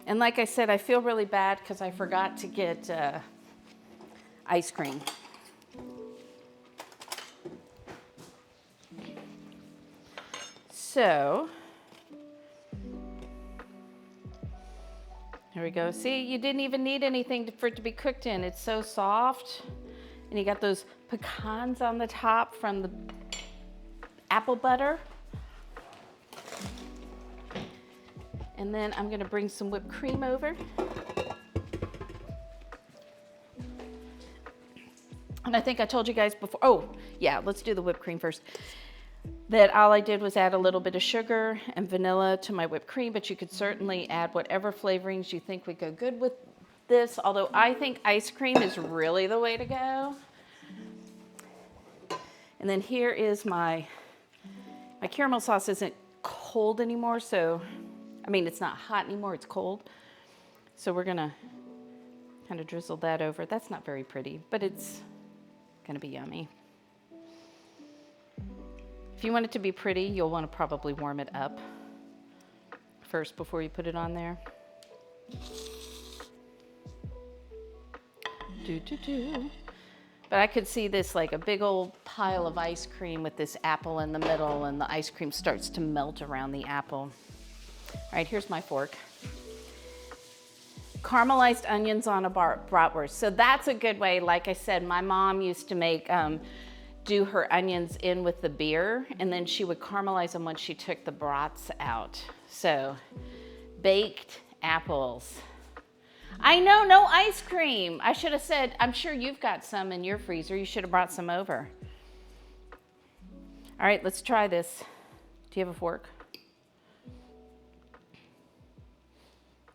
A: And like I said, I feel really bad because I forgot to get ice cream. So, here we go. See, you didn't even need anything for it to be cooked in. It's so soft. And you got those pecans on the top from the apple butter. And then I'm gonna bring some whipped cream over. And I think I told you guys before, oh yeah, let's do the whipped cream first. That all I did was add a little bit of sugar and vanilla to my whipped cream, but you could certainly add whatever flavorings you think would go good with this, although I think ice cream is really the way to go. And then here is my caramel sauce isn't cold anymore, so, I mean, it's not hot anymore, it's cold. So we're gonna kind of drizzle that over. That's not very pretty, but it's gonna be yummy. If you want it to be pretty, you'll want to probably warm it up first before you put it on there. But I could see this like a big old pile of ice cream with this apple in the middle, and the ice cream starts to melt around the apple. All right, here's my fork. Caramelized onions on a bratwurst. So that's a good way. Like I said, my mom used to make do her onions in with the beer, and then she would caramelize them once she took the brats out. So, baked apples. I know, no ice cream. I should have said, I'm sure you've got some in your freezer. You should have brought some over. All right, let's try this. Do you have a fork?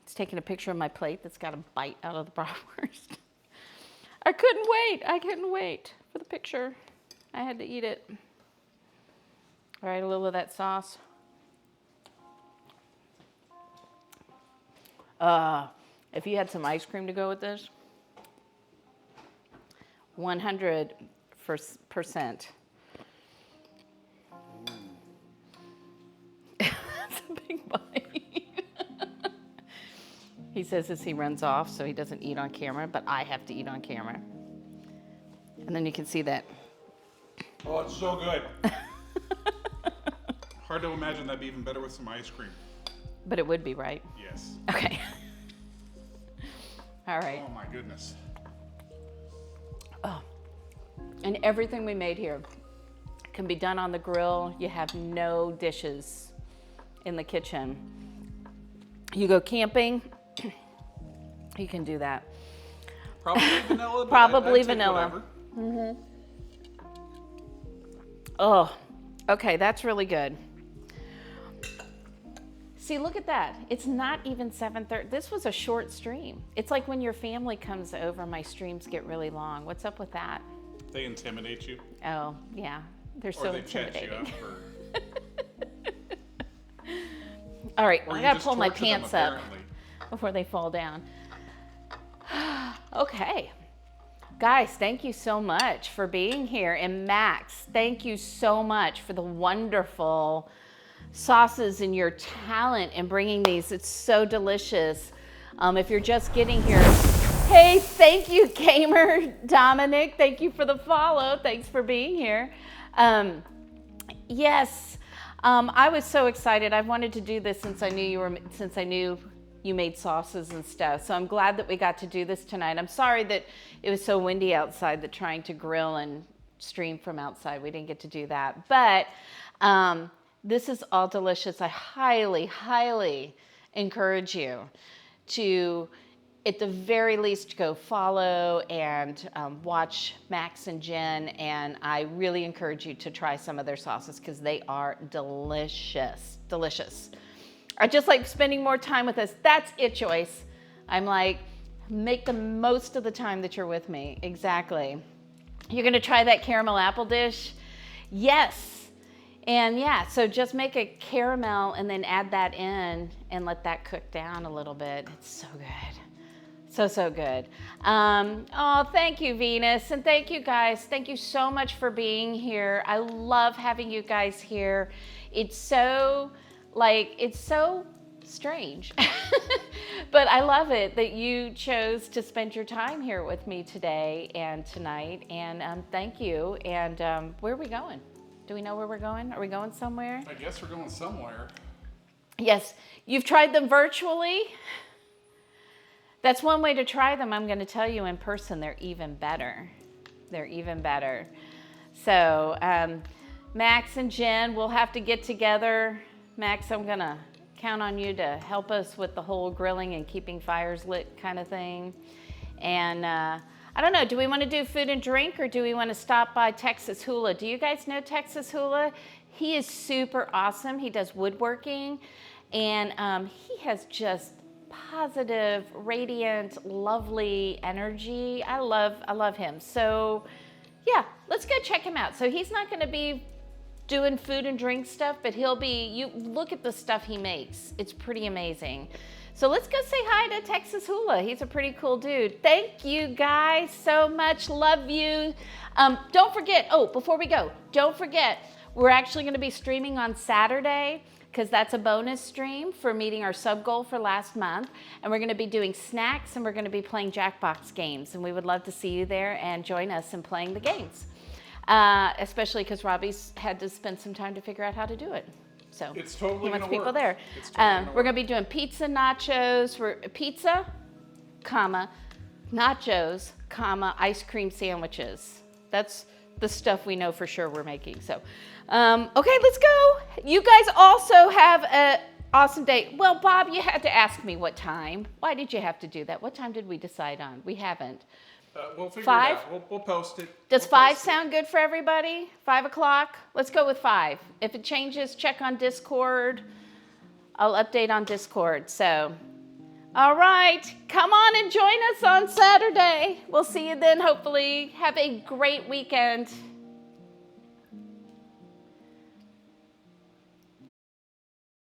A: It's taking a picture of my plate that's got a bite out of the bratwurst. I couldn't wait for the picture. I had to eat it. All right, a little of that sauce. If you had some ice cream to go with this, 100%. That's a big bite. He says as he runs off so he doesn't eat on camera, but I have to eat on camera. And then you can see that.
B: Oh, it's so good. Hard to imagine that'd be even better with some ice cream.
A: But it would be, right?
B: Yes.
A: Okay. All right.
B: Oh my goodness.
A: Oh. And everything we made here can be done on the grill. You have no dishes in the kitchen. You go camping, you can do that.
B: Probably vanilla.
A: Probably vanilla. Mm-hmm. Oh, okay, that's really good. See, look at that. It's not even 7:30. This was a short stream. It's like when your family comes over, my streams get really long. What's up with that?
B: They intimidate you.
A: Oh, yeah. They're
B: Or
A: so
B: they chat you
A: intimidating.
B: up for...
A: All right,
B: Or
A: I
B: you
A: gotta
B: just
A: pull my
B: torture them,
A: pants up
B: apparently.
A: before they fall down. Okay. Guys, thank you so much for being here. And Max, thank you so much for the wonderful sauces and your talent in bringing these. It's so delicious. If you're just getting here, hey, thank you, Gamer Dominic. Thank you for the follow. Thanks for being here. Yes, I was so excited. I've wanted to do this since I knew you made sauces and stuff. So I'm glad that we got to do this tonight. I'm sorry that it was so windy outside that trying to grill and stream from outside, we didn't get to do that. But this is all delicious. I highly, highly encourage you to, at the very least, go follow and watch Max and Jen. And I really encourage you to try some of their sauces because they are delicious, delicious. I just like spending more time with us. That's it, Joyce. I'm like, make the most of the time that you're with me. Exactly. You're gonna try that caramel apple dish? Yes. And yeah, so just make a caramel and then add that in and let that cook down a little bit. It's so good. So good. Oh, thank you, Venus. And thank you guys. Thank you so much for being here. I love having you guys here. It's so strange, but I love it that you chose to spend your time here with me today and tonight. And thank you. And where are we going? Do we know where we're going? Are we going somewhere?
B: I guess we're going somewhere.
A: Yes. You've tried them virtually? That's one way to try them. I'm going to tell you in person, they're even better. They're even better. So Max and Jen, we'll have to get together. Max, I'm going to count on you to help us with the whole grilling and keeping fires lit kind of thing. And I don't know, do we want to do food and drink or do we want to stop by Texas Hula? Do you guys know Texas Hula? He is super awesome. He does woodworking and he has just positive, radiant, lovely energy. I love him. So yeah, let's go check him out. So he's not going to be doing food and drink stuff, but he'll be, you look at the stuff he makes. It's pretty amazing. So let's go say hi to Texas Hula. He's a pretty cool dude. Thank you guys so much. Love you. Don't forget, before we go, don't forget, we're actually going to be streaming on Saturday because that's a bonus stream for meeting our sub goal for last month. And we're going to be doing snacks and we're going to be playing Jackbox games. And we would love to see you there and join us in playing the games. Especially because Robbie's had to spend some time to figure out how to do it. So
B: it's totally
A: he wants
B: gonna
A: people
B: work.
A: there.
B: It's totally
A: We're going to be doing pizza, nachos, nachos, ice cream sandwiches. That's the stuff we know for sure we're making. So, okay, let's go. You guys also have an awesome day. Well, Bob, you had to ask me what time. Why did you have to do that? What time did we decide on? We haven't.
B: We'll figure
A: 5?
B: it out. We'll post it.
A: Does
B: We'll
A: 5
B: post it.
A: sound good for everybody? 5 o'clock? Let's go with 5. If it changes, check on Discord. I'll update on Discord. So, all right. Come on and join us on Saturday. We'll see you then, hopefully. Have a great weekend.